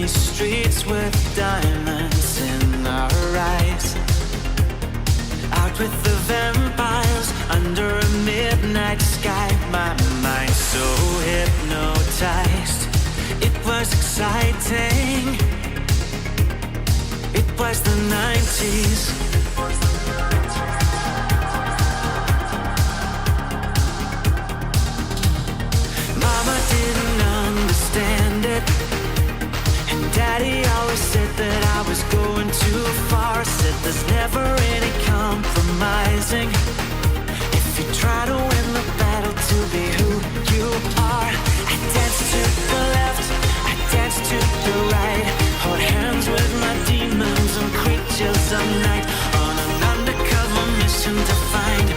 these streets with diamonds in our eyes. Out with the vampires under a midnight sky. My mind so hypnotized. It was exciting. It was the 90s. Mama didn't understand it, and Daddy always said that I was going too far. Said there's never any compromising if you try to win the battle to be who you are. I dance to the left, I dance to the right, hold hands with my demons and creatures of night, on an undercover mission to find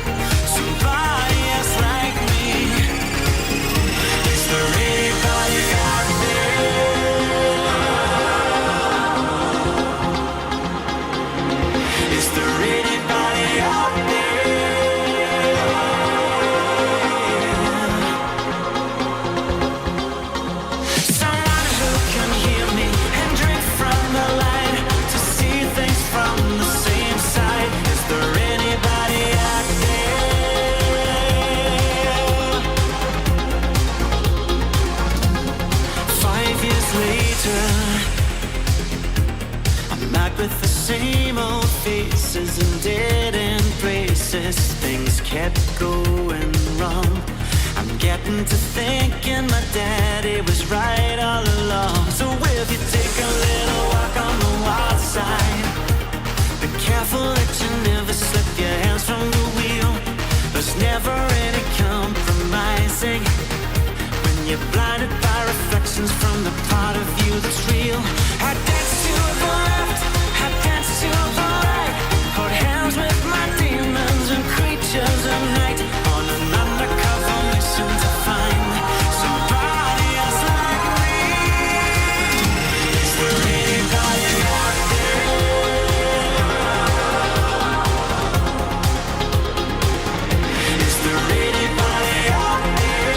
somebody else like me. Is there anybody out there? Is there anybody out there? Someone who can hear me and drink from the light, to see things from the same side. Is there anybody out there? 5 years later, I'm back with the same old faces and dead end places. Things kept going wrong. I'm getting to thinking my daddy was right all along. So if you take a little walk on the wild side, be careful that you never slip your hands from the wheel. There's never any compromising when you're blinded by reflections from the part of you that's real. I dance to the left, I dance to the right, hold hands with my demons and creatures of night, on an undercover mission to find somebody else like me. Is there anybody out there? Is there anybody out there?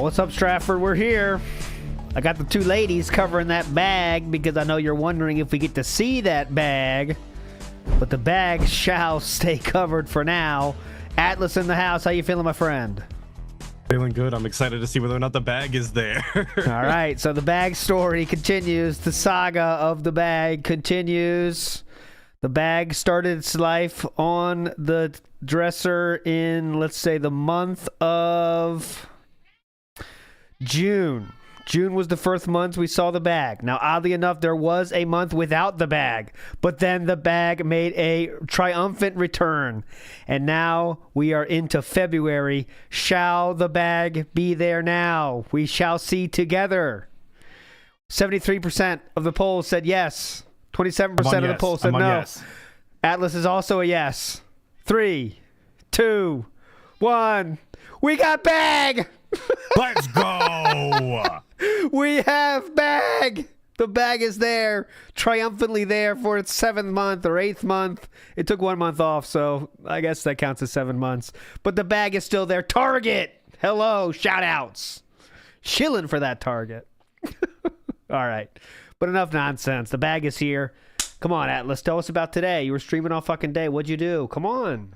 What's up, Stratford? We're here. I got the two ladies covering that bag because I know you're wondering if we get to see that bag. But the bag shall stay covered for now. Atlas in the house. How you feeling, my friend? Feeling good. I'm excited to see whether or not the bag is there. All right. So the bag story continues. The saga of the bag continues. The bag started its life on the dresser in, let's say, the month of June. June was the first month we saw the bag. Now, oddly enough, there was a month without the bag, but then the bag made a triumphant return. And now we are into February. Shall the bag be there now? We shall see together. 73% of the polls said yes. 27% of the polls said no. Yes. Atlas is also a yes. 3, 2, 1. We got bag! Let's go! We have bag! The bag is there, triumphantly there for its 7th month or 8th month. It took 1 month off, so I guess that counts as 7 months. But the bag is still there. Target! Hello, shout-outs. Shilling for that Target. All right. But enough nonsense. The bag is here. Come on, Atlas. Tell us about today. You were streaming all fucking day. What'd you do? Come on.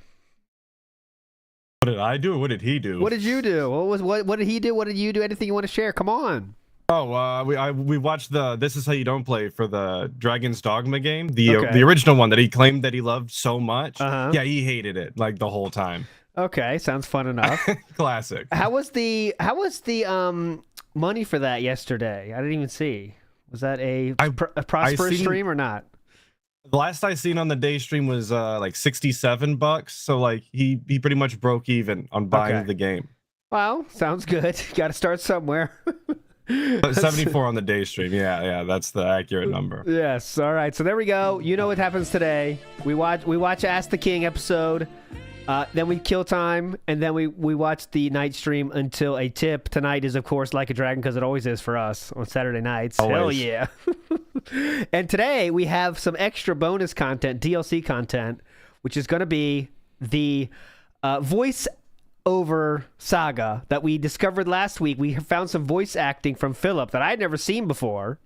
What did I do? What did he do? What did you do? What did he do? What did you do? Anything you want to share? Come on. Oh, we watched the This Is How You Don't Play for the Dragon's Dogma game, the original one that he claimed that he loved so much. Yeah, he hated it like the whole time. Okay, sounds fun enough. Classic. How was the money for that yesterday? I didn't even see. Was that a prosperous stream or not? The last I seen on the day stream was like $67. So like he pretty much broke even on buying the game. Well, sounds good. Got to start somewhere. 74 on the day stream. Yeah, that's the accurate number. Yes. All right. So there we go. You know what happens today. We watch Ask the King episode. Then we kill time, and then we watch the night stream until a tip. Tonight is, of course, Like a Dragon, because it always is for us on Saturday nights. Always. Hell yeah. And today we have some extra bonus content, DLC content, which is going to be the voice over saga that we discovered last week. We found some voice acting from Philip that I had never seen before.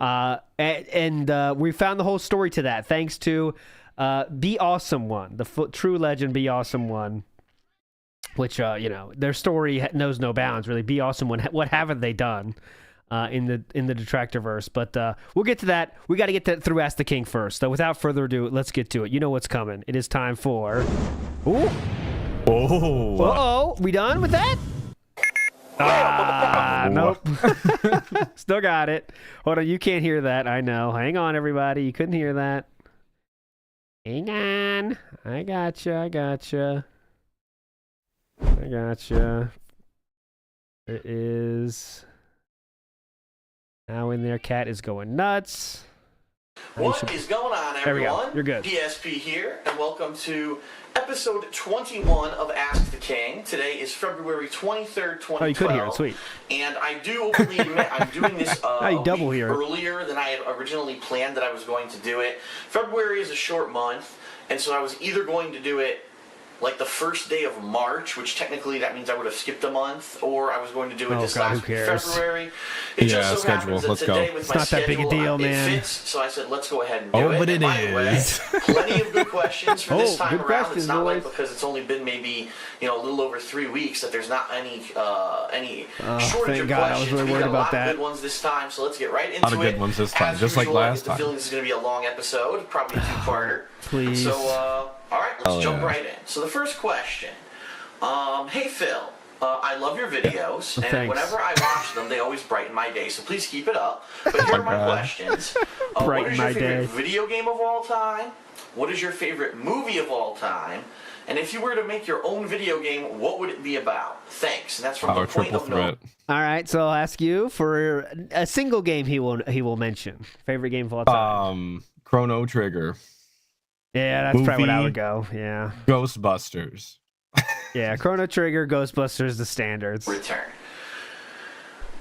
And we found the whole story to that, thanks to Be Awesome One, the true legend Be Awesome One, which their story knows no bounds, really. Be Awesome One, what haven't they done in the Detractorverse? But we'll get to that. We got to get that through Ask the King first. So without further ado, let's get to it. You know what's coming. It is time for we done with that? Nope. Still got it. Hold on, you can't hear that. I know. Hang on, everybody. You couldn't hear that. Hang on. I gotcha. It is now in there. Cat is going nuts. What is going on, everyone? There we go. You're good. DSP here, and welcome to episode 21 of Ask the King. Today is February 23rd, 2012. Oh, you could hear it. Sweet. And I do openly admit I'm doing this a week here. earlier than I had originally planned that I was going to do it. February is a short month, and so I was either going to do it like the first day of March, which technically that means I would have skipped a month, or I was going to do it this last week, February. It just so happens that today with my not that big a deal, man. It fits, so I said, let's go ahead and do it. But it is. Plenty of good questions for this time around. It's not like boys. because it's only been maybe a little over 3 weeks that there's not any shortage of questions. I was really worried about that. Good ones this time, so let's get right into it. A lot of good ones this time, just like last time. I get the feeling this is going to be a long episode, probably a two-parter. Please. So, all right, let's jump right in. So the first question, hey Phil, I love your videos, and Thanks. whenever I watch them, they always brighten my day. So please keep it up. But here are my questions. What is your favorite video game of all time? What is your favorite movie of all time? And if you were to make your own video game, what would it be about? Thanks. And that's from the Point of Note. All right, so I'll ask you for a single game he will mention. Favorite game of all time? Chrono Trigger. Yeah, that's probably what I would go. Yeah. Ghostbusters. Yeah, Chrono Trigger, Ghostbusters, the standards. Return.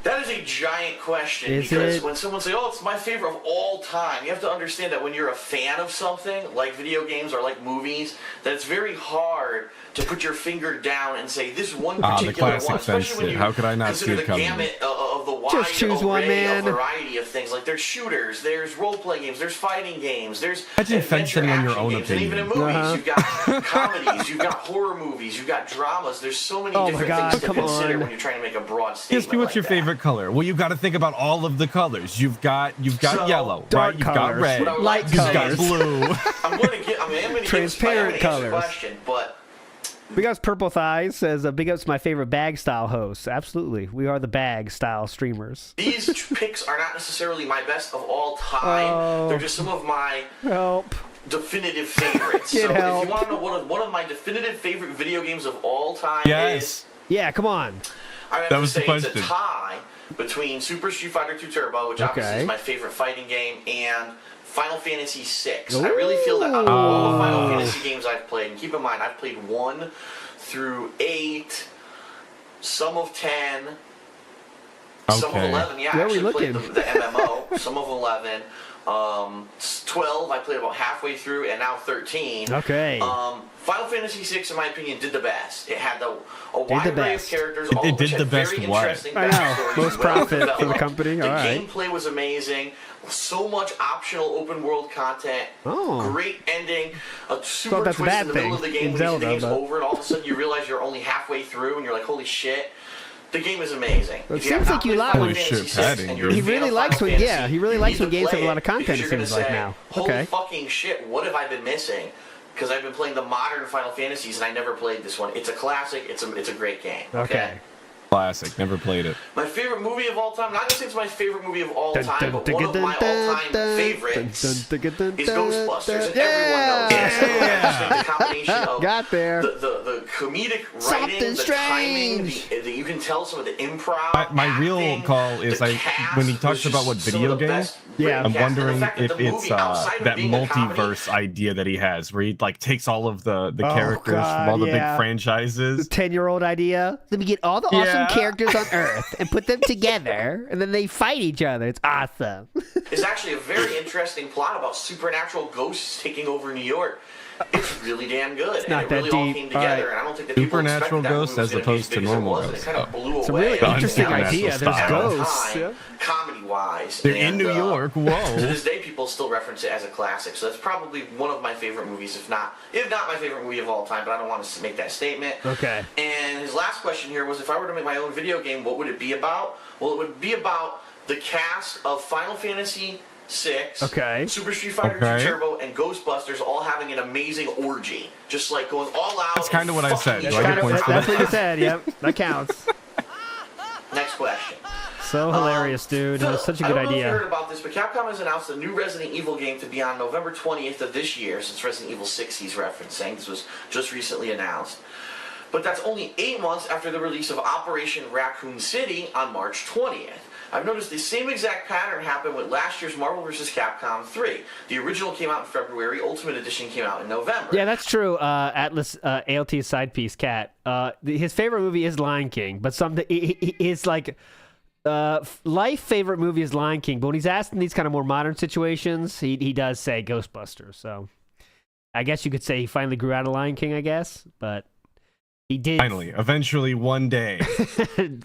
That is a giant question, Is because it? when someone says, it's my favorite of all time, you have to understand that when you're a fan of something, like video games or like movies, that it's very hard to put your finger down and say this one particular one, especially when you how could I not consider see it the coming? gamut of the wide Just choose array one, man. of variety of things. Like there's shooters, there's role-playing games, there's fighting games, there's Imagine adventure fencing on your action own games, and even in opinion. movies, you've got comedies, you've got horror movies, you've got dramas. There's so many Oh my different God, things to come consider on. when you're trying to make a broad statement. DSP, what's like your that. favorite color? Well, you've got to think about all of the colors. You've got So, yellow, dark right? You've got colors. red. What I would Light like to You've say got colors. is- blue. I'm going to Transparent answer colors. the question, but Big Ups Purple Thighs says, Big Ups my favorite bag style hosts. Absolutely. We are the bag style streamers. these picks are not necessarily my best of all time. Oh. They're just some of my Help. definitive favorites. Get So help. if you want to know one of my definitive favorite video games of all time Yes. is, Yeah, come on. I have That to was the say it's a question. tie between Super Street Fighter 2 Turbo, which obviously Okay. is my favorite fighting game, and Final Fantasy VI. I really feel that out of all the Final Fantasy games I've played, and keep in mind I've played 1 through 8, some of 10, some of Okay. 11. Yeah, Where I are we actually played looking? the MMO, some of 11. 12 I played about halfway through, and now 13. Okay. Final Fantasy VI, in my opinion, did the best. It had a wide the array of best. characters. It all of which did had the best very what? interesting I know. backstories, Most well profit for the developed. company. The All right. gameplay was amazing. So much optional open world content. Oh. Great ending. A super Thought that's a twist bad in the middle thing of the game in when Zelda, the game's but- over, and all of a sudden you realize you're only halfway through, and you're like, holy shit. The game is amazing. It If you have seems not like you played like- Final Holy Fantasy shit, VI Patty. and you're a He fan really of likes Final when- Fantasy, yeah, he really you likes need when to games have a play lot of it, because content, you're it gonna seems like say, now. Holy Okay. fucking shit, what have I been missing? Because I've been playing the modern Final Fantasies and I never played this one. It's a classic. It's a great game. Okay. Classic. Never played it. My favorite movie of all time. Not gonna say it's my favorite movie of all Dun, time, dun, but dun, one of dun, my dun, all-time dun, favorites dun, dun, dun, is dun, Ghostbusters, dun, and everyone knows this. Yeah. The combination of Got there. the comedic Something writing, the timing, strange. you can tell some of the improv. My real acting, call is the like cast when he was talks about just what some video of the games. best Yeah. written I'm cast, and the wondering fact that if the it's movie, outside of that being a comedy, multiverse idea that he has, where he like takes all of the Oh, characters God, from all the yeah. big franchises. 10-year-old idea. Let me get all the awesome Yeah. characters on Earth and put them together, and then they fight each other. It's awesome. is actually a very interesting plot about supernatural ghosts taking over New York. It's really damn good, not and it really that all deep. came All together. right. And I don't think that Supernatural people expected that ghosts movie was as gonna be opposed as to big as it normal was, and ghosts. It kind of blew It's a away. really The interesting supernatural idea. There's style. ghosts. Time, Yeah. comedy-wise. They're in New York. To Whoa. this day, people still reference it as a classic. So that's probably one of my favorite movies, if not my favorite movie of all time. But I don't want to make that statement. Okay. And his last question here was, if I were to make my own video game, what would it be about? Well, it would be about the cast of Final Fantasy VI, Okay. Super Street Fighter Okay. 2 Turbo, and Ghostbusters all having an amazing orgy. Just like going all out. That's kinda and what I said. fucking Do I each get other points out. for That's what you said. Yep. That counts. Next question. So hilarious, dude. Phil, That's such a I good don't know if you heard idea. about this, but Capcom has announced a new Resident Evil game to be on November 20th of this year, since Resident Evil 6 he's referencing. This was just recently announced. But that's only 8 months after the release of Operation Raccoon City on March 20th. I've noticed the same exact pattern happened with last year's Marvel vs. Capcom 3. The original came out in February, Ultimate Edition came out in November. Yeah, that's true. Atlas, ALT's side piece, Cat. His favorite movie is Lion King, but his like life favorite movie is Lion King. But when he's asked in these kind of more modern situations, he does say Ghostbusters. So I guess you could say he finally grew out of Lion King. I guess, but he did. Finally, eventually, one day.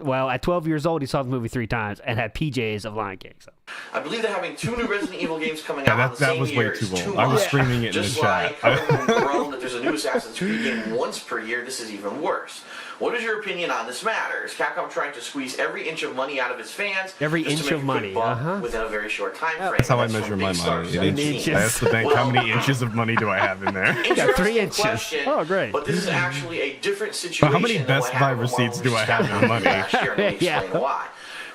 Well, at 12 years old, he saw the movie 3 times and had PJs of Lion King. So. I believe they're having 2 new Resident Evil games coming out Yeah, on the that same was year way as too 2 old. I was months. screaming it in the Just chat. like everyone grown that there's a new Assassin's Creed game once per year, this is even worse. What is your opinion on this matter? Is Capcom trying to squeeze every inch of money out of its fans? Every just to inch make of a quick money, buck within a very short time frame? That's how I from measure my Big Star money. 17. inches. I asked the bank, how many inches of money do I have in there? got 3 Interesting inches. question, Oh, great. But this is actually a different situation. How many than Best what Buy happened with receipts Marvel do I vs. have in Capcom money? last year, and let me Yeah. explain why.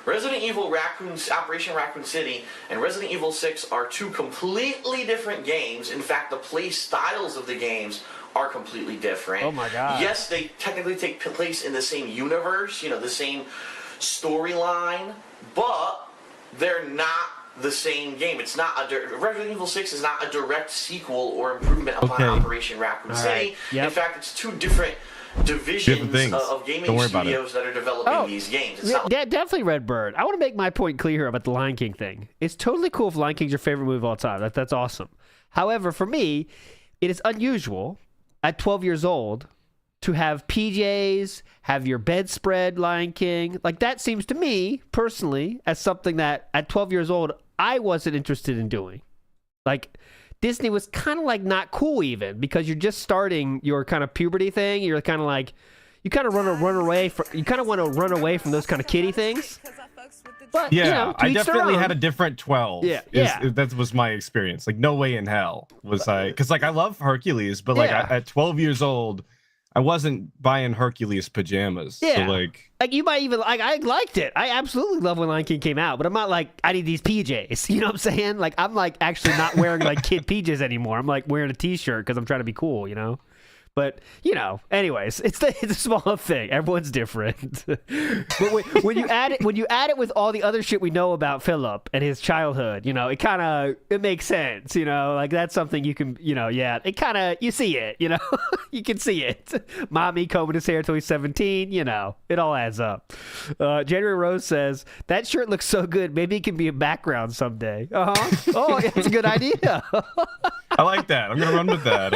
Resident Evil Operation Raccoon City and Resident Evil 6 are 2 completely different games. In fact, the play styles of the games are completely different. Oh my God. Yes, they technically take place in the same universe, the same storyline, but they're not the same game. It's not Resident Evil 6 is not a direct sequel or improvement upon Okay. Operation Raccoon All City. right. Yep. In fact, it's 2 different divisions things. of gaming Don't worry about it. studios that are developing these games. It's not Definitely Redbird. I want to make my point clear here about the Lion King thing. It's totally cool if Lion King's your favorite movie of all time. That's awesome. However, for me, it is unusual at 12 years old to have PJs, have your bedspread, Lion King. Like, that seems to me, personally, as something that at 12 years old, I wasn't interested in doing. Like, Disney was kind of like not cool even, because you're just starting your kind of puberty thing. You're kind of like, you kind of want to run away from those kind of kiddie things. But, yeah, you know, I definitely had a different 12. Yeah. That was my experience. Like, no way in hell was I, because like I love Hercules, but like at 12 years old, I wasn't buying Hercules pajamas. Yeah. So like you might even like, I liked it. I absolutely love when Lion King came out, but I'm not like, I need these PJs. You know what I'm saying? Like, I'm like actually not wearing like kid PJs anymore. I'm like wearing a t-shirt because I'm trying to be cool, you know? But, you know, anyways, it's a small thing. Everyone's different. But when you add it with all the other shit we know about Philip and his childhood, you know, it makes sense, you know, like that's something you can, you know, you see it, you know, you can see it. Mommy combing his hair until he's 17, you know, it all adds up. January Rose says, that shirt looks so good. Maybe it can be a background someday. Oh, yeah, that's a good idea. I like that. I'm going to run with that.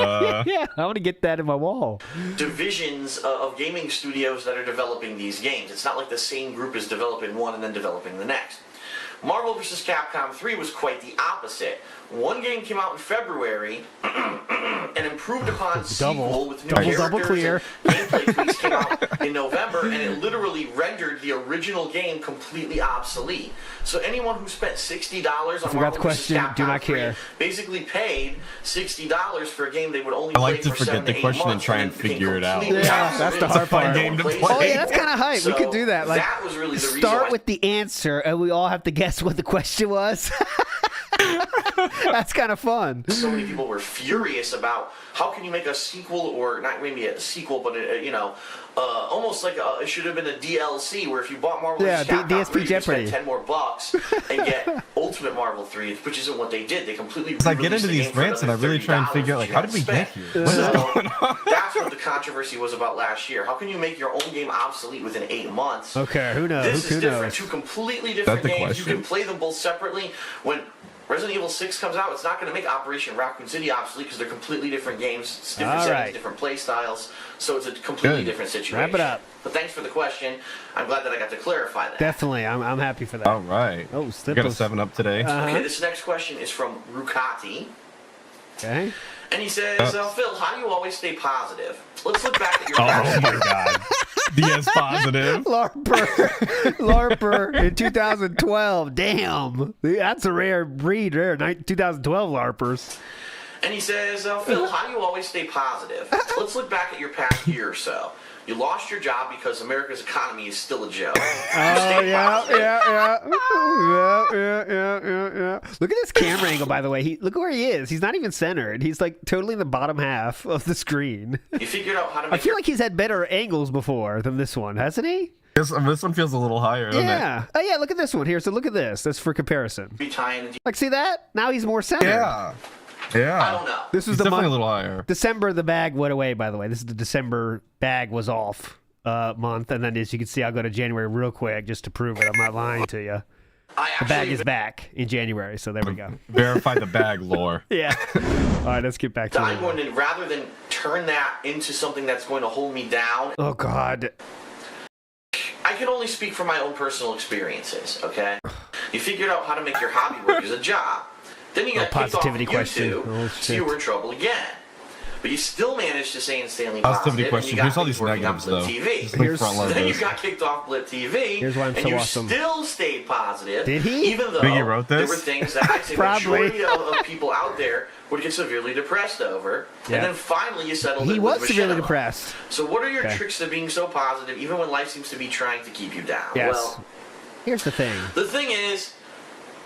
Yeah, I want to get that in my wall. Divisions of gaming studios that are developing these games. It's not like the same group is developing one and then developing the next. Marvel vs. Capcom 3 was quite the opposite. One game came out in February, an improved upon sequel with new characters clear. and gameplay tweaks came out in November, and it literally rendered the original game completely obsolete. So anyone who spent $60 on Marvel vs. Capcom do not 3 care. basically paid $60 for a game they would only I like play to for forget 7 the to 8 question and months, try and it became figure it out. completely Yeah, obsolete. that's the hard part. Game to play. Oh yeah, that's kind of hype. So we could do that. Like, that was really the reason start why. with the answer, and we all have to guess what the question was. That's kind of fun. So many people were furious about how can you make a sequel, or not maybe a sequel, but almost like it should have been a DLC where if you bought Marvel vs. Capcom DSP 3, you could Jeopardy. spend $10 more and get Ultimate Marvel 3, which isn't what they did. They completely I get into these rants and I really try and figure out like, how did we get here? What is going on? That's what the controversy was about last year. How can you make your own game obsolete within 8 months? Okay, who knows? This Who is different. knows? Two completely different the games. question? You can play them both separately. When Resident Evil 6 comes out, it's not going to make Operation Raccoon City obsolete because they're completely different games. It's different All settings, right. different play styles. So it's a completely different situation. Wrap it up. But thanks for the question. I'm glad that I got to clarify that. Definitely, I'm happy for that. All right. Oh, We got a 7-Up today. Okay, this next question is from Rukati. Okay. And he says, Phil, how do you always stay positive? Let's look back at your Oh my god. DS positive. LARPer in 2012. Damn. That's a rare breed, 2012 LARPers. And he says, Phil, how do you always stay positive? Let's look back at your past year or so. You lost your job because America's economy is still a joke. Oh, yeah. Look at this camera angle, by the way. Look where he is. He's not even centered. He's like totally in the bottom half of the screen. You figured out how to make I feel like he's had better angles before than this one, hasn't he? This one feels a little higher, doesn't it? Oh, yeah. Look at this one here. So look at this. That's for comparison. be tying into. Like, see that? Now he's more centered. Yeah. I don't know. This was It's the definitely month. a little higher. December, the bag went away, by the way. This is the December bag was off month. And then, as you can see, I'll go to January real quick just to prove it. I'm not lying to you. The bag is back in January, so there we go. Verify the bag lore. Yeah. All right, let's get back to I'm it. going to, rather than turn that into something that's going to hold me down, Oh, God. I can only speak from my own personal experiences, okay? You figured out how to make your hobby work as a job. Then you got kicked off positivity of question. YouTube, Oh, so you shit. were in trouble again. But you still managed to stay insanely Positivity positive. question. And you Here's got all these things working on negatives, Blip though. TV. Just like front load Then you this. got kicked off Blip TV. Here's why I'm and so you awesome. still stayed positive. Did he? Even though Biggie wrote this? there were things that I'd say the Probably. majority of people out there would get severely depressed over. Yeah. And then finally you settled He it was with severely machinima. depressed. So what are your Okay. tricks to being so positive even when life seems to be trying to keep you down? Yes. Well, Here's the thing. the thing is,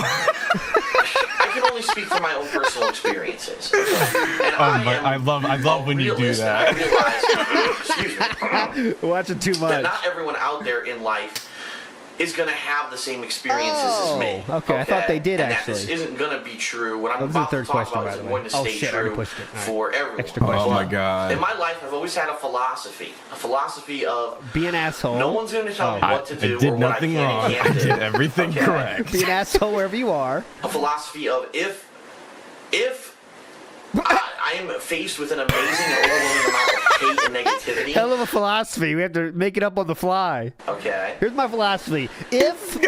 I can only speak from my own personal experiences. Okay? And I love when you do realist, that. and I realize, excuse me, Watching too that much. not everyone out there in life is going to have the same experiences as me. Okay, I thought they did, and actually. That this isn't going to be true. What I'm That was the about to third talk question, about by isn't the going way. to Oh, stay shit, I already true pushed it. All right. for everyone. Extra question. Oh my god. In my life, I've always had a philosophy of Be an asshole. no one's going to tell me what to do I did or what nothing I wrong. can I and can't did do. everything correct. Be an asshole wherever you are. A philosophy of if I am faced with an amazing and overwhelming amount of hate and negativity. Hell of a philosophy. We have to make it up on the fly. Okay. Here's my philosophy. If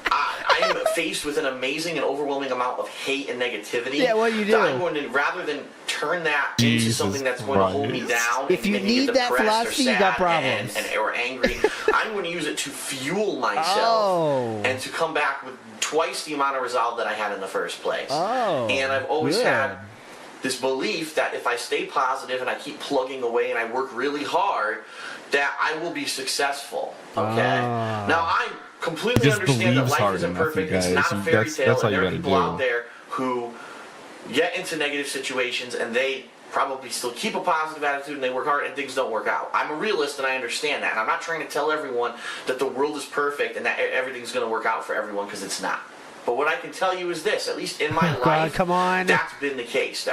I am faced with an amazing and overwhelming amount of hate and negativity, what do you do? that I'm going to, rather than turn that into something that's going to hold me down, if and you make me need that depressed philosophy, or sad you got problems. or angry, I'm going to use it to fuel myself and to come back with twice the amount of resolve that I had in the first place. And I've always had this belief that if I stay positive and I keep plugging away and I work really hard, that I will be successful. Okay. Now I completely understand that life isn't perfect. It's not a fairy tale, and there are people out there who get into negative situations and they probably still keep a positive attitude and they work hard and things don't work out. I'm a realist and I understand that. And I'm not trying to tell everyone that the world is perfect and that everything's going to work out for everyone, because it's not. But what I can tell you is this, at least in my life, that's been the case.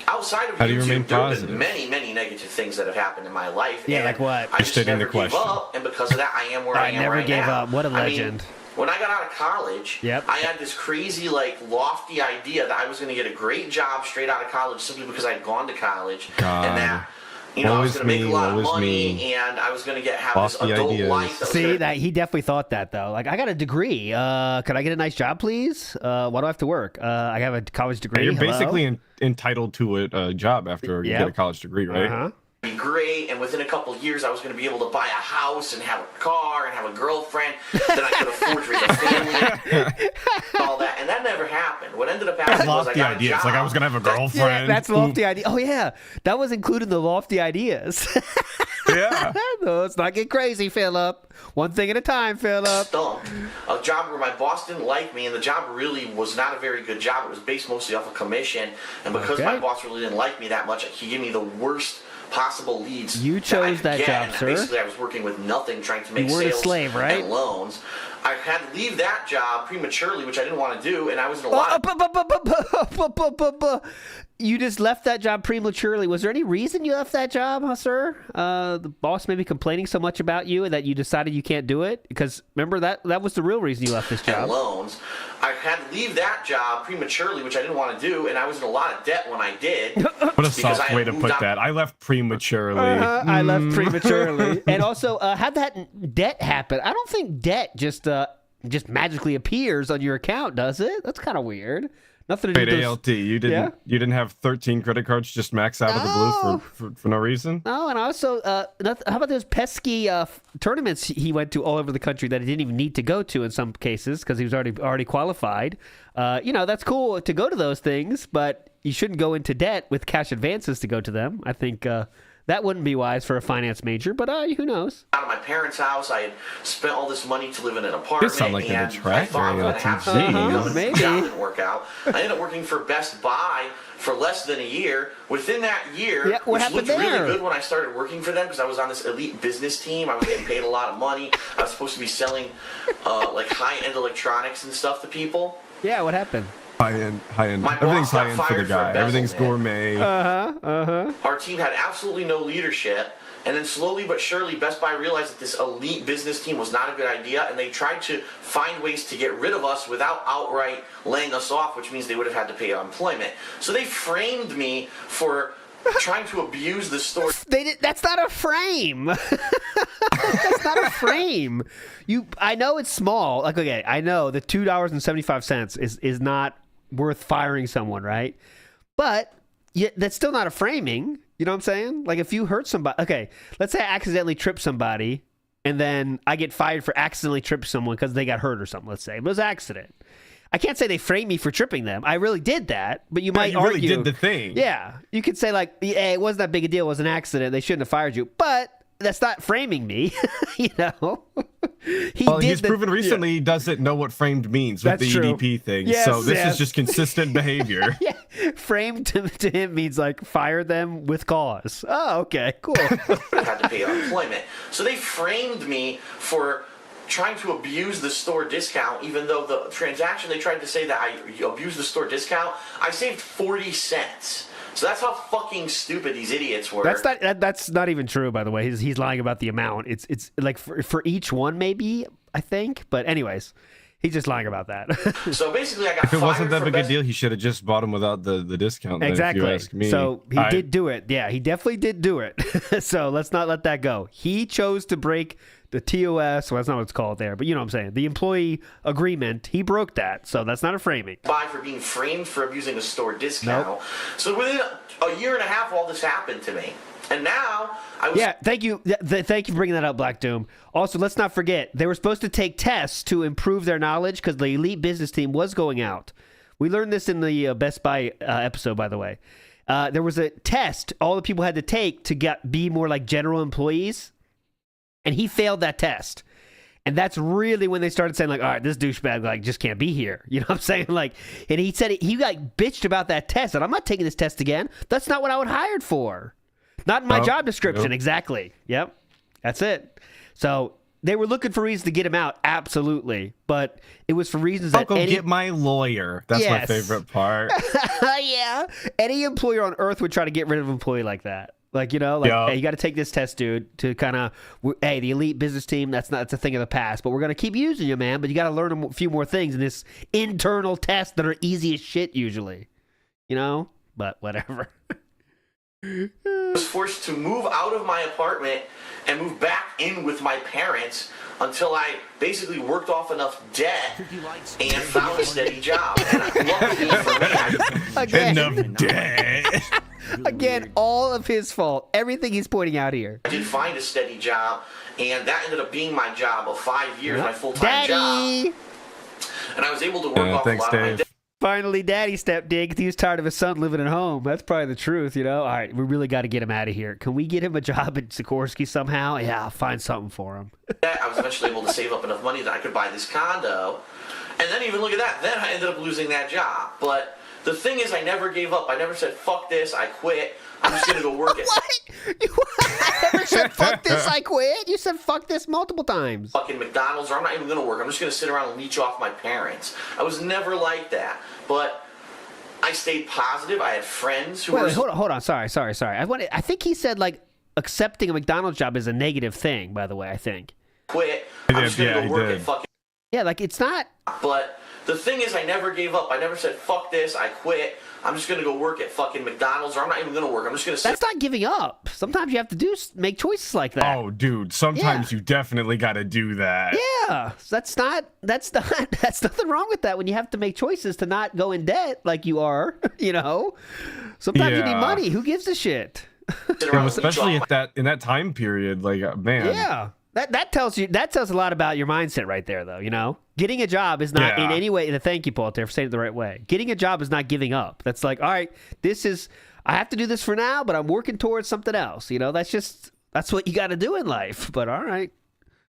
Outside of YouTube, there have been many, many negative things that have happened in my life. Yeah, like what? I just never gave up, and because of that, I am where I am right now. I never gave up. What a legend. When I got out of college, I had this crazy, lofty idea that I was going to get a great job straight out of college simply because I had gone to college. And that, I was going to make a lot of money, and I was going to have this adult life. See, he definitely thought that, though. Like, I got a degree. Could I get a nice job, please? Why do I have to work? I have a college degree. You're basically entitled to a job after you get a college degree, right? Be great, and within a couple of years I was going to be able to buy a house and have a car and have a girlfriend that I could afford to raise a family and all that, and that never happened. What ended up happening was I got a job. It's like I was going to have a girlfriend. That's lofty idea. Oh yeah, that was included in the lofty ideas. Yeah. No, let's not get crazy, Philip. One thing at a time, Philip. A job where my boss didn't like me, and the job really was not a very good job. It was based mostly off of commission, and because my boss really didn't like me that much, he gave me the worst possible leads. You chose that job, sir. Basically, I was working with nothing, trying to make sales a slave, right? and loans. I had to leave that job prematurely, which I didn't want to do, and I was in a lot of... You just left that job prematurely. Was there any reason you left that job, sir? The boss may be complaining so much about you that you decided you can't do it? Because remember, that was the real reason you left this job. And loans. I had to leave that job prematurely, which I didn't want to do, and I was in a lot of debt when I did. What a soft way to put that. I left prematurely. I left prematurely. And also, how'd that debt happen? I don't think debt just magically appears on your account, does it? That's kind of weird. Nothing to do with ALT. You didn't have 13 credit cards just max out of the blue for no reason? No, and also, how about those pesky tournaments he went to all over the country that he didn't even need to go to in some cases because he was already qualified? That's cool to go to those things, but you shouldn't go into debt with cash advances to go to them. I think that wouldn't be wise for a finance major, but who knows? Out of my parents' house, I had spent all this money to live in an apartment. This sounds like and an attract maybe. Job didn't work out. I ended up working for Best Buy for less than a year. Within that year, which looked really good when I started working for them because I was on this elite business team. I was getting paid a lot of money. I was supposed to be selling high-end electronics and stuff to people. Yeah, what happened? High-end. Everything's high-end for the guy. Everything's gourmet. Our team had absolutely no leadership. And then slowly but surely, Best Buy realized that this elite business team was not a good idea, and they tried to find ways to get rid of us without outright laying us off, which means they would have had to pay unemployment. So they framed me for trying to abuse the store. That's not a frame. That's not a frame. I know it's small. Like, okay, I know the $2.75 is not worth firing someone, right? But that's still not a framing. You know what I'm saying? Like, if you hurt somebody, okay, let's say I accidentally trip somebody, and then I get fired for accidentally tripping someone because they got hurt or something, let's say. It was an accident. I can't say they framed me for tripping them. I really did that, but you might argue. You really did the thing. Yeah. You could say, like, hey, it wasn't that big a deal. It was an accident. They shouldn't have fired you. But that's not framing me, He's proven recently he doesn't know what framed means with the EDP thing. Yes, so this is just consistent behavior. Yeah. Framed to him means like fire them with cause. Oh, okay, cool. Had to pay unemployment. So they framed me for trying to abuse the store discount, even though the transaction they tried to say that I abused the store discount, I saved 40 cents. So that's how fucking stupid these idiots were. That's not even true, by the way. He's lying about the amount. It's like for each one, maybe, I think. But anyways, He's just lying about that. So basically, I got If it wasn't that big a best... deal, he should have just bought him without the discount. Then, Exactly. If you ask me. So he did do it. Yeah, he definitely did do it. So let's not let that go. He chose to break the TOS. Well, that's not what it's called there, but you know what I'm saying. The employee agreement. He broke that. So that's not a framing. Buy for being framed for abusing a store discount. Nope. So within a year and a half, all this happened to me. And now I was... Yeah, thank you. Thank you for bringing that up, Black Doom. Also, let's not forget, they were supposed to take tests to improve their knowledge because the elite business team was going out. We learned this in the Best Buy episode, by the way. There was a test all the people had to take to be more like general employees, and he failed that test. And that's really when they started saying, like, all right, this douchebag, like, just can't be here. You know what I'm saying? Like, and he said he like bitched about that test, and I'm not taking this test again. That's not what I would hired for. Not in my job description, exactly. Yep, that's it. So they were looking for reasons to get him out, absolutely. But it was for reasons that I'll go get my lawyer. That's my favorite part. Yeah, any employer on earth would try to get rid of an employee like that. Like, you know, like, hey, you got to take this test, dude, to kind of, hey, the elite business team, that's a thing of the past, but we're going to keep using you, man, but you got to learn a few more things in this internal test that are easy as shit usually, you know, but whatever. I was forced to move out of my apartment and move back in with my parents until I basically worked off enough debt and found a steady job. And luckily for me, Enough debt. Again, all of his fault. Everything he's pointing out here. I did find a steady job, and that ended up being my job of 5 years, my full-time job. And I was able to work off a lot of my debt. Finally, Daddy stepped in because he was tired of his son living at home. That's probably the truth, you know? All right, we really got to get him out of here. Can we get him a job at Sikorsky somehow? Yeah, I'll find something for him. I was eventually able to save up enough money that I could buy this condo. And then even look at that. Then I ended up losing that job. But the thing is, I never gave up. I never said, fuck this, I quit. I'm just going to go work it. I never said, fuck this, I quit. You said, fuck this multiple times. Fucking McDonald's, or I'm not even going to work. I'm just going to sit around and leech off my parents. I was never like that. But I stayed positive. I had friends who were... Wait, hold on. Sorry. I think he said, like, accepting a McDonald's job is a negative thing, by the way, I think. Quit. I'm just going to go work it. Fucking... Yeah, like, it's not... But the thing is, I never gave up. I never said, fuck this, I quit. I'm just going to go work at fucking McDonald's, or I'm not even going to work. I'm just going to sit... That's not giving up. Sometimes you have to make choices like that. Oh, dude, sometimes you definitely got to do that. Yeah, that's nothing wrong with that when you have to make choices to not go in debt like you are, you know? Sometimes you need money. Who gives a shit? Especially in that time period, like, man. Yeah. That tells a lot about your mindset right there, though, you know? Getting a job is not in any way, thank you, Paul, for saying it the right way. Getting a job is not giving up. That's like, all right, I have to do this for now, but I'm working towards something else. You know, that's what you got to do in life, but all right.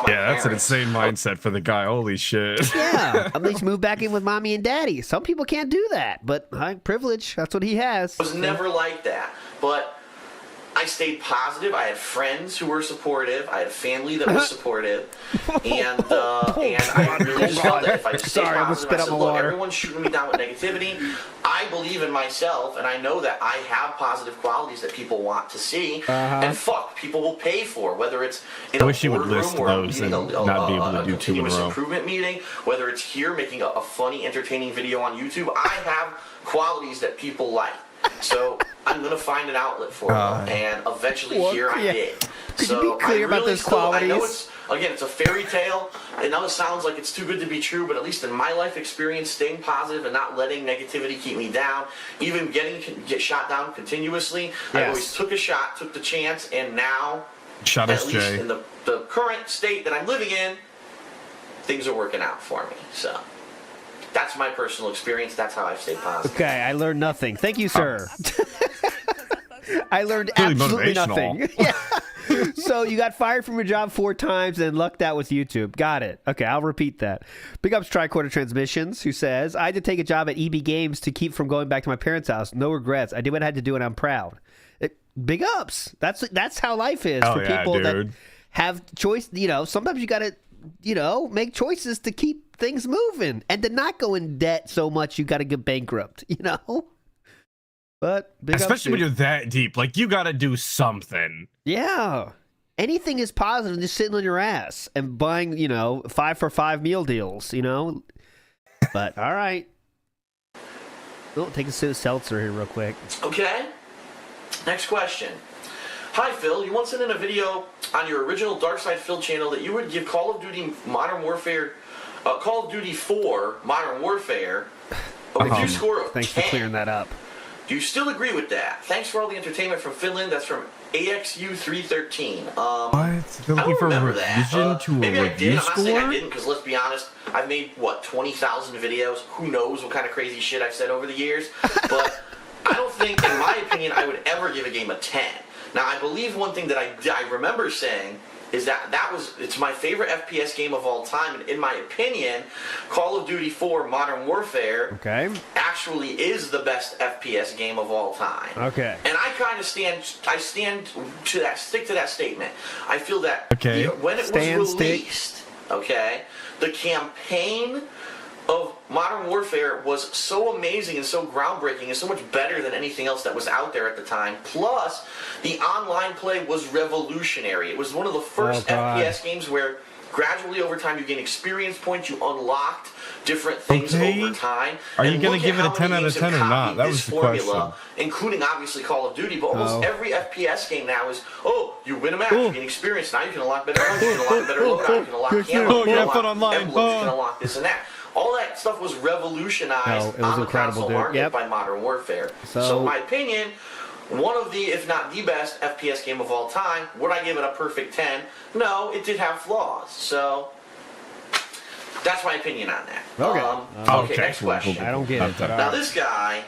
Yeah, that's an insane mindset for the guy. Holy shit. Yeah, at least move back in with mommy and daddy. Some people can't do that, but privilege, that's what he has. I was never like that, but... I stayed positive. I had friends who were supportive. I had a family that was supportive, and I really just felt that if I just stayed positive, I said, look, everyone's shooting me down with negativity. I believe in myself, and I know that I have positive qualities that people want to see. And fuck, people will pay for, whether it's in a boardroom or a continuous improvement meeting, whether it's here making a funny, entertaining video on YouTube. I have qualities that people like. So I'm going to find an outlet for them, and eventually here I did. Could you be clear about those qualities? I know it's a fairy tale. It now sounds like it's too good to be true, but at least in my life experience, staying positive and not letting negativity keep me down, even get shot down continuously, I always took a shot, took the chance, and now, at least in the current state that I'm living in, things are working out for me. So... that's my personal experience. That's how I've stayed positive. Okay, I learned nothing. Thank you, sir. I learned absolutely nothing. Yeah. So you got fired from your job 4 times and lucked out with YouTube. Got it. Okay, I'll repeat that. Big ups Tricorder Transmissions, who says, I had to take a job at EB Games to keep from going back to my parents' house. No regrets. I did what I had to do, and I'm proud. Big ups. That's how life is for people that have choice. You know, sometimes you got to, make choices to keep things moving and to not go in debt so much you got to get bankrupt, But especially when you're that deep, like you got to do something. Yeah. anything is positive than just sitting on your ass and buying, 5 for $5 meal deals, But all right. Oh, take a seltzer here real quick. Okay. Next question. Hi, Phil. You once said in a video on your original Dark Side Phil channel that you would give Call of Duty 4 Modern Warfare a review score of Thanks 10. for clearing that up. Do you still agree with that? Thanks for all the entertainment from Finland. That's from AXU313. What? They're I looking don't for a remember revision that. to Maybe a I did. review I'm not saying I score? didn't, because let's be honest, I've made, 20,000 videos. Who knows what kind of crazy shit I've said over the years. But I don't think, in my opinion, I would ever give a game a 10. Now, I believe one thing that I remember saying is it's my favorite FPS game of all time, and in my opinion, Call of Duty 4 Modern Warfare actually is the best FPS game of all time. Okay. And I kind of stick to that statement. I feel that when it was released, the campaign of Modern Warfare was so amazing and so groundbreaking and so much better than anything else that was out there at the time. Plus, the online play was revolutionary. It was one of the first FPS games where gradually over time you gain experience points, you unlocked different things over time. Are you going to give it a 10 out of 10 or not? That was the question. Including obviously Call of Duty, but almost every FPS game now is, you win a match, you gain experience, now you can unlock better guns, you can unlock better loadout, you can unlock camo, you can unlock emblems, you can unlock this and that. All that stuff was revolutionized on the console market by Modern Warfare. So in my opinion, one of the, if not the best FPS game of all time. Would I give it a perfect 10? No, it did have flaws. So that's my opinion on that. Okay, next question. I don't get it. Now this guy,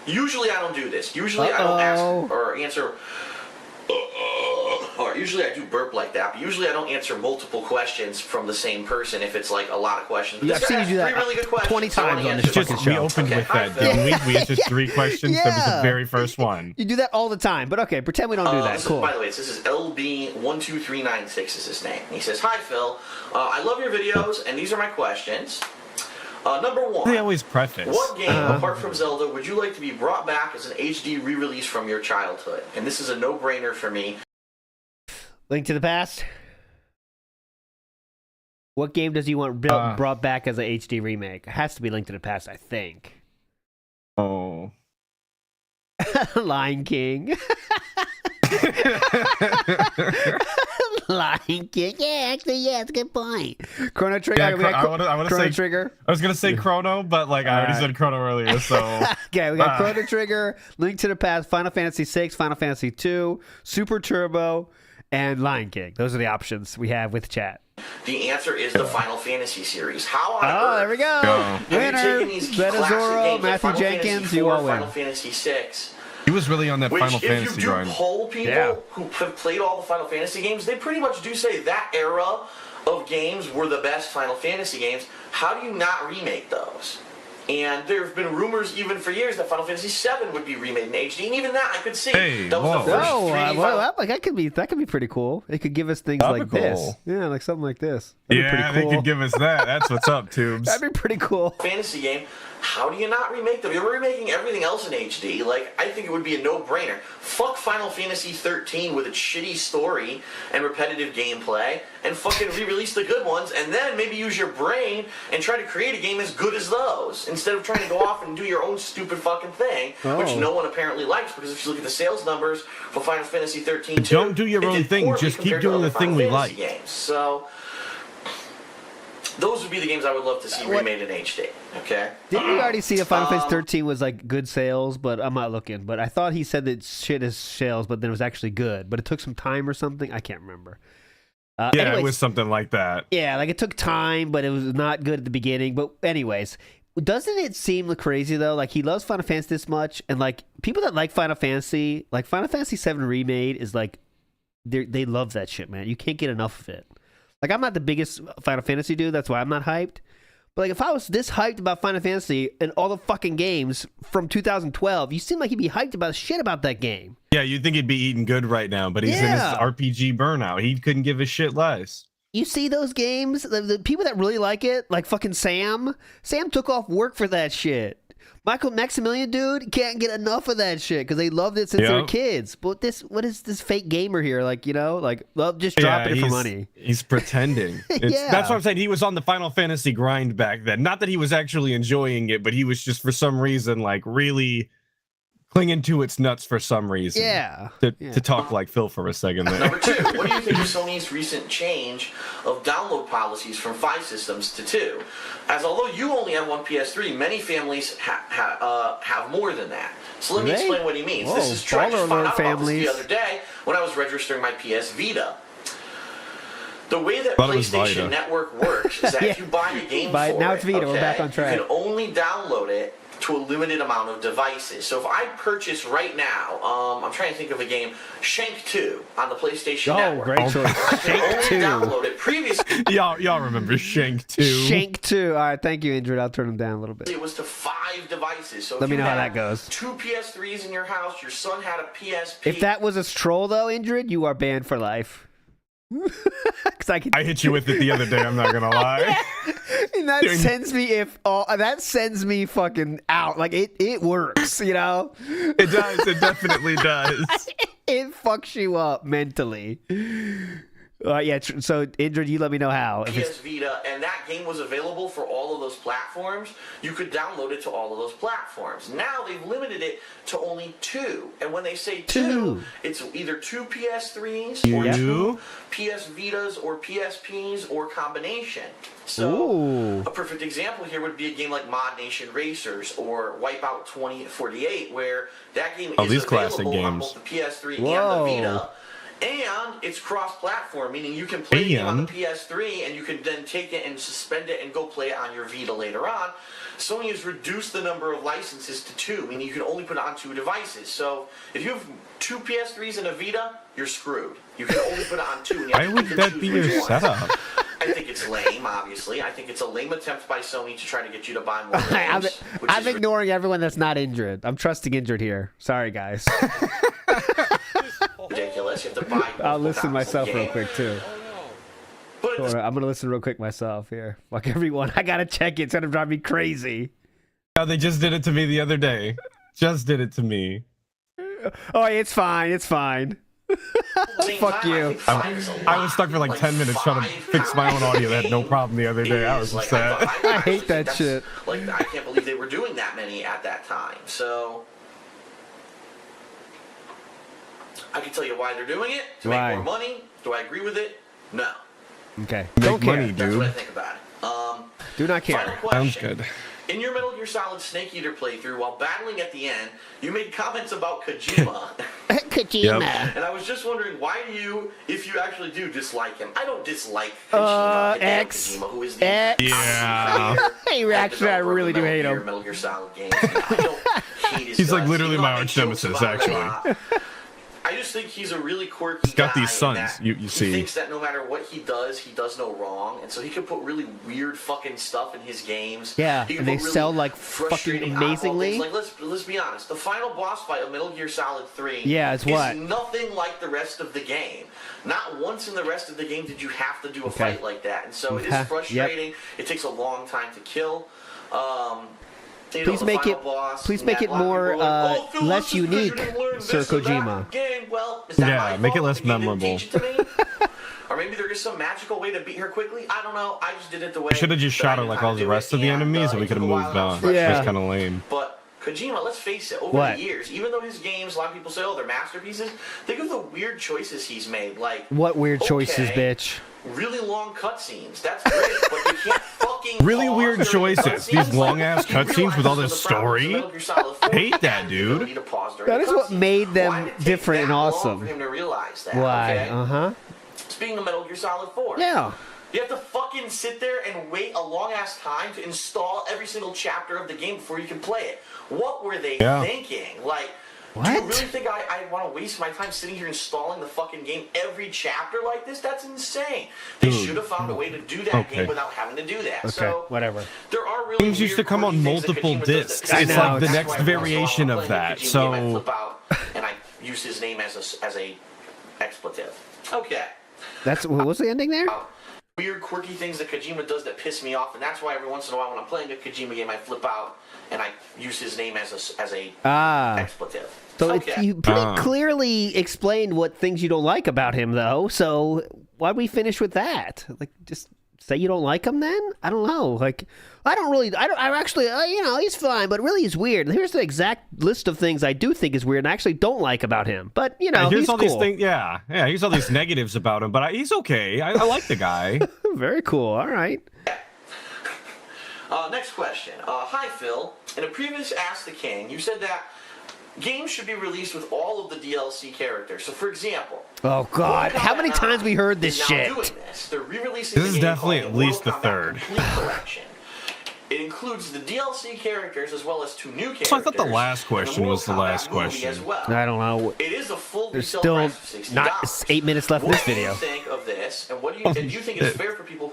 usually I don't do this. Usually I don't ask or answer, or usually I do burp like that, but usually I don't answer multiple questions from the same person if it's like a lot of questions. I've seen you do that really good 20 times on this fucking show. We opened with that, didn't we? We answered 3 questions. That was the very first one. You do that all the time, but okay, pretend we don't do that. Cool. By the way, this is LB12396 is his name. He says, "Hi Phil, I love your videos, and these are my questions. Number 1. They always preface. What game, apart from Zelda, would you like to be brought back as an HD re-release from your childhood?" And this is a no-brainer for me. Link to the Past. What game does he want brought back as an HD remake? It has to be Link to the Past, I think. Oh. Lion King. Lion King. Yeah, actually, it's a good point. Chrono Trigger. Chrono Trigger. I was gonna say Chrono, but I already said Chrono earlier, so. Okay, we got Chrono Trigger, Link to the Past, Final Fantasy VI, Final Fantasy II, Super Turbo, and Lion King. Those are the options we have with chat. The answer is the Final Fantasy series. How on earth? There we go. Winner. Benazoro, Matthew Jenkins, you all win. Final Fantasy VI. He was really on that Which, Final if Fantasy you drawing. do poll people who have played all the Final Fantasy games, they pretty much do say that era of games were the best Final Fantasy games. How do you not remake those? And there have been rumors even for years that Final Fantasy VII would be remade in HD, and even that I could see. That was the first 3D that could be pretty cool. It could give us things like this. Yeah, like something like this. That'd be pretty cool. They could give us that. That's what's up, Tubes. That'd be pretty cool. Fantasy game. How do you not remake them? You're remaking everything else in HD. I think it would be a no-brainer. Fuck Final Fantasy 13 with its shitty story and repetitive gameplay, and fucking re-release the good ones, and then maybe use your brain and try to create a game as good as those, instead of trying to go off and do your own stupid fucking thing, which no one apparently likes, because if you look at the sales numbers for Final Fantasy 13 too, don't do your own thing. Just keep doing the thing we like. Games. So those would be the games I would love to see remade in HD. Okay. Didn't we already see that Final Fantasy 13 was good sales? But I'm not looking. But I thought he said that shit is sales, but then it was actually good. But it took some time or something. I can't remember. Anyways, it was something like that. Yeah, it took time, but it was not good at the beginning. But anyways, doesn't it seem crazy though? He loves Final Fantasy this much, and people that like Final Fantasy, Final Fantasy 7 Remade is they love that shit, man. You can't get enough of it. I'm not the biggest Final Fantasy dude, that's why I'm not hyped. But if I was this hyped about Final Fantasy and all the fucking games from 2012, you seem like he'd be hyped about shit about that game. Yeah, you'd think he'd be eating good right now, but he's in his RPG burnout. He couldn't give a shit less. You see those games, the people that really like it, like fucking Sam took off work for that shit. Maximilian, dude, can't get enough of that shit because they loved it since they were kids. But what is this fake gamer here? Like, just dropping it for money. He's pretending. That's what I'm saying. He was on the Final Fantasy grind back then. Not that he was actually enjoying it, but he was just for some reason like really clinging to its nuts for some reason. To talk like Phil for a second there. Number 2, what do you think of Sony's recent change of download policies from 5 systems to 2? As although you only have one PS3, many families have more than that. So let me explain what he means. Whoa, this is true. I just found out about this families. the other day when I was registering my PS Vita. The way that PlayStation Network works is that if you buy a game now it's Vita. We're back on track. You can only download it to a limited amount of devices. So if I purchase right now, I'm trying to think of a game, Shank 2 on the PlayStation Network. Great choice. I can only download it previously. Y'all remember Shank 2? Shank 2. All right, thank you, Indrid. I'll turn them down a little bit. It was to 5 devices. So let me know how that goes. 2 PS3s in your house, your son had a PSP. If that was a troll, though, Indrid, you are banned for life. I hit you with it the other day. I'm not gonna lie. And that sends me fucking out. Like it works, It does. It definitely does. It fucks you up mentally. So Indrid, you let me know how. PS Vita, and that game was available for all of those platforms. You could download it to all of those platforms. Now they've limited it to only 2. And when they say 2, it's either 2 PS3s or 2 PS Vitas or PSPs or combination. So a perfect example here would be a game like Mod Nation Racers or Wipeout 2048, where that game is available on both the PS3 and the Vita. And it's cross-platform, meaning you can play it on the PS3 and you can then take it and suspend it and go play it on your Vita later on. Sony has reduced the number of licenses to 2, meaning you can only put it on 2 devices. So if you have 2 PS3s and a Vita, you're screwed. You can only put it on 2. And you have Why would that be your setup? I think it's lame, obviously. I think it's a lame attempt by Sony to try to get you to buy more games. I'm ignoring everyone that's not Indrid. I'm trusting Indrid here. Sorry, guys. Ridiculous. You have to buy. I'll listen myself real quick too. I'm gonna listen real quick myself here. Fuck everyone. I gotta check it. It's gonna drive me crazy. Yeah, they just did it to me the other day. Just did it to me. Oh, it's fine. It's fine. Fuck you. I was stuck for like 10 minutes trying to fix my own audio. That had no problem the other day. I was upset. I hate that shit. Like, I can't believe they were doing that many at that time. So I can tell you why they're doing it. To make more money. Do I agree with it? No. Okay. Don't care. Money, dude. That's what I think about it. Do not care. Final question. Sounds good. In your Metal Gear Solid Snake Eater playthrough, while battling at the end, you made comments about Kojima. Kojima. Yep. And I was just wondering, why do you, if you actually do dislike him? I don't dislike Kojima. Kojima, who is the Hey, actually, I really do hate him. Metal Gear Solid games. I don't hate his He's like guts. literally my arch nemesis, actually. I just think he's a really quirky He's got guy these sons, you see. He thinks that no matter what he does no wrong. And so he can put really weird fucking stuff in his games. Yeah, and they sell like fucking amazingly. Like, let's be honest. The final boss fight of Metal Gear Solid 3 is nothing like the rest of the game. Not once in the rest of the game did you have to do a fight like that. And so it is frustrating. It takes a long time to kill. Please make it more less unique, Sir Kojima. Yeah, make it less memorable. Or maybe there is some magical way to beat her quickly. I don't know. I just did it the way. I should have just shot her like all the rest of the enemies, and we could have moved on. Yeah, it's kind of lame. But Kojima, let's face it, over the years, even though his games, a lot of people say, oh, they're masterpieces, think of the weird choices he's made. Like, what weird choices, bitch? Really long cutscenes. That's great, but you can't fucking really weird choices. These long ass cutscenes with all this story. Hate that, dude. That is what made them different and awesome. For him to realize that. Why? Speaking of Metal Gear Solid 4. Yeah. You have to fucking sit there and wait a long ass time to install every single chapter of the game before you can play it. What were they thinking? Like, do you really think I want to waste my time sitting here installing the fucking game every chapter like this? That's insane. They should have found a way to do that game without having to do that. Okay, so, whatever. There are really games used to come on multiple discs. It's like the next variation of that. So, and I use his name as a expletive. Okay. What's the ending there? weird, quirky things that Kojima does that piss me off, and that's why every once in a while when I'm playing a Kojima game, I flip out and I use his name as a expletive. So okay. you pretty clearly explained what things you don't like about him, though. So why'd we finish with that? Like, just say you don't like him then? I don't know. Like, I actually, he's fine, but really he's weird. Here's the exact list of things I do think is weird and I actually don't like about him. But, here's all cool. These things, here's all these negatives about him, but he's okay. I like the guy. Very cool. All right. Next question. Hi, Phil. In a previous Ask the King, you said that games should be released with all of the DLC characters. So, for example... Oh, God. How many times we heard this shit? Doing this. They're re-releasing this is definitely at least the third. Collection. It includes the DLC characters as well as 2 new characters. So I thought the last question was the last question. As well. I don't know. It is a full There's retail still price of $60. not 8 minutes left in this video. What do you think of this? And what do you think it's fair for people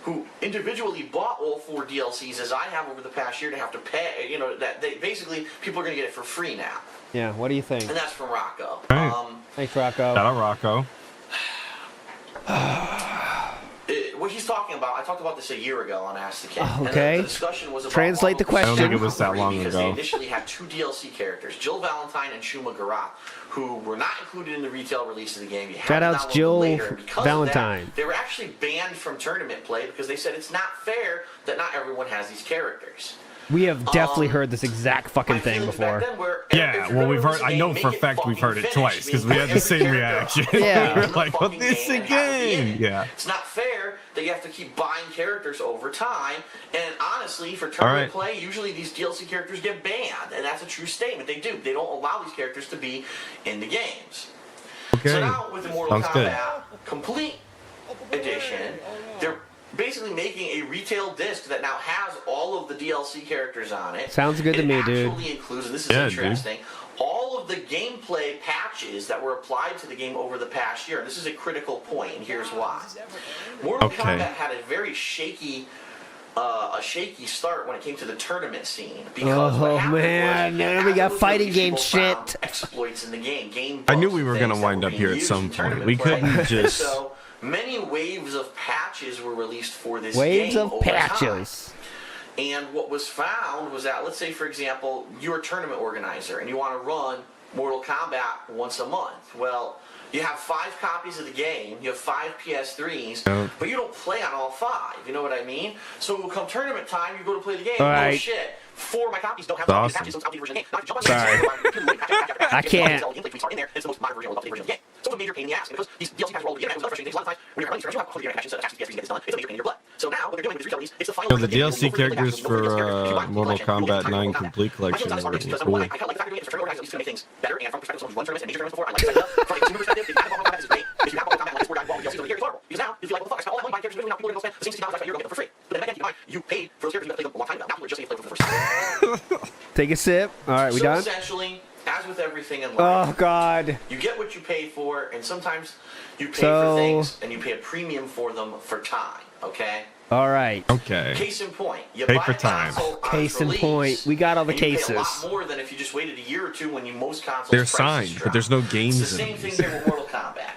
who individually bought all 4 DLCs, as I have over the past year, to have to pay? That they basically people are going to get it for free now. Yeah. What do you think? And that's from Rocco. Right. Thanks, Rocco. Shout out Rocco. What he's talking about, I talked about this a year ago on Ask the King. Okay. And the discussion was about Translate the question. I don't think it was that long because ago. They initially had 2 DLC characters, Jill Valentine and Shuma Garat, who were not included in the retail release of the game. Shout outs Jill Valentine. They were actually banned from tournament play because they said it's not fair that not everyone has these characters. We have definitely heard this exact fucking thing before. Yeah, well, we've heard. I know for a fact we've heard it twice because we had the same reaction. Yeah, we were like, "What is the game?" Yeah. It's not fair that you have to keep buying characters over time. And honestly, for tournament play, usually these DLC characters get banned, and that's a true statement. They do. They don't allow these characters to be in the games. Okay. So now with the Mortal Kombat Complete Edition, they're basically making a retail disc that now has all of the DLC characters on it. Sounds good to me, dude. It actually includes, and this is interesting, all of the gameplay patches that were applied to the game over the past year. And this is a critical point, and here's why. Mortal Kombat had a very shaky start when it came to the tournament scene. Because now we got fighting game shit. Exploits in the game. I knew we were going to wind up here at some point. We couldn't just... So many waves of patches were released for this game. Waves of patches. And what was found was that, let's say, for example, you're a tournament organizer and you want to run Mortal Kombat once a month. Well, you have 5 copies of the game, you have 5 PS3s, but you don't play on all 5. You know what I mean? So come tournament time, you go to play the game. Oh shit! 4 of my copies don't have the patches, so it's outdated version of the game. Sorry. I can't. It's the most modern version of the game. So it's a major pain in the ass because these DLC patches are all over the internet. It was frustrating. A lot of times when you're running these, you have to get patches, so attach the PS3 to get this done. It's a major pain in your butt. So now what they're doing with this retail release, it's the final. The DLC characters for Mortal Kombat 9 Complete Collection are really cool. I kind of like the fact that it's tournament organizers to make things better. And from the perspective of someone who's run tournaments and major tournaments before, I like that. From a consumer perspective, if you have Mortal Kombat, this is great. If you have Mortal Kombat, like this, we're DLCs over here, it's horrible. Because now, if you like, well, fuck, I spent all that money buying characters, now people are going to spend the same $60 a year to get them for free. But then again, you paid for those characters, you got to play them a long time ago. Now people are just saying play them for the first time. Take a sip. All right, we done? Essentially, as with everything in life, oh God, you get what you pay for, and sometimes you pay for things and you pay a premium for them for time. Okay. All right. Okay. Case in point, you pay buy for time. Case in point, we got all the cases. You pay a lot more than if you just waited a year or two when most consoles. They're signed, but there's no games. It's the same thing here with Mortal Kombat.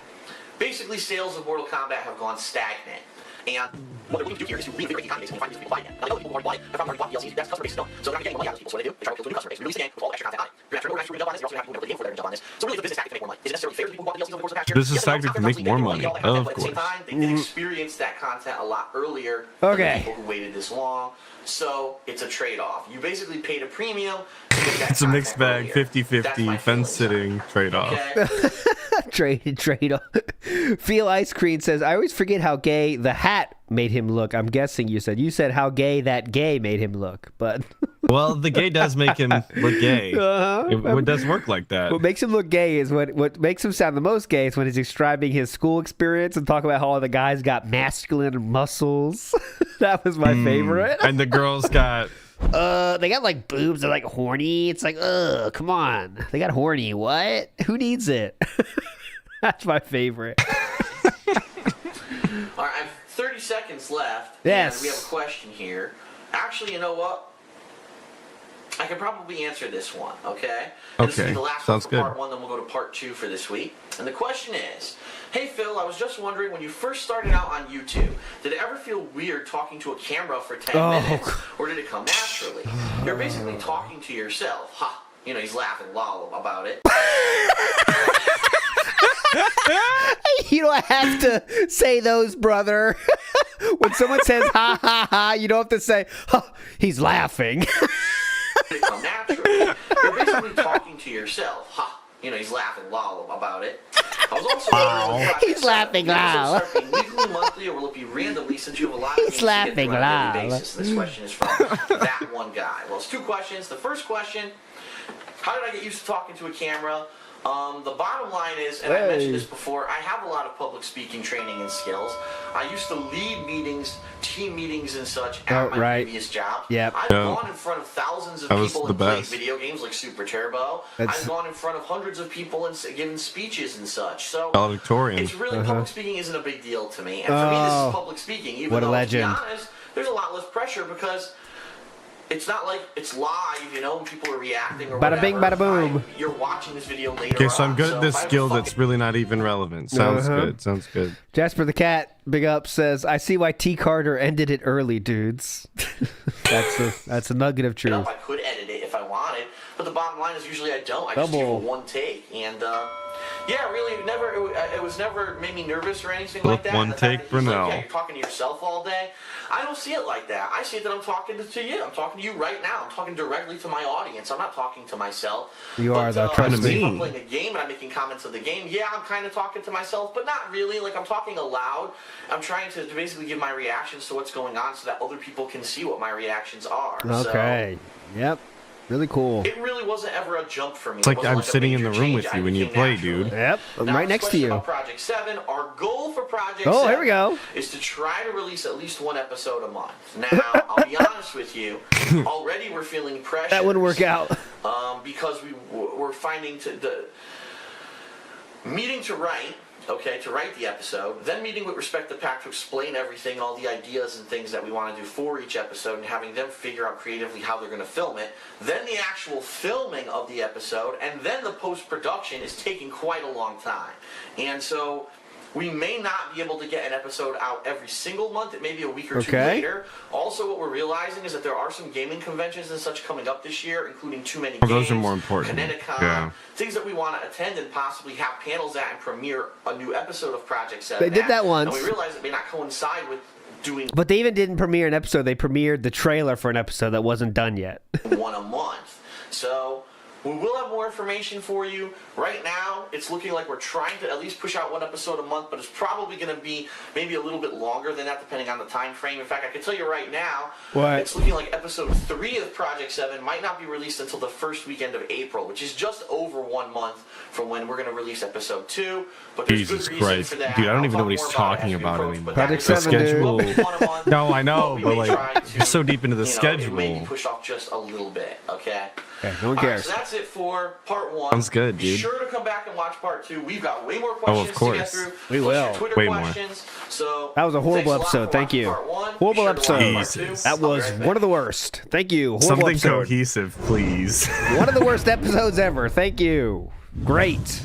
Basically, sales of Mortal Kombat have gone stagnant. And what they're willing to do here is to reinvigorate the economy and find these people buying it. Now, the other people who already bought it have found DLCs, that's customer base is known. So they're not getting money out of these people. So what they do, they try to appeal to a new customer base. We release the game with all the extra content on it. You're going to have to jump on this. You're also going to have to play the game for their jump on this. So really, it's a business tactic to make more money. Is it necessarily fair to people who bought the DLCs over the course of the past year? This is a tactic to make more money, of course. At the same time, they did experience that content a lot earlier than the people who waited this long. So it's a trade-off. You basically paid a premium to get that. It's a mixed bag, 50-50, fence-sitting trade-off. Okay. Trade-off. Feel Ice Cream says, I always forget how gay the hat made him look. I'm guessing you said how gay that gay made him look, but well, the gay does make him look gay. It does work like that. What makes him look gay is what makes him sound the most gay is when he's describing his school experience and talk about how all the guys got masculine muscles. That was my favorite. And the girls got they got like boobs. They're like horny. It's like, come on. They got horny. What? Who needs it? That's my favorite. All right, I have 30 seconds left. Yes. And we have a question here. Actually, you know what? I can probably answer this one, okay? And this will be the last one for part 1, then we'll go to part 2 for this week. And the question is, Hey Phil, I was just wondering, when you first started out on YouTube, did it ever feel weird talking to a camera for 10 minutes, or did it come naturally? You're basically talking to yourself. Ha! You know, he's laughing lol about it. You don't have to say those, brother. When someone says ha ha ha, you don't have to say, huh, he's laughing. Did it come naturally? You're basically talking to yourself. Ha! You know, he's laughing lol about it. I was also wondering, he's laughing lol. Weekly, monthly, or will it be randomly, since you have a lot of he's laughing on a daily lol. basis? This question is from that one guy. Well, it's 2 questions. The first question: how did I get used to talking to a camera? The bottom line is, and I mentioned this before, I have a lot of public speaking training and skills. I used to lead meetings, team meetings and such at my previous job. Yep. I've gone in front of thousands of people and played video games like Super Turbo. I've gone in front of hundreds of people and given speeches and such. So it's really, public speaking isn't a big deal to me. And for me, this is public speaking, even though, to be honest, there's a lot less pressure because it's not like it's live, you know, when people are reacting or whatever. Bada bing, bada boom. You're watching this video later Okay, so I'm good at this skill that's really not even relevant. Sounds good. Sounds good. Jasper the Cat, big up, says, I see why T. Carter ended it early, dudes. That's a nugget of truth. You know, I could edit it if I wanted, but the bottom line is usually I don't. I just give it one take. And, yeah, really, it was never made me nervous or anything like that. One take, Brunel. Like, yeah, you're talking to yourself all day. I don't see it like that. I see it that I'm talking to you. I'm talking to you right now. I'm talking directly to my audience. I'm not talking to myself. You are, though. Trust me. If I'm playing a game and I'm making comments of the game, yeah, I'm kind of talking to myself, but not really. Like, I'm talking aloud. I'm trying to basically give my reactions to what's going on so that other people can see what my reactions are. Okay. So, yep. Really cool. It really wasn't ever a jump for me. It's like I'm sitting in the room with you when you play, dude. Yep. I'm right next to you. About Project 7. Our goal for Project 7 here we go. Is to try to release at least 1 episode a month. Now, I'll be honest with you. Already we're feeling pressure. That wouldn't work out. Because we're finding the meeting to write. Okay, to write the episode, then meeting with Respect the Pack to explain everything, all the ideas and things that we want to do for each episode, and having them figure out creatively how they're going to film it, then the actual filming of the episode, and then the post-production is taking quite a long time. And so we may not be able to get an episode out every single month. It may be a week or 2 later. Also, what we're realizing is that there are some gaming conventions and such coming up this year, including Too Many Games, those are more important. Kineticon, things that we want to attend and possibly have panels at and premiere a new episode of Project 7. They did that once. And we realized it may not coincide with doing... But they even didn't premiere an episode. They premiered the trailer for an episode that wasn't done yet. 1 a month. So we will have more information for you. Right now, it's looking like we're trying to at least push out 1 episode a month, but it's probably going to be maybe a little bit longer than that, depending on the time frame. In fact, I can tell you right now, it's looking like episode 3 of Project 7 might not be released until the first weekend of April, which is just over 1 month from when we're going to release episode 2. But there's Jesus good reason Christ, for that. dude! I don't even know what he's talking about anymore. Project 7, dude. No, I know, but like, you're so deep into the schedule. Maybe push off just a little bit, okay? Okay, no one cares. So that's it for part 1. Sounds good, dude. Be sure to come back and watch part 2. We've got way more questions to get through. We will. Way questions. More. So that was a horrible episode. Thank you. Horrible episode. That was one of the worst. Thank you. Horrible Something episode. Cohesive, please. One of the worst episodes ever. Thank you. Great.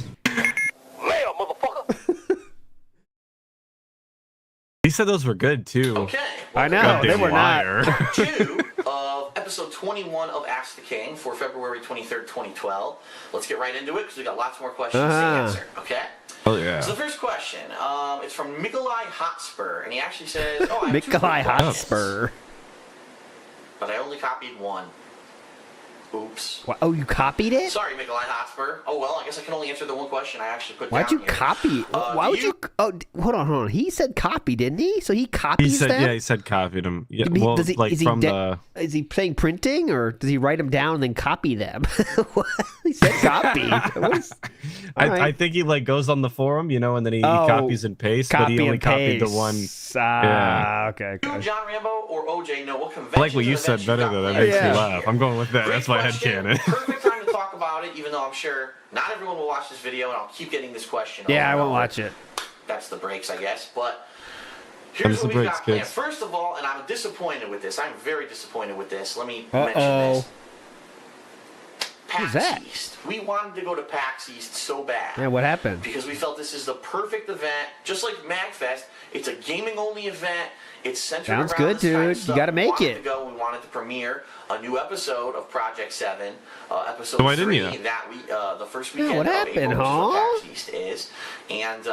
He said those were good too. Okay. Well, I know they were not. Part 2 of episode 21 of Ask the King for February 23rd, 2012. Let's get right into it because we got lots more questions to answer. Okay. Oh yeah. So the first question, it's from Mikolai Hotspur, and he actually says, "Oh, I have Mikolai Hotspur." But I only copied 1. Oops. What? Oh, you copied it? Sorry, Mikolai Hotspur. Oh, well, I guess I can only answer the 1 question I actually put Why'd down you copy? Why would you... Oh, hold on. He said copy, didn't he? So he copies them? Yeah, he said copied them. Yeah, well, is he playing printing, or does he write them down and then copy them? He said copy. I think he like goes on the forum, you know, and then he copies and pastes, but he only copied the 1. Okay. Do John Rambo or OJ know what convention? I like what you said better, though. That makes me laugh. I'm going with that. Great That's my headcanon. Perfect time to talk about it, even though I'm sure not everyone will watch this video, and I'll keep getting this question. Yeah, I won't watch it. That's the breaks, I guess. But here's what we've got planned. First of all, and I'm disappointed with this. I'm very disappointed with this. Let me mention this. Who's that? East. We wanted to go to PAX East so bad. Yeah, what happened? Because we felt this is the perfect event, just like MagFest. It's a gaming-only event. It's centered Sounds around good, this kind of dude. You stuff. gotta make we wanted it. To go. We wanted to premiere a new episode of Project 7, episode So why didn't 3. you? That we, the first weekend what of happened, April, which is huh? what PAX East is, and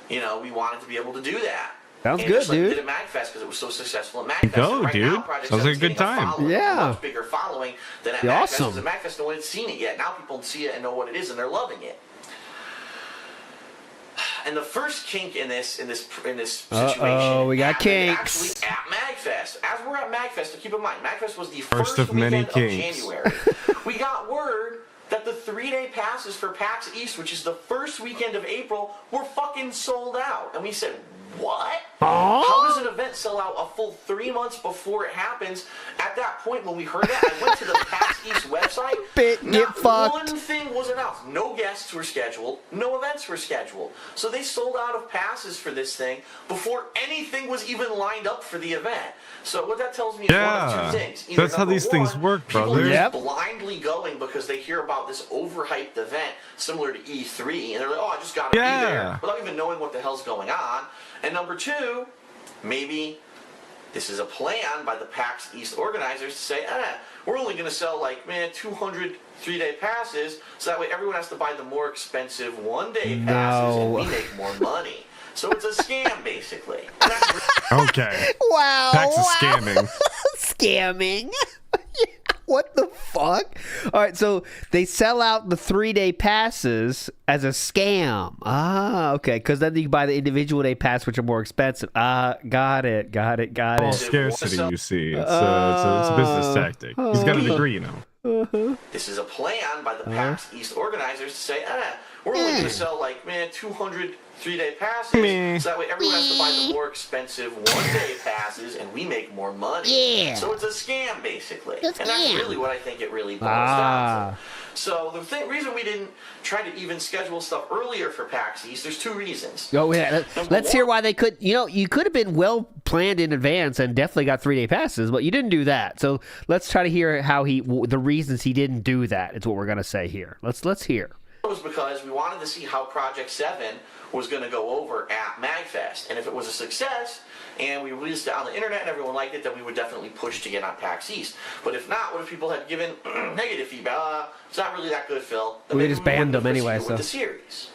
you know, we wanted to be able to do that. Sounds and good, just like dude. We did at MagFest because it was so successful at MagFest. Go, right dude. Now, Project Sounds like a 7's good getting time. following, Yeah. a much bigger following than at Be MagFest. awesome. Because at MagFest, no one had seen it yet. Now people see it and know what it is, and they're loving it. And the first kink in this situation. We got happened kinks. Actually, at MagFest, as we're at MagFest, so keep in mind, MagFest was the First first of many weekend of kinks. January. We got word that the 3-day passes for PAX East, which is the first weekend of April, were fucking sold out. And we said, what? How does an event sell out a full 3 months before it happens? At that point, when we heard that, I went to the PAX East website. Get Not fucked. one thing was announced. No guests were scheduled. No events were scheduled. So they sold out of passes for this thing before anything was even lined up for the event. So what that tells me is one of two things. Either That's how number these things one, work, people brother. are Yep. just blindly going because they hear about this overhyped event similar to E3, and they're like, oh, I just got to be there, without even knowing what the hell's going on. And number two, maybe this is a plan by the PAX East organizers to say, we're only going to sell like, 200 3-day passes, so that way everyone has to buy the more expensive 1-day passes, and we make more money. So it's a scam, basically. And that's Okay. Wow. PAX is wow. scamming. Scamming. What the fuck? All right, so they sell out the 3-day passes as a scam. Ah, okay, because then you buy the individual day pass, which are more expensive. Got it. Well, scarcity, you see. It's a business tactic. He's got a degree, you know. This is a plan by the PAX East organizers to say, we're only going to sell like 200 3-day passes, so that way everyone has to buy the more expensive 1-day passes, and we make more money. Yeah. So it's a scam, basically. It's a And that's scam. really what I think it really boils down to. So the reason we didn't try to even schedule stuff earlier for PAX East, there's 2 reasons. Oh, yeah. Let's hear why they could. You know, you could have been well planned in advance and definitely got 3-day passes, but you didn't do that. So let's try to hear how the reasons he didn't do that. Is what we're gonna say here. Let's hear. It was because we wanted to see how Project 7 was going to go over at MagFest. And if it was a success, and we released it on the internet and everyone liked it, then we would definitely push to get on PAX East. But if not, what if people had given negative feedback? It's not really that good, Phil. Then We maybe just banned wouldn't them anyway, proceed so. with the series.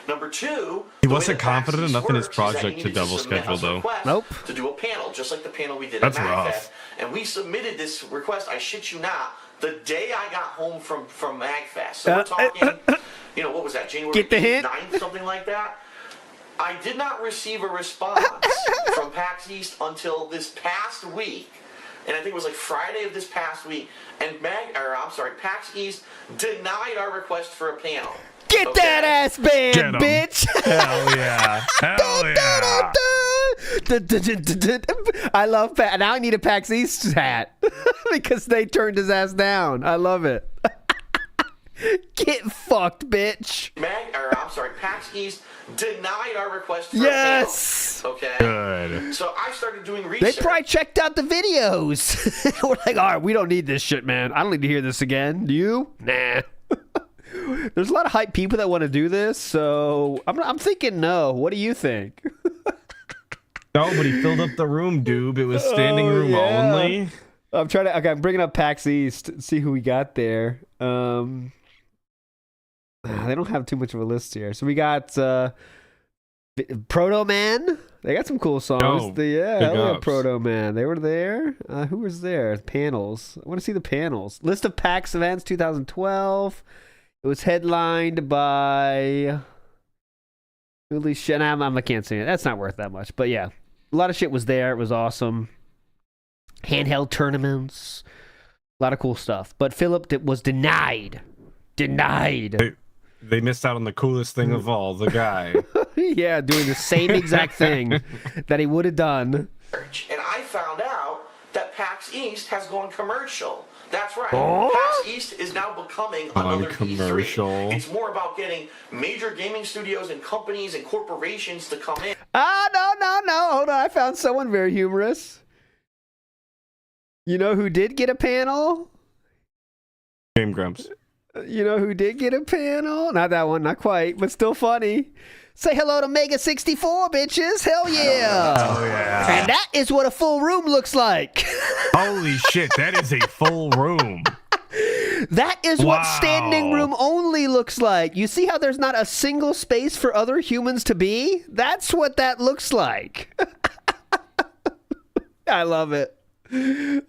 Number 2, He the way wasn't that PAX confident East enough in his works is that you project need to double submit schedule, a though. request Nope. To do a panel, just like the panel we did That's at MagFest. rough. And we submitted this request, I shit you not, the day I got home from MagFest. So we're talking, what was that, January Get the 8th, hint? 9th, something like that? I did not receive a response from PAX East until this past week. And I think it was like Friday of this past week. And PAX East denied our request for a panel. Get that ass banned, Get 'em. bitch! Hell yeah. Hell yeah. I love Pat. Now I need a PAX East hat because they turned his ass down. I love it. Get fucked, bitch. PAX East denied our request for Yes. a panel. Okay. Good. So I started doing They research. probably checked out the videos. We're like, all right, we don't need this shit, man. I don't need to hear this again. Do you? Nah. There's a lot of hype people that want to do this, so I'm thinking no. What do you think? No, but he filled up the room, dude. It was standing room yeah. only. I'm bringing up PAX East. See who we got there. They don't have too much of a list here. So we got Proto Man. They got some cool songs. Oh, we big got ups. Proto Man. They were there. Who was there? Panels. I want to see the panels. List of PAX events 2012. It was headlined by holy shit. I can't say it. That's not worth that much. But yeah, a lot of shit was there. It was awesome. Handheld tournaments. A lot of cool stuff. But Philip was denied. They missed out on the coolest thing of all, the guy. Yeah, doing the same exact thing that he would have done. And I found out that PAX East has gone commercial. That's right. Oh? PAX East is now becoming another commercial. E3. It's more about getting major gaming studios and companies and corporations to come in. No. Hold on. I found someone very humorous. You know who did get a panel? Game Grumps. You know who did get a panel? Not that one, not quite, but still funny. Say hello to Mega 64, bitches. Hell yeah. Oh, yeah. And that is what a full room looks like. Holy shit, that is a full room. That is what standing room only looks like. You see how there's not a single space for other humans to be? That's what that looks like. I love it.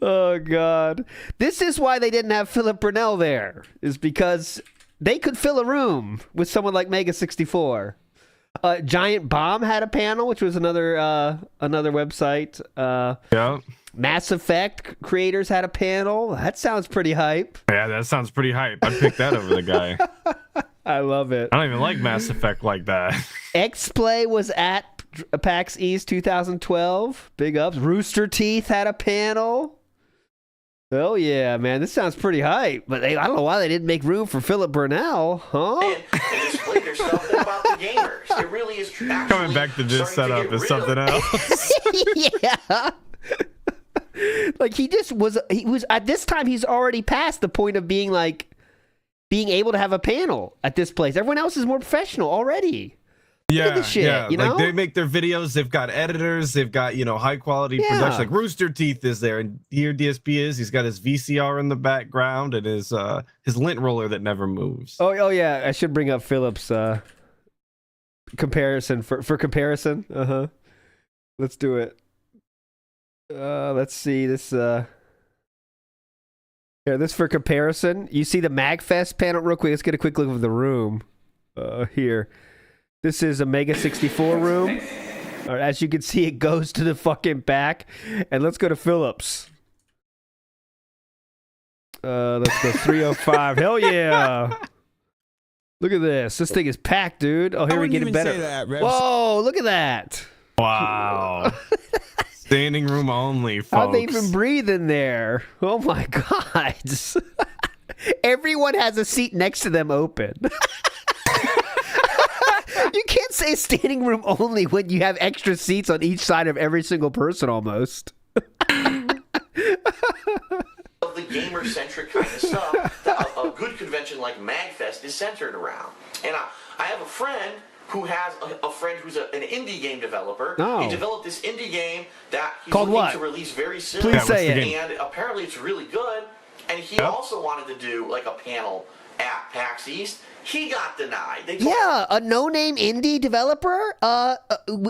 Oh, God. This is why they didn't have Philip Burnell there, is because they could fill a room with someone like Mega 64. Giant Bomb had a panel, which was another website. Yeah. Mass Effect creators had a panel. That sounds pretty hype. Yeah, that sounds pretty hype. I'd pick that over the guy. I love it. I don't even like Mass Effect like that. X-Play was at PAX East 2012. Big ups. Rooster Teeth had a panel. Oh yeah, man, this sounds pretty hype. But I don't know why they didn't make room for Philip Burnell, huh? And displayed there's something about the gamers. It really is Coming back to this setup is something else. Yeah. Like he was at this time he's already past the point of being able to have a panel at this place. Everyone else is more professional already. Look at this shit, you know? Like they make their videos, they've got editors, they've got, high quality production. Like Rooster Teeth is there, and here DSP is. He's got his VCR in the background and his lint roller that never moves. Oh yeah, I should bring up Philip's comparison for comparison. Let's do it. Let's see this. Here, this for comparison. You see the MagFest panel real quick. Let's get a quick look of the room. Here. This is a Mega 64 room. All right, as you can see, it goes to the fucking back. And let's go to Phillips. Let's go 305. Hell yeah. Look at this. This thing is packed, dude. Oh, here we get it better. Whoa, look at that. Wow. Standing room only, folks. How'd they even breathe in there? Oh my God. Everyone has a seat next to them open. You can't say standing room only when you have extra seats on each side of every single person almost. Of the gamer-centric kind of stuff that a good convention like MagFest is centered around. And I have a friend who has a friend who's an indie game developer. Oh. He developed this indie game that he's called looking what? to release very soon. Please say it. And apparently it's really good. And he also wanted to do like a panel at PAX East. He got denied. Yeah, a no-name indie developer?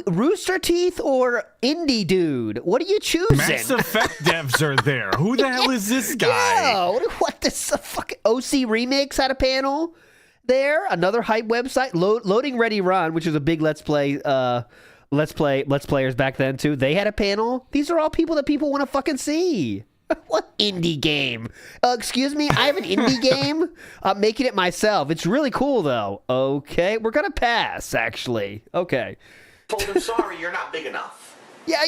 Rooster Teeth or indie dude? What are you choosing? Mass Effect devs are there. Who the hell is this guy? Yeah, what this fucking OC Remix had a panel there. Another hype website, Loading Ready Run, which is a big let's players back then too. They had a panel. These are all people that people want to fucking see. What indie game? Excuse me, I have an indie game. I'm making it myself. It's really cool though. Okay, we're gonna pass actually. Okay. Told him, sorry, you're not big enough. Yeah.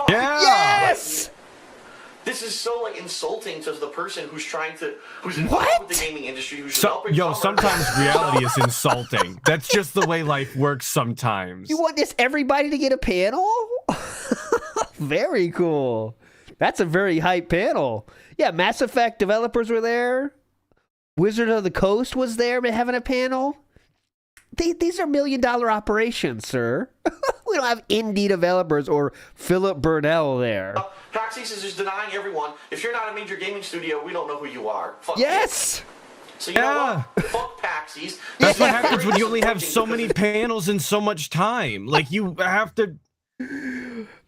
Yes. This is so insulting to the person who's involved with the gaming industry. Sometimes reality is insulting. That's just the way life works sometimes. You want everybody to get a panel? Very cool. That's a very hype panel. Yeah, Mass Effect developers were there. Wizard of the Coast was there having a panel. These are $1 million operations, sir. We don't have indie developers or Philip Burnell there. PAX East is just denying everyone. If you're not a major gaming studio, we don't know who you are. Fuck yes! You. So you know what? Fuck PAX East. That's what happens when you only have so many panels and so much time. Like, you have to...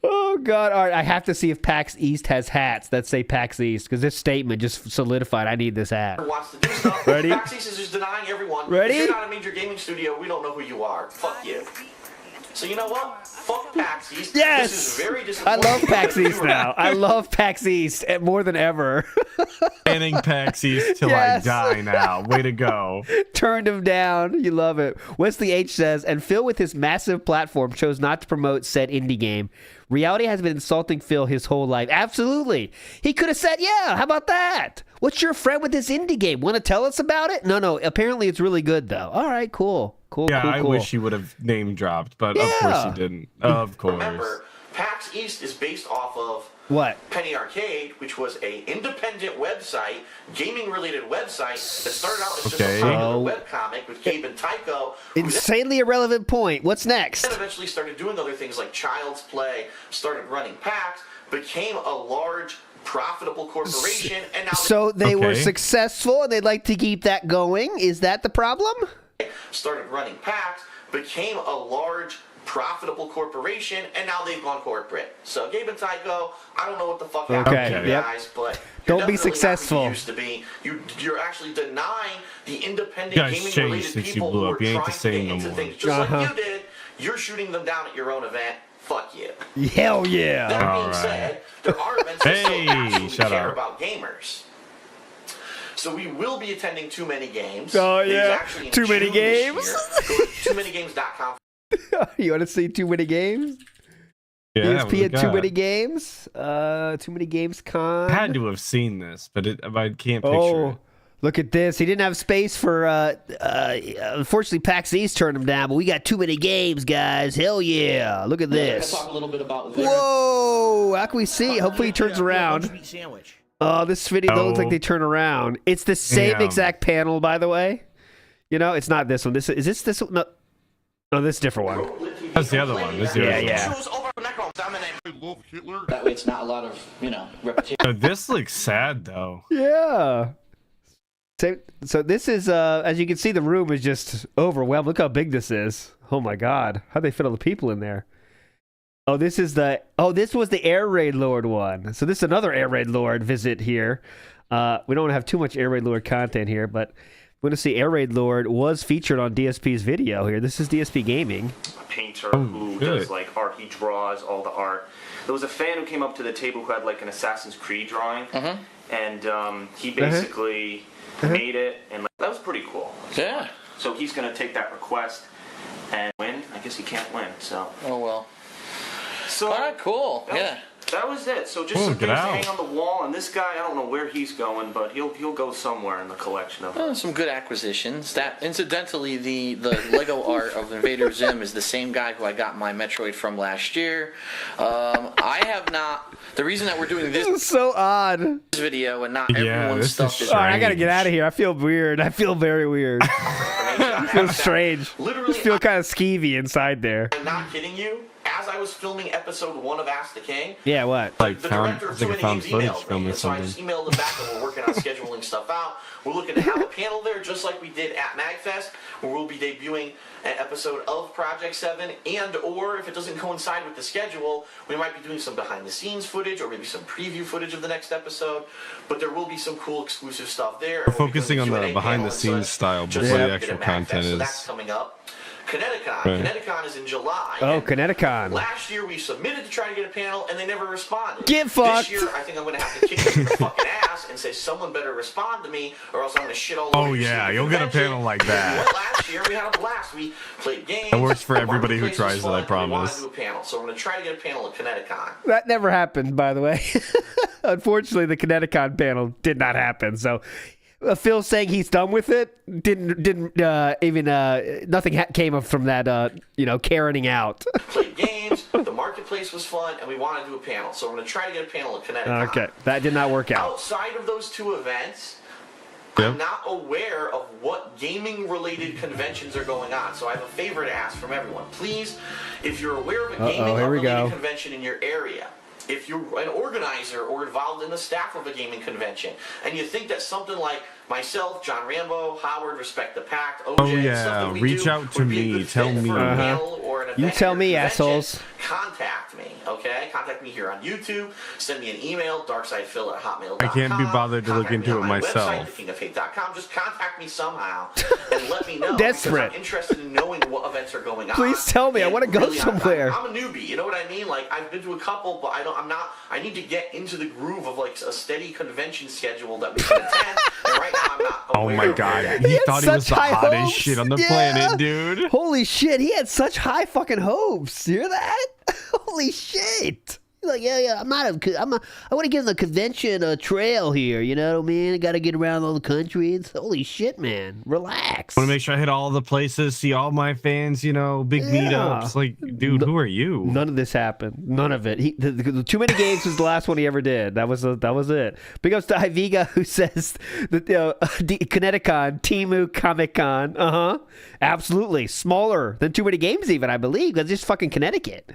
Oh, God. All right, I have to see if PAX East has hats that say PAX East, because this statement just solidified I need this hat. Wants to do stuff. Ready? PAX East is just denying everyone. Ready? If you're not a major gaming studio, we don't know who you are. Fuck you. So you know what? Fuck PAX East. Yes! This is very I disappointing. love PAX East now. I love PAX East more than ever. Banning PAX East till Yes. I die now. Way to go. Turned him down. You love it. Wesley H says, and Phil with his massive platform chose not to promote said indie game. Reality has been insulting Phil his whole life. Absolutely. He could have said, yeah, how about that? What's your friend with this indie game? Want to tell us about it? No. Apparently it's really good, though. All right, cool. I wish he would have name dropped, but of course he didn't. Of course. Remember, PAX East is based off of What? Penny Arcade, which was a independent website, gaming-related website that started out as just a popular webcomic with Gabe and Tycho. Insanely irrelevant point. What's next? And eventually started doing other things like Child's Play, started running packs, became a large, profitable corporation, and now so they were successful and they'd like to keep that going. Is that the problem? started running packs, became a large, profitable corporation, and now they've gone corporate. So Gabe and Tycho, I don't know what the fuck happened to you guys, but don't be successful. You used to be. You're actually denying the independent gaming-related people who are trying to get into things just like you did. You're shooting them down at your own event. Fuck you. Hell yeah. That being said, there are events that still absolutely care about gamers. So we will be attending Too Many Games. Oh, yeah. Too Many Games? Go to TooManyGames.com. You want to see Too Many Games? Yeah, DSP at Too Many Games? Too Many Games Con? I had to have seen this, but I can't picture it. Look at this. He didn't have space for, unfortunately, PAX East turned him down, but we got Too Many Games, guys. Hell yeah. Look at this. Talk a little bit about Whoa. How can we see? Hopefully he turns around. Oh, this video looks like they turn around. It's the same exact panel, by the way. You know, it's not this one. Is this one? No. Oh, this is a different one. That's the other one. Yeah. That way it's not a lot of, repetition. This looks sad, though. Yeah. So this is, as you can see, the room is just overwhelmed. Look how big this is. Oh, my God. How'd they fit all the people in there? Oh, this was the Air Raid Lord one. So this is another Air Raid Lord visit here. We don't have too much Air Raid Lord content here, but we're going to see Air Raid Lord was featured on DSP's video here. This is DSP Gaming. A painter who does like art. He draws all the art. There was a fan who came up to the table who had like an Assassin's Creed drawing, and he basically made it, and that was pretty cool. Yeah. So he's going to take that request and win. I guess he can't win, so. Oh, well. So, all right, cool. That was it. So just some things to hang on the wall, and this guy, I don't know where he's going, but he'll go somewhere in the collection of some good acquisitions. That incidentally, the Lego art of Invader Zim is the same guy who I got my Metroid from last year. I have not. The reason that we're doing this is so odd video and not everyone's stuff is. All right, I gotta get out of here. I feel weird. I feel very weird. I feel strange. Literally, I feel kind of skeevy inside there. I'm not kidding you. As I was filming episode 1 of Ask the King, yeah, what? Like the director of Too Many Games emailed me, so I just emailed him back and we're working on scheduling stuff out. We're looking to have a panel there, just like we did at MagFest, where we'll be debuting an episode of Project 7, and or if it doesn't coincide with the schedule, we might be doing some behind-the-scenes footage or maybe some preview footage of the next episode. But there will be some cool exclusive stuff there. We're focusing on the behind-the-scenes style before the actual content is. So that's coming up. Kineticon. Right. Kineticon is in July. Oh, Kineticon. Last year we submitted to try to get a panel and they never responded. Get fucked. This year I think I'm going to have to kick them in the fucking ass and say someone better respond to me or else I'm going to shit all over. Oh yeah, you'll get a panel like that. Last year we had a blast. We played games. That works for everybody who tries it, I promise. We want to do a panel, so we're going to try to get a panel at Kineticon. That never happened, by the way. Unfortunately, the Kineticon panel did not happen. So Phil saying he's done with it nothing came from that Karening out. Played games, the marketplace was fun, and we want to do a panel. So we're going to try to get a panel at Kineticon. Okay, that did not work out. Outside of those two events, I'm not aware of what gaming-related conventions are going on. So I have a favor to ask from everyone. Please, if you're aware of a gaming-related convention in your area, if you're an organizer or involved in the staff of a gaming convention, and you think that something like myself, John Rambo, Howard, Respect the Pact, OJ, stuff that we reach do out to me. Tell me. You tell me, assholes. Contact me, okay? Contact me here on YouTube. Send me an email, darksidefil@hotmail.com. I can't be bothered to look into it myself. Website, Just contact me somehow and let me know. Desperate. I'm interested in knowing what events are going on. Please tell me. I want to go somewhere. I'm a newbie. You know what I mean? Like, I've been to a couple, but I need to get into the groove of like a steady convention schedule that we can attend. And right now I'm not. Oh my god. He thought he was the hottest shit on the planet, dude. Holy shit. He had such high fucking hopes. You hear that? Holy shit. Like, yeah, I want to get on the convention trail here. You know what I mean? I got to get around all the countries. Holy shit, man! Relax. I want to make sure I hit all the places, see all my fans. You know, big meetups. Like, dude, who are you? None of this happened. None of it. The Too Many Games was the last one he ever did. That was it. Big ups to Iviga, who says that Kineticon, Timu Comic Con. Absolutely smaller than Too Many Games, even I believe. That's just fucking Connecticut.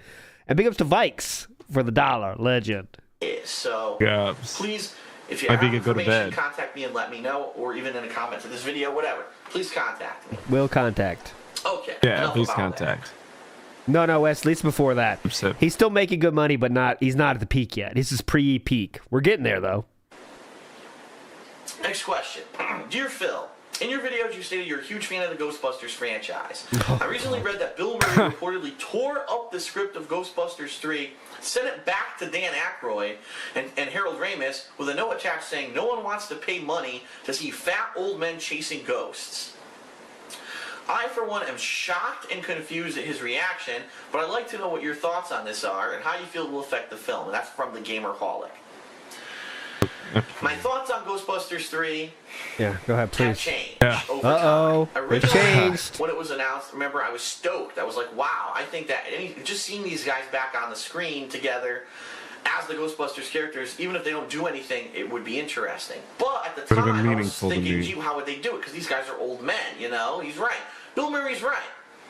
And big ups to Vikes for the $1 legend. So please, if you have information, contact me and let me know, or even in a comment to this video, whatever. Please contact me. Will contact. Okay. Yeah, please contact. No, Wes, at least before that. He's still making good money, but he's not at the peak yet. This is pre-peak. We're getting there, though. Next question. Dear Phil, in your videos, you stated you're a huge fan of the Ghostbusters franchise. I recently read that Bill Murray reportedly tore up the script of Ghostbusters 3, sent it back to Dan Aykroyd and Harold Ramis with a note attached saying no one wants to pay money to see fat old men chasing ghosts. I, for one, am shocked and confused at his reaction, but I'd like to know what your thoughts on this are and how you feel it will affect the film. And that's from the Gamerholic. My thoughts on Ghostbusters 3 go ahead, please. have changed over time. Originally, changed. When it was announced, remember, I was stoked. I was like, wow, I think that just seeing these guys back on the screen together as the Ghostbusters characters, even if they don't do anything, it would be interesting. But at the time, I was thinking, gee, how would they do it? Because these guys are old men, you know? He's right. Bill Murray's right.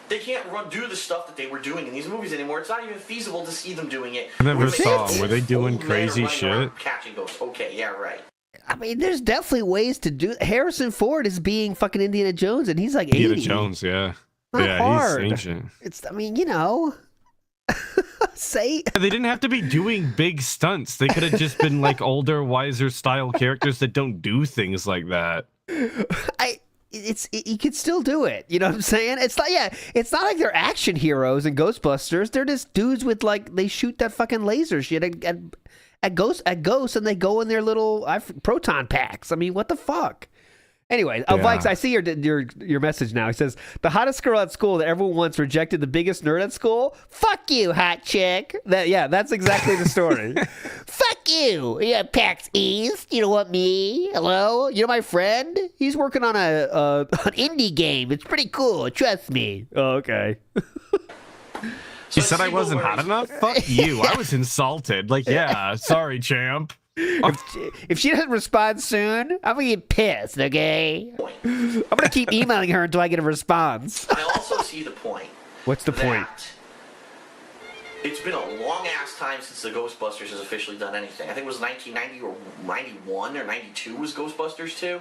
They can't do the stuff that they were doing in these movies anymore. It's not even feasible to see them doing it. I never saw. Were they doing crazy shit? Catching ghosts. Okay, yeah, right. I mean, there's definitely ways to do. Harrison Ford is being fucking Indiana Jones, and he's like 80. Indiana Jones, yeah. Not hard. He's ancient. It's. I mean, you know. They didn't have to be doing big stunts. They could have just been like older, wiser style characters that don't do things like that. You could still do it. You know what I'm saying? It's not like they're action heroes in Ghostbusters. They're just dudes with they shoot that fucking laser shit at ghosts, and they go in their little proton packs. I mean, what the fuck? Anyway, Vikes, I see your message now. He says, the hottest girl at school that everyone once rejected the biggest nerd at school? Fuck you, hot chick. That's exactly the story. Fuck you. Yeah, PAX East. You know what, me? Hello? You know my friend? He's working on an indie game. It's pretty cool. Trust me. Oh, okay. You said I wasn't hot enough? Fuck you. I was insulted. Sorry, champ. If she doesn't respond soon, I'm gonna get pissed, okay? I'm gonna keep emailing her until I get a response. I also see the point. What's the point? It's been a long-ass time since the Ghostbusters has officially done anything. I think it was 1990 or 91 or 92 was Ghostbusters 2.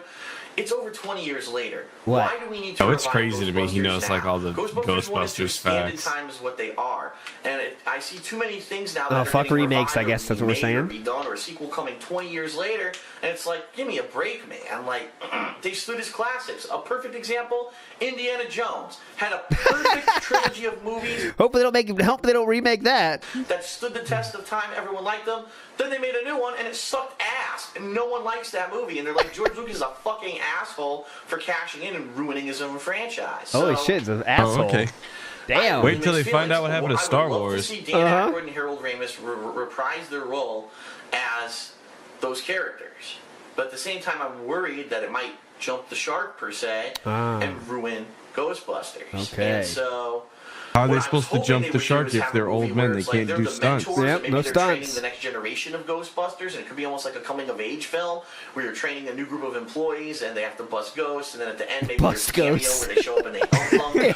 It's over 20 years later. What? Why do we need to it's crazy to me. He knows now? all the Ghostbusters facts. Time is what they are, and I see too many things now. That fuck remakes, I guess that's what we're saying. Redone, or a sequel coming 20 years later, and it's like, give me a break, man. They stood as classics. A perfect example: Indiana Jones had a perfect trilogy of movies. Hope they don't remake that. That stood the test of time. Everyone liked them. Then they made a new one, and it sucked ass, and no one likes that movie. And they're like, George Lucas is a fucking asshole for cashing in and ruining his own franchise. Holy shit, it's an asshole. Oh, okay. Damn. Wait till they find out what happened to Star Wars. I would love to see Dan Aykroyd and Harold Ramis reprise their role as those characters. But at the same time, I'm worried that it might jump the shark, per se, and ruin Ghostbusters. Okay. And so... How are they supposed to jump the shark if they're old men? They can't do stunts. Yep, no stunts. Training the next generation of Ghostbusters, and it could be almost like a coming-of-age film where you're training a new group of employees, and they have to bust ghosts, and then at the end, maybe there's a cameo where they show up and they help them.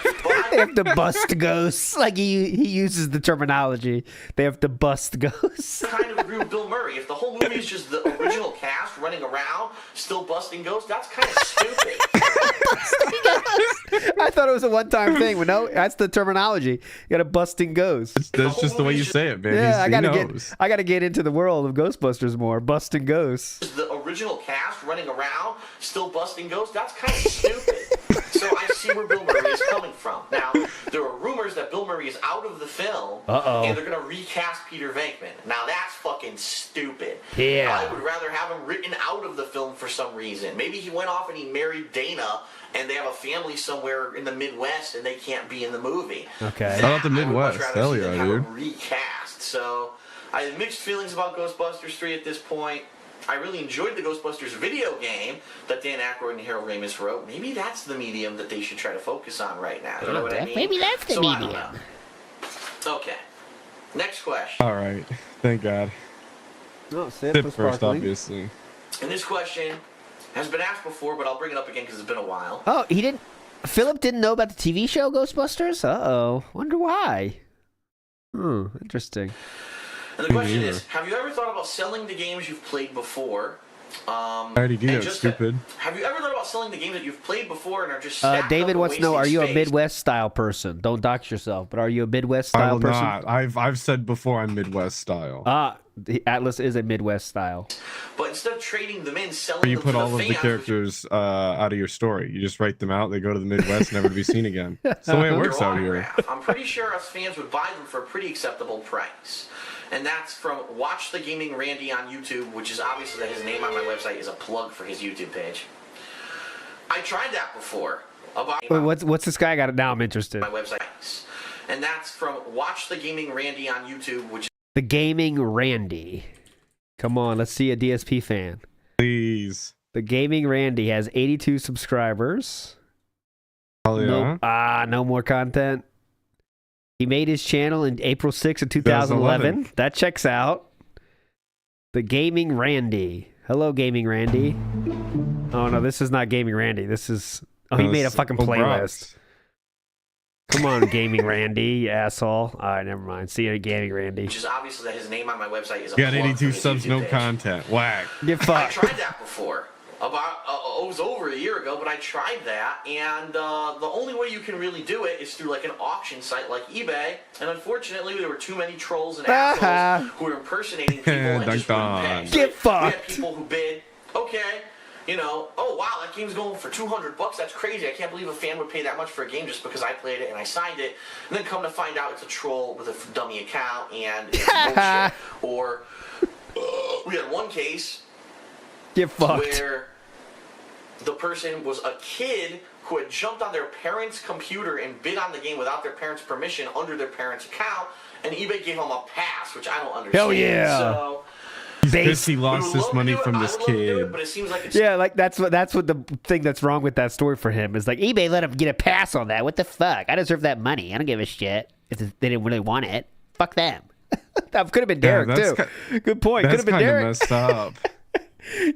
They have to bust ghosts. Like he uses the terminology. They have to bust ghosts. I kind of agree with Bill Murray. If the whole movie is just the original cast running around, still busting ghosts, that's kind of stupid. I thought it was a one-time thing, but no, that's the terminology. You gotta busting ghosts. That's just the way you say it, man. Yeah, I gotta get into the world of Ghostbusters more. Busting ghosts. The original cast running around, still busting ghosts, that's kind of stupid. So I see where Bill Murray is coming from. Now, there are rumors that Bill Murray is out of the film, and they're gonna recast Peter Venkman. Now that's fucking stupid. Yeah. I would rather have him written out of the film for some reason. Maybe he went off and he married Dana, and they have a family somewhere in the Midwest, and they can't be in the movie. Okay. Shout out the Midwest. Hell yeah, dude. Recast. So I have mixed feelings about Ghostbusters 3 at this point. I really enjoyed the Ghostbusters video game that Dan Aykroyd and Harold Ramis wrote. Maybe that's the medium that they should try to focus on right now. You know what I mean? Maybe that's the medium. I don't know. Okay. Next question. All right. Thank God. No, Sip first, obviously. And this question has been asked before, but I'll bring it up again because it's been a while. Oh, he didn't. Philip didn't know about the TV show Ghostbusters? Uh-oh. Wonder why. Interesting. And the question is, have you ever thought about selling the games you've played before? I already do that, stupid. Have you ever thought about selling the games that you've played before and are just stacked David up wants to know, are you a space? Midwest style person? Don't dox yourself, but are you a Midwest I style will person? not. I've said before I'm Midwest style. The Atlas is a Midwest style. But instead of trading them in, selling Where you them put to all of the fans, characters out of your story. You just write them out, they go to the Midwest, never to be seen again. That's the way it works out here. I'm pretty sure us fans would buy them for a pretty acceptable price. And that's from Watch the Gaming Randy on YouTube, which is obviously that his name on my website is a plug for his YouTube page. I tried that before. Wait, what's this guy got? Now I'm interested. My website. And that's from Watch the Gaming Randy on YouTube, which The Gaming Randy. Come on, let's see a DSP fan. Please. The Gaming Randy has 82 subscribers. Oh yeah. No more content. He made his channel in April 6th of 2011. That checks out. The Gaming Randy. Hello, Gaming Randy. Oh, no, this is not Gaming Randy. This is... Oh, he made a fucking playlist. Come on, Gaming Randy, you asshole. All right, never mind. See you, Gaming Randy. which is obviously that his name on my website is a You got plug 82 for his subs, YouTube no page. content. Whack. Get I fucked. tried that before. It was over a year ago, but I tried that, and the only way you can really do it is through like an auction site like eBay. And unfortunately, there were too many trolls and assholes who were impersonating people and just wouldn't pay. So Get we fucked. had people who bid. Okay, you know, oh wow, that game's going for $200. That's crazy. I can't believe a fan would pay that much for a game just because I played it and I signed it. And then come to find out it's a troll with a dummy account and it's bullshit. Or we had one case. Get fucked. Where the person was a kid who had jumped on their parents' computer and bid on the game without their parents' permission under their parents' account, and eBay gave him a pass, which I don't understand. Hell yeah. So, He's pissed he lost his money from this kid. but it seems like it's Yeah, like that's what the thing that's wrong with that story for him is like eBay let him get a pass on that. What the fuck? I deserve that money. I don't give a shit if they didn't really want it. Fuck them. That could have been Derek too. Good point. Could have been Derek. That's kind of messed up.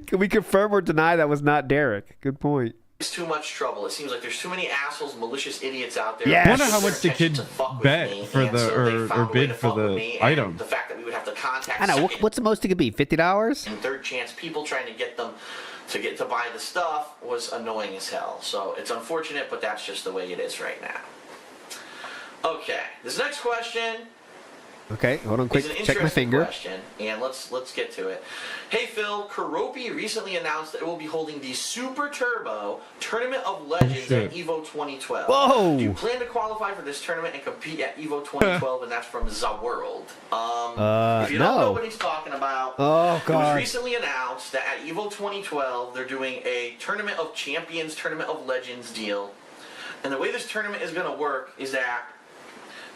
Can we confirm or deny that was not Derek? Good point. It's too much trouble. It seems like there's too many assholes, malicious idiots out there. Yes. I wonder how much the kid bet for the or bid for the item. The fact that we would have to contact. I know. What's the most it could be? $50? And third chance people trying to get them to buy the stuff was annoying as hell. So it's unfortunate, but that's just the way it is right now. Okay, this next question. Okay, hold on, quick. It's an Check my interesting finger. question, and let's get to it. Hey Phil, Karopi recently announced that it will be holding the Super Turbo Tournament of Legends at EVO 2012. Whoa! Do you plan to qualify for this tournament and compete at EVO 2012? And that's from The World. If you don't know what he's talking about, Oh it was god. recently announced that at EVO 2012 they're doing a Tournament of Champions, Tournament of Legends deal, and the way this tournament is going to work is that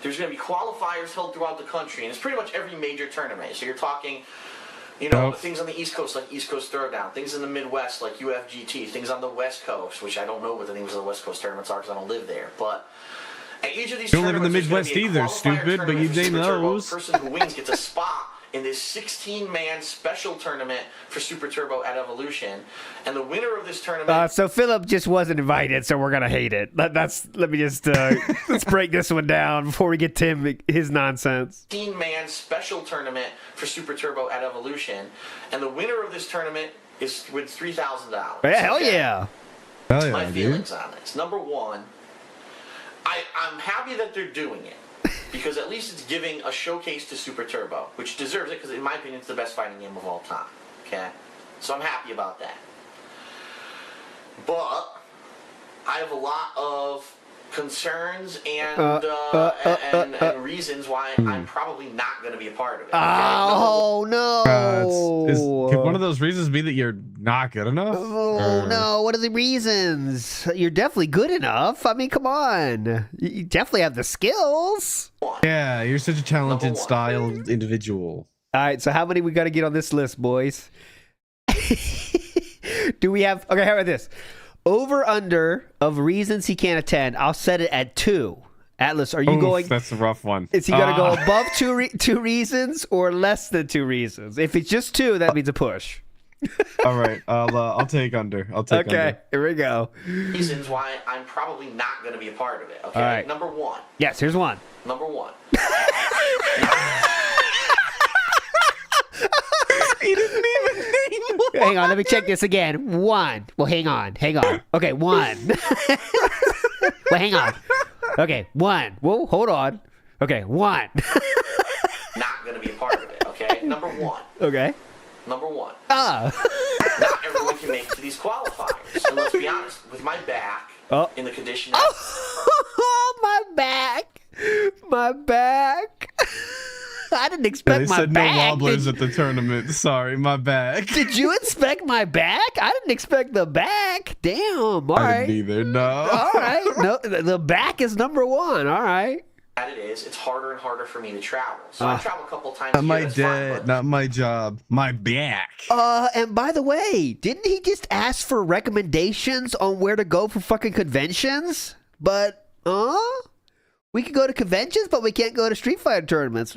there's going to be qualifiers held throughout the country, and it's pretty much every major tournament. So you're talking, things on the East Coast like East Coast Throwdown, things in the Midwest like UFGT, things on the West Coast, which I don't know what the names of the West Coast tournaments are because I don't live there. But at each of these You don't live in the tournaments, there's gonna Midwest be a either, qualifier stupid, but tournament you for name Super Turbo. those. The person who wins gets a spot in this 16-man special tournament for Super Turbo at Evolution, and the winner of this tournament. So Philip just wasn't invited, so we're gonna hate it. Let me just let's break this one down before we get Tim his nonsense. 16-man special tournament for Super Turbo at Evolution, and the winner of this tournament is wins $3,000. Hell yeah! Hell yeah, My dude. feelings on this. Number one, I'm happy that they're doing it. Because at least it's giving a showcase to Super Turbo, which deserves it because in my opinion it's the best fighting game of all time. Okay? So I'm happy about that. But I have a lot of concerns and reasons why I'm probably not going to be a part of it. Okay? Oh no! Could one of those reasons be that you're not good enough? Oh no! What are the reasons? You're definitely good enough. I mean, come on. You definitely have the skills. Yeah, you're such a talented, styled individual. All right, so how many we got to get on this list, boys? Do we have... Okay, how about this? Over under of reasons he can't attend, I'll set it at 2. Atlas, are you going... That's a rough one. Is he going to go above two reasons or less than 2 reasons? If it's just 2, that means a push. All right, I'll take under. Okay, here we go. Reasons why I'm probably not going to be a part of it. Okay, All right. Number 1. Yes, here's one. Number 1. He didn't even name one. Hang on, let me check this again. 1. Well, hang on. Okay, 1. Well, hang on. Okay, 1. Whoa, hold on. Okay, 1. Not going to be a part of it. Okay, Number 1. Okay. Number 1. Ah. Not everyone can make it to these qualifiers. And let's be honest, with my back in the condition that Oh, my back. My back. I didn't expect They my said back. no wobblers at the tournament. Sorry, my back. Did you inspect my back? I didn't expect the back. Damn. All I right. didn't either. No. All right. No, the back is number 1. All right. it is, it's harder and harder for me to travel. So I travel a couple times a Not year. my That's fine, dad, but not my job, my back. And by the way, didn't he just ask for recommendations on where to go for fucking conventions? But, we can go to conventions, but we can't go to Street Fighter tournaments.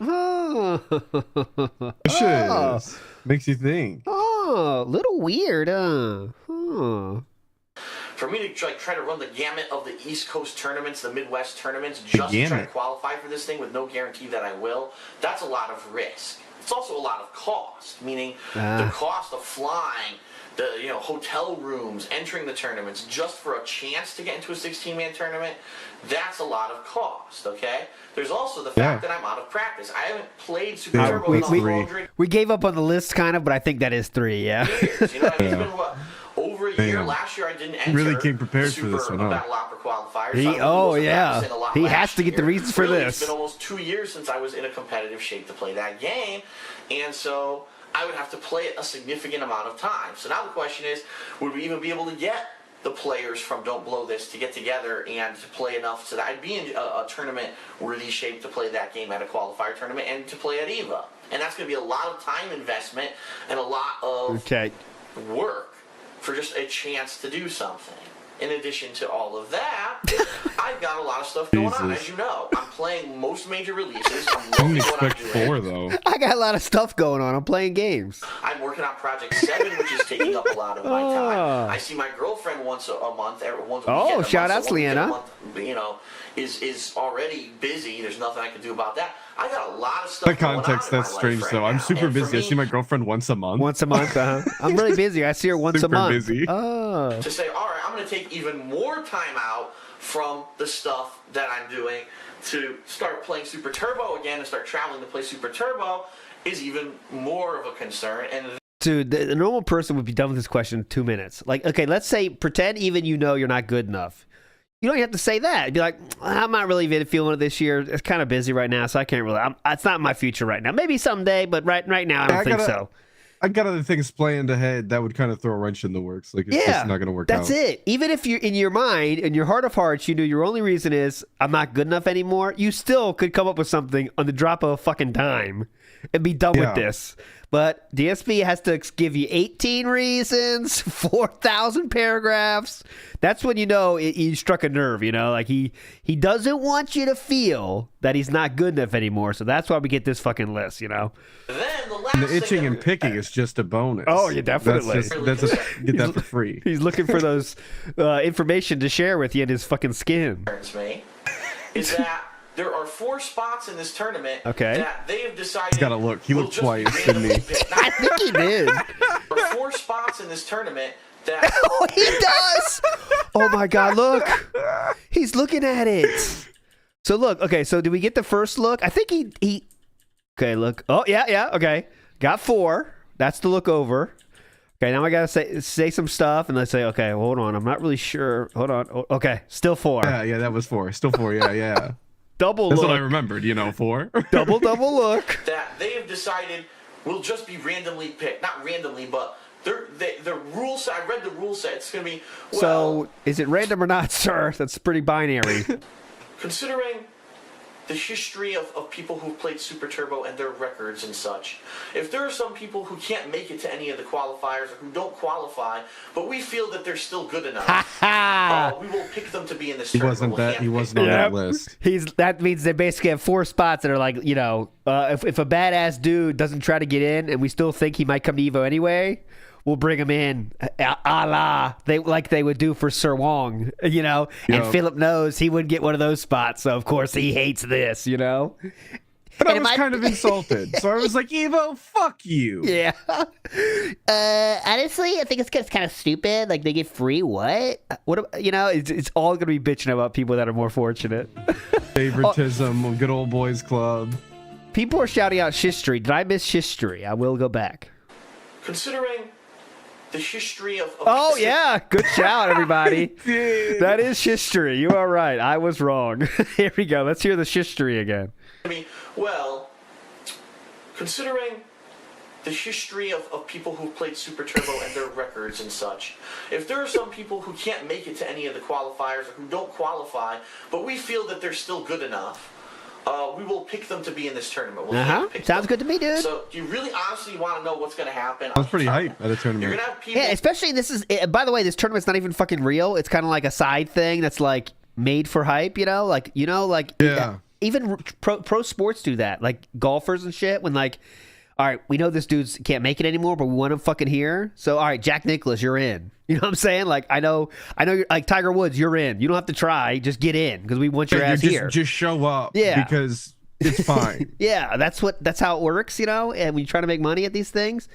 Wishes. Makes you think. Oh, little weird, for me to try to run the gamut of the East Coast tournaments, the Midwest tournaments, just to try to qualify for this thing with no guarantee that I will, that's a lot of risk. It's also a lot of cost, meaning the cost of flying, the hotel rooms, entering the tournaments, just for a chance to get into a 16-man tournament, that's a lot of cost, okay? There's also the fact that I'm out of practice. I haven't played Super Turbo in a long we gave up on the list, kind of, but I think that is 3, yeah. years. You know what I mean? It's been, what, over a year? Last year I didn't enter really came prepared for this one, huh? Battle Opera qualifier. He has to get the reasons for this. It's been almost 2 years since I was in a competitive shape to play that game, and so I would have to play it a significant amount of time. So now the question is, would we even be able to get the players from Don't Blow This to get together and to play enough so that I'd be in a tournament worthy shape to play that game at a qualifier tournament and to play at EVA? And that's going to be a lot of time investment and a lot of work for just a chance to do something. In addition to all of that, I've got a lot of stuff going on, as you know. I'm playing most major releases. I didn't expect 4, though. I got a lot of stuff going on. I'm playing games. I'm working on Project 7, which is taking up a lot of my time. I see my girlfriend once a month, once a weekend. Shout out to Leanna. Is already busy. There's nothing I can do about that. I got a lot of stuff The context, going on that's strange, though. I'm super busy. I see my girlfriend once a month. Once a month, I'm really busy. I see her once a month. Super busy. Oh. To say, all right, I'm going to take even more time out from the stuff that I'm doing to start playing Super Turbo again and start traveling to play Super Turbo is even more of a concern. And dude, the normal person would be done with this question in 2 minutes. Like, okay, let's say, pretend even you're not good enough. You don't have to say that. Be like, I'm not really feeling it this year. It's kind of busy right now, so I can't really. It's not my future right now. Maybe someday, but right now, I don't think so. I got other things planned ahead that would kind of throw a wrench in the works. Like, it's just not going to work out. That's it. Even if you're in your mind, in your heart of hearts, you know your only reason is I'm not good enough anymore, you still could come up with something on the drop of a fucking dime and be done with this. But DSP has to give you 18 reasons, 4,000 paragraphs. That's when you know he struck a nerve, Like, he doesn't want you to feel that he's not good enough anymore. So that's why we get this fucking list, then the last And the itching and picking is just a bonus. Oh, yeah, definitely. Get that for free. He's looking for those information to share with you in his fucking skin. Me is that there are 4 spots in this tournament that they have decided. He's got to look. He looked twice, didn't he? I think he did. There are 4 spots in this tournament that. Oh, he does. Oh my God! Look, he's looking at it. So look. Okay. So did we get the first look? I think he. Okay. Look. Oh yeah. Okay. Got 4. That's the look over. Okay. Now I gotta say some stuff, and let's say, okay, hold on. I'm not really sure. Hold on. Okay. Still 4. Yeah. That was 4. Still 4. Yeah. Double That's look. what I remembered, 4. Double look. That they have decided will just be randomly picked. Not randomly, but the rule set. I read the rule set. It's going to be. Well, so, is it random or not, sir? That's pretty binary. Considering the history of people who've played Super Turbo and their records and such. If there are some people who can't make it to any of the qualifiers or who don't qualify, but we feel that they're still good enough, we will pick them to be in this tournament. He wasn't on that list. That means they basically have 4 spots that are like, you know, if a badass dude doesn't try to get in and we still think he might come to Evo anyway, we'll bring him in, a la they would do for Sir Wong, you know. And Philip knows he wouldn't get one of those spots, so of course he hates this, you know. But I was kind of insulted, so I was like, Evo, fuck you. Yeah. Honestly, I think it's kind of stupid. Like, they get free what? You know, it's all gonna be bitching about people that are more fortunate. Favoritism, good old boys club. People are shouting out Shistory. Did I miss Shistory? I will go back. Considering the history of oh yeah, good shout, everybody. That is Shistory. You are right. I was wrong. Here we go. Let's hear the Shistory again. Well, considering the history of people who've played Super Turbo and their records and such, if there are some people who can't make it to any of the qualifiers or who don't qualify, but we feel that they're still good enough, we will pick them to be in this tournament. Sounds good to me, dude. So, do you really honestly want to know what's going to happen? I was pretty hyped at a tournament. You're gonna have people... Yeah, especially this is. By the way, this tournament's not even fucking real. It's kind of like a side thing that's like made for hype. You know, like yeah. Even pro sports do that, like golfers and shit. When like, all right, we know this dude's can't make it anymore, but we want him fucking here. So all right, Jack Nicklaus, you're in. You know what I'm saying? Like I know you're like Tiger Woods, you're in. You don't have to try, just get in because we want your ass here. Just show up. Yeah, because it's fine. Yeah, that's how it works, you know. And when you try to make money at these things.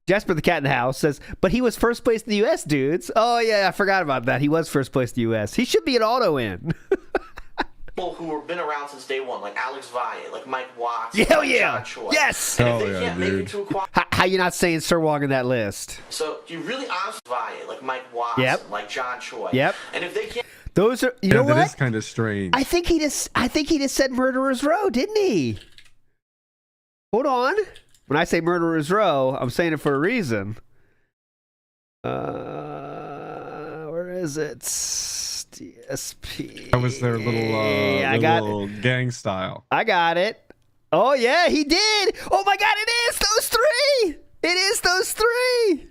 Jasper the Cat in the House says, but he was first place in the U.S., dudes. Oh yeah, I forgot about that. He was first place in the U.S. He should be an auto in. People who have been around since day one, like Alex Valle, like Mike Watts, hell like yeah, John Choi. yes. And if they can't make it to a quad, how you not saying Sir Wong in that list? So do you really honestly Valle, like Mike Watts, yep. like John Choi? Yep. And if they can't, those are you know what? That is kind of strange. I think he just said Murderer's Row, didn't he? Hold on. When I say Murderer's Row, I'm saying it for a reason. Where is it? DSP. That was their little gang style. I got it. Oh yeah, he did. Oh my God, it is those three. It is those three.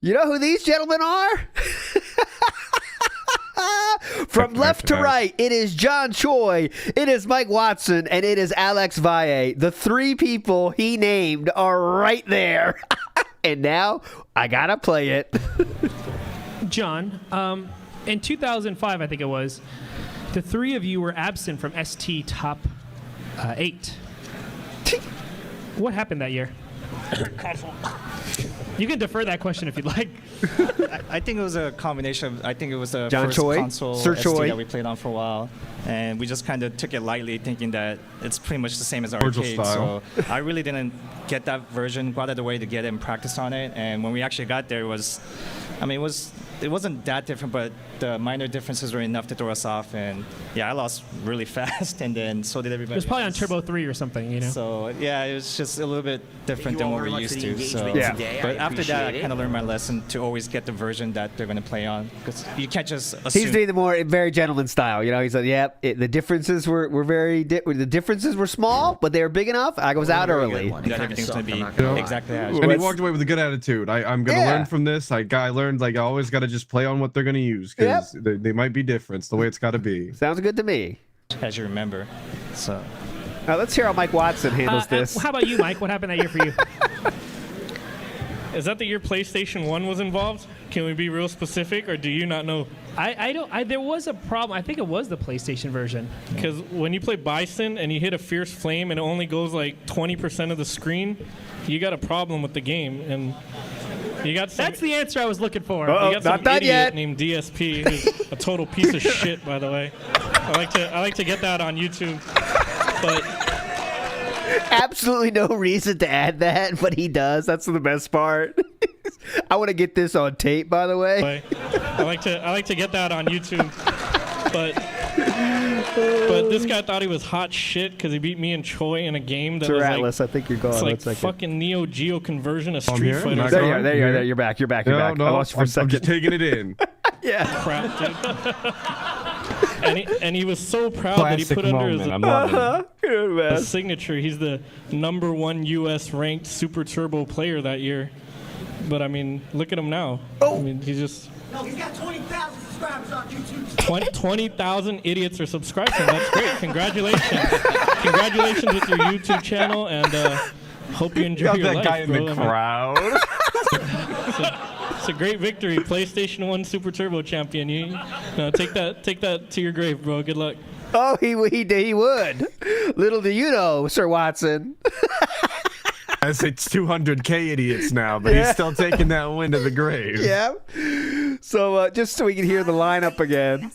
You know who these gentlemen are? From left to right, it is John Choi, it is Mike Watson, and it is Alex Valle. The 3 people he named are right there. And now I gotta play it. John, in 2005, I think it was, the 3 of you were absent from ST Top 8. What happened that year? You can defer that question if you'd like. I think it was a combination of, I think it was the John first Choi? console Sir ST Choi? that we played on for a while. And we just kind of took it lightly, thinking that it's pretty much the same as arcade. So I really didn't get that version, go out of the way to get it and practice on it. And when we actually got there, it wasn't that different, but the minor differences were enough to throw us off. And yeah, I lost really fast, and then so did everybody. It was probably on else. Turbo 3 or something, you know? So yeah, it was just a little bit different than what we're used to. So Yeah. but after that, I kind of learned my lesson to always get the version that they're going to play on, because you can't just assume. He's doing the more very gentleman style, you know. He said, "Yep, the differences were the differences were small, but they were big enough. I was out early." That everything's going to be exactly how it And he walked away with a good attitude. I'm going to Yeah. learn from this. I learned I always got to just play on what they're going to use, because they might be different. It's the way it's got to be. Sounds good to me. as you remember. So. Now let's hear how Mike Watson handles this. How about you, Mike? What happened that year for you? Is that the year PlayStation 1 was involved? Can we be real specific, or do you not know? I don't. There was a problem. I think it was the PlayStation version. Because when you play Bison and you hit a fierce flame and it only goes like 20% of the screen, you got a problem with the game. And you got some, that's the answer I was looking for. you got some not done idiot yet. named DSP, who's a total piece of shit, by the way. I like to get that on YouTube, but. Absolutely no reason to add that, but he does. That's the best part. I want to get this on tape, by the way. I like to get that on YouTube, but this guy thought he was hot shit because he beat me and Choi in a game that Sir was Atlas, I think you're gone. it's like fucking Neo Geo conversion of Street here? Fighter. There you are. There you are. There you're back. You're back. You're back. I lost you for a I'm second. just taking it in. Yeah. Crap, dude. and he was so proud that he put under his signature. He's the #1 U.S. ranked Super Turbo player that year. But I mean, look at him now. I mean, he's just. No, he's got 20,000 subscribers on YouTube. 20,000 idiots are subscribed to him. That's great. Congratulations. Congratulations with your YouTube channel, and hope you enjoy your life, that guy in the crowd. It's a great victory. PlayStation 1 Super Turbo champion. You know, take that to your grave, bro. Good luck. Oh, he would. Little do you know, Sir Watson. I say it's 200K idiots now, but he's still taking that win to the grave. Yeah. So just so we can hear the lineup again.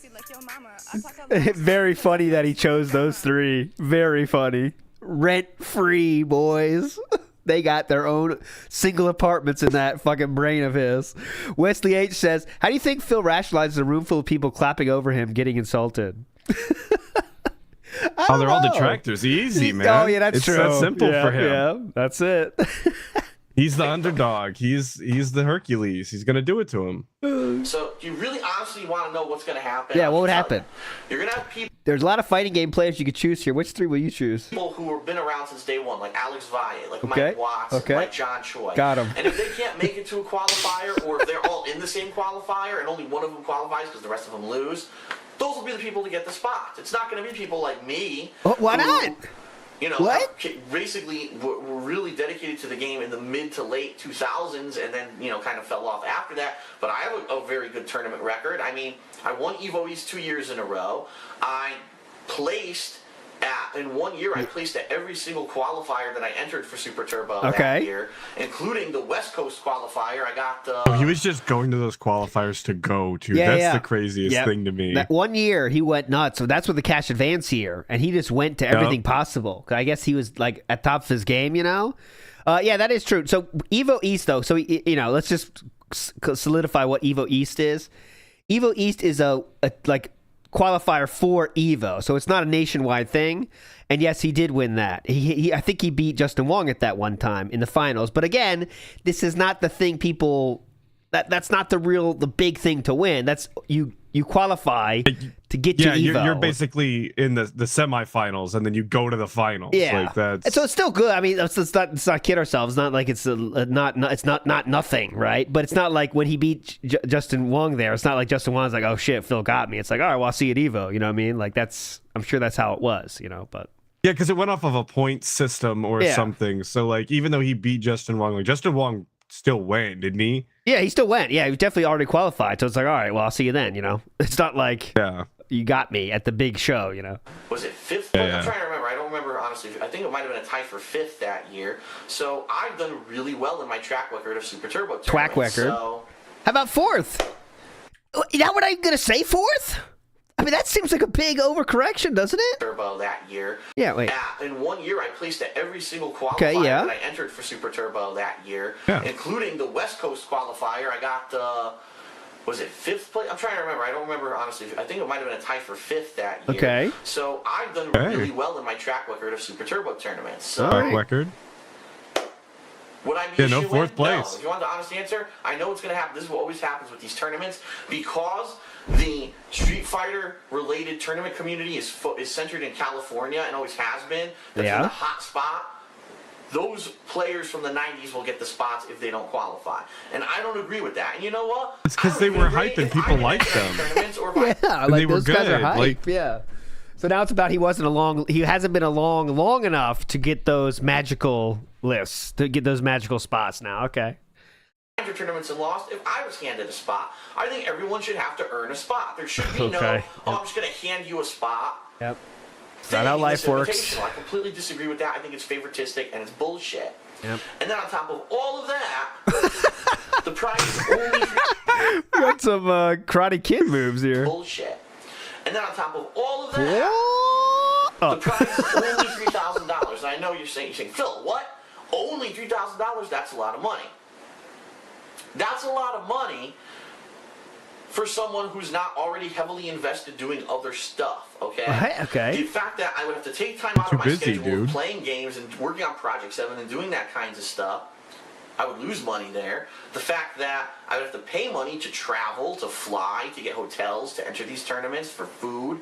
Very funny that he chose those three. Very funny. Rent-free, boys. They got their own single apartments in that fucking brain of his. Wesley H says, how do you think Phil rationalizes a room full of people clapping over him getting insulted? They're all detractors. Easy, man. Oh, yeah, that's true. It's that simple for him. Yeah, that's it. He's the underdog. He's the Hercules. He's going to do it to him. So, do you really honestly want to know what's going to happen? Yeah, what would happen? You're going to have people... There's a lot of fighting game players you could choose here. Which three will you choose? People who have been around since day one, like Alex Valle, like Mike Watts, like John Choi. Got him. And if they can't make it to a qualifier, or if they're all in the same qualifier and only one of them qualifies because the rest of them lose, those will be the people to get the spots. It's not going to be people like me. Why not? You know, what? Basically, were really dedicated to the game in the mid to late 2000s, and then kind of fell off after that. But I have a very good tournament record. I mean, I won Evo East 2 years in a row. I placed in 1 year. I placed at every single qualifier that I entered for Super Turbo that year, including the West Coast qualifier. I got. He was just going to those qualifiers to go to. That's the craziest thing to me. That 1 year he went nuts. So that's with the cash advance year, and he just went to everything possible. I guess he was like at top of his game, Yeah, that is true. So Evo East though. So let's just solidify what Evo East is. Evo East is a qualifier for Evo, so it's not a nationwide thing. And yes, he did win that. I think he beat Justin Wong at that one time in the finals. But again, this is not the thing people. That's not the big thing to win. That's you qualify to get to Evo. You're basically in the semifinals, and then you go to the finals. Yeah, so it's still good. I mean, let's not kid ourselves. It's not like it's not nothing, right? But it's not like when he beat Justin Wong there. It's not like Justin Wong's like, oh shit, Phil got me. It's like, all right, well, I'll see you at Evo. You know what I mean? Like I'm sure that's how it was. But yeah, because it went off of a point system or something. So like, even though he beat Justin Wong, like Justin Wong still went, didn't he? Yeah, he still went. Yeah, he definitely already qualified. So it's like, all right, well, I'll see you then, It's not like you got me at the big show, Was it fifth? I'm trying to remember. I don't remember, honestly. I think it might have been a tie for fifth that year. So I've done really well in my track record of Super Turbo tournaments. Track record? So... How about fourth? Is that what I'm going to say, fourth? I mean, that seems like a big overcorrection, doesn't it? Turbo that year. Yeah, wait. In 1 year, I placed at every single qualifier that I entered for Super Turbo that year, including the West Coast qualifier. I got, was it fifth place? I'm trying to remember. I don't remember, honestly. I think it might have been a tie for fifth that year. Okay. So I've done really well in my track record of Super Turbo tournaments. So, track record? Would I be fourth place. No. If you want the honest answer, I know what's going to happen. This is what always happens with these tournaments. Because the Street Fighter related tournament community is centered in California and always has been. That's in the hot spot. Those players from the 90s will get the spots if they don't qualify. And I don't agree with that. And you know what? It's because they were hype and people liked them. And they were good. Guys are hype. So now it's about he hasn't been along long enough to get those magical lists, to get those magical spots now. Okay. Tournaments and lost. If I was handed a spot, I think everyone should have to earn a spot. There should be I'm just going to hand you a spot. Yep. That's not how life works. I completely disagree with that. I think it's favoritistic and it's bullshit. Yep. And then on top of all of that, the prize is only... We got some Karate Kid moves here. Bullshit. And then on top of all of that, the prize is only $3,000. And I know you're saying, Phil, what? Only $3,000? That's a lot of money. That's a lot of money for someone who's not already heavily invested doing other stuff, okay? Okay. The fact that I would have to take time out of my schedule playing games and working on Project 7 and doing that kinds of stuff, I would lose money there. The fact that I would have to pay money to travel, to fly, to get hotels, to enter these tournaments, for food,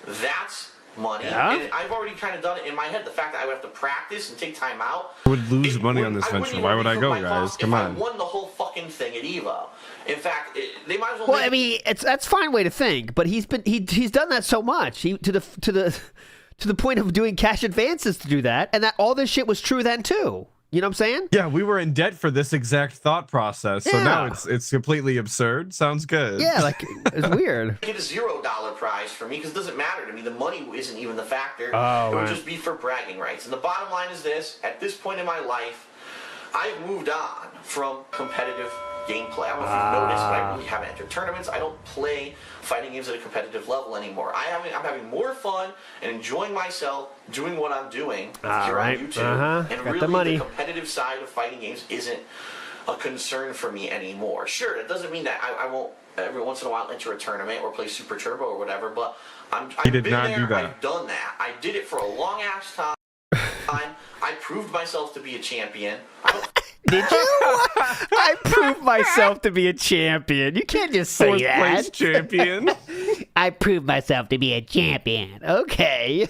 that's money. Yeah. And I've already kind of done it in my head. The fact that I would have to practice and take time out. I would lose money on this venture. Why would I go, guys? Come on. I won the whole fucking thing at Evo. In fact, they might as well. Well, I mean, that's a fine way to think, but he's done that so much. To the point of doing cash advances to do that, and that all this shit was true then too. You know what I'm saying? Yeah, we were in debt for this exact thought process, so now it's completely absurd. Sounds good. Yeah, like it's weird. Get a $0 prize for me because it doesn't matter to me. The money isn't even the factor. Oh, it would right. just be for bragging rights. And the bottom line is this: at this point in my life, I've moved on from competitive gameplay. I don't know if you've noticed, but I really haven't entered tournaments. I don't play fighting games at a competitive level anymore. I'm having more fun and enjoying myself doing what I'm doing here on YouTube. And Got really, the money. the competitive side of fighting games isn't a concern for me anymore. Sure, it doesn't mean that I won't every once in a while enter a tournament or play Super Turbo or whatever, but I've been not there, do that. I've done that. I did it for a long ass time. I proved myself to be a champion. Did you? I proved myself to be a champion. You can't just say Fourth that. place champion. I proved myself to be a champion. Okay.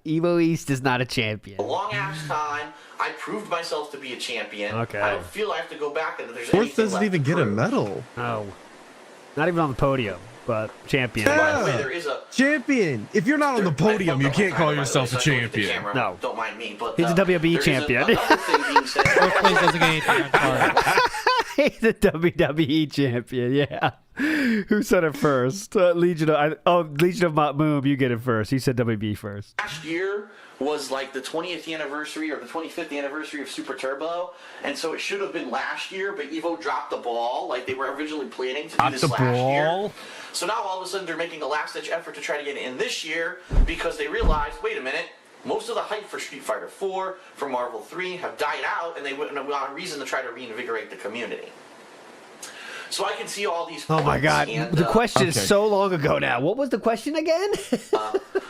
Evo East is not a champion. A long ass time. I proved myself to be a champion. Okay. I don't feel I have to go back and there's Fourth anything doesn't left even to get a prove. medal. Oh. Not even on the podium, but champion. By the way, there is a Champion. If you're not on the podium, you can't call yourself a champion. No. Don't mind me, but He's a WWE champion. Another thing being said. He's a WWE champion, yeah. Who said it first? Legion of Moom, you get it first. He said WB first. Last year was like the 20th anniversary or the 25th anniversary of Super Turbo, and so it should have been last year, but Evo dropped the ball like they were originally planning to do this last year. So now all of a sudden they're making a last-ditch effort to try to get it in this year because they realized, wait a minute, most of the hype for Street Fighter 4, for Marvel 3 have died out, and they went on a reason to try to reinvigorate the community. So I can see all these. Oh my God! And, the question is so long ago now. What was the question again?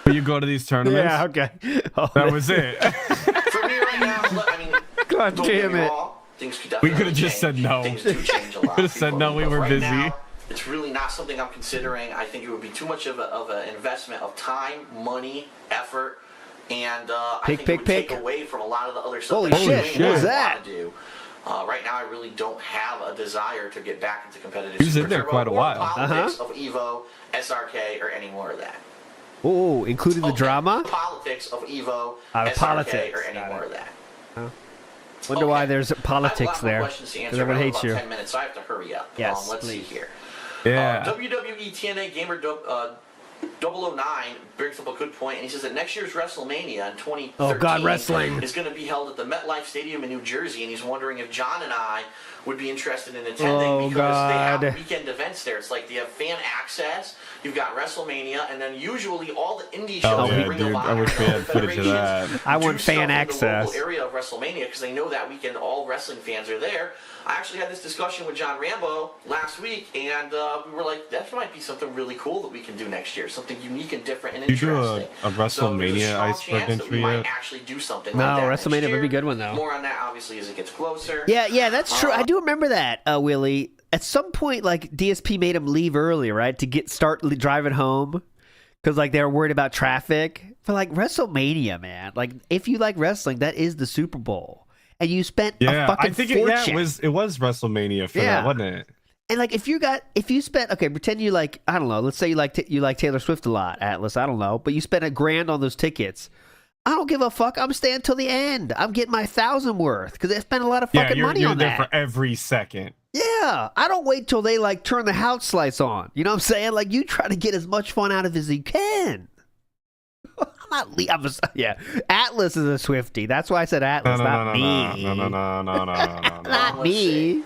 Will you go to these tournaments? Yeah. Okay. Oh, That was it. For me right now, I mean, God don't get damn me it. wrong, things could We definitely could have just change. said no. Things do change a lot. Could have said no. We But were right busy. now, it's really not something I'm considering. I think it would be too much of an investment of time, money, effort, and I think it would take away from a lot of the other stuff Holy that I'm shit, doing what was and that? want to do. Right now, I really don't have a desire to get back into competitive. He was in Super there Turbo quite a or while. Politics of Evo, SRK, or any more of that. Oh, including the drama? Politics of Evo, The SRK, politics. or any more of that. Wonder why there's politics there. Questions to answer. Because everyone I have hates about you. 10 minutes, so I have to hurry up. Yes, Let's see please. here. Yeah. WWE TNA Gamer 009 brings up a good point, and he says that next year's WrestleMania in 2013 Oh, God, wrestling. is going to be held at the MetLife Stadium in New Jersey, and he's wondering if John and I would be interested in attending Oh, because they have God. weekend events there. It's like they have fan access, you've got WrestleMania, and then usually all the indie Oh, shows yeah, Ring dude. of I Honor wish we and had footage of Federations that. I want do stuff fan in the access. local area of WrestleMania because they know that weekend all wrestling fans are there. I actually had this discussion with John Rambo last week, and we were like, that might be something really cool that we can do next year, something unique and different and You do interesting. a WrestleMania iceberg that we entry might yet? actually do something No, like that WrestleMania next would year. be a good one, though. More on that, obviously, as it gets closer. Yeah, that's true. I do remember that, Willie. At some point, like DSP made him leave early, right, to start driving home, because like they were worried about traffic. For like WrestleMania, man, like if you like wrestling, that is the Super Bowl, and you spent a fucking I think fortune. it was WrestleMania for that, wasn't it? And like if you spent pretend you like, I don't know, let's say you like Taylor Swift a lot, Atlas, I don't know, but you spent $1,000 on those tickets. I don't give a fuck. I'm staying till the end. I'm getting my 1,000 worth because they spent a lot of fucking money you're on there that. for every second. Yeah, I don't wait till they like turn the house lights on. You know what I'm saying? Like you try to get as much fun out of it as you can. Yeah, Atlas is a Swiftie. That's why I said Atlas, not me. No. Not me.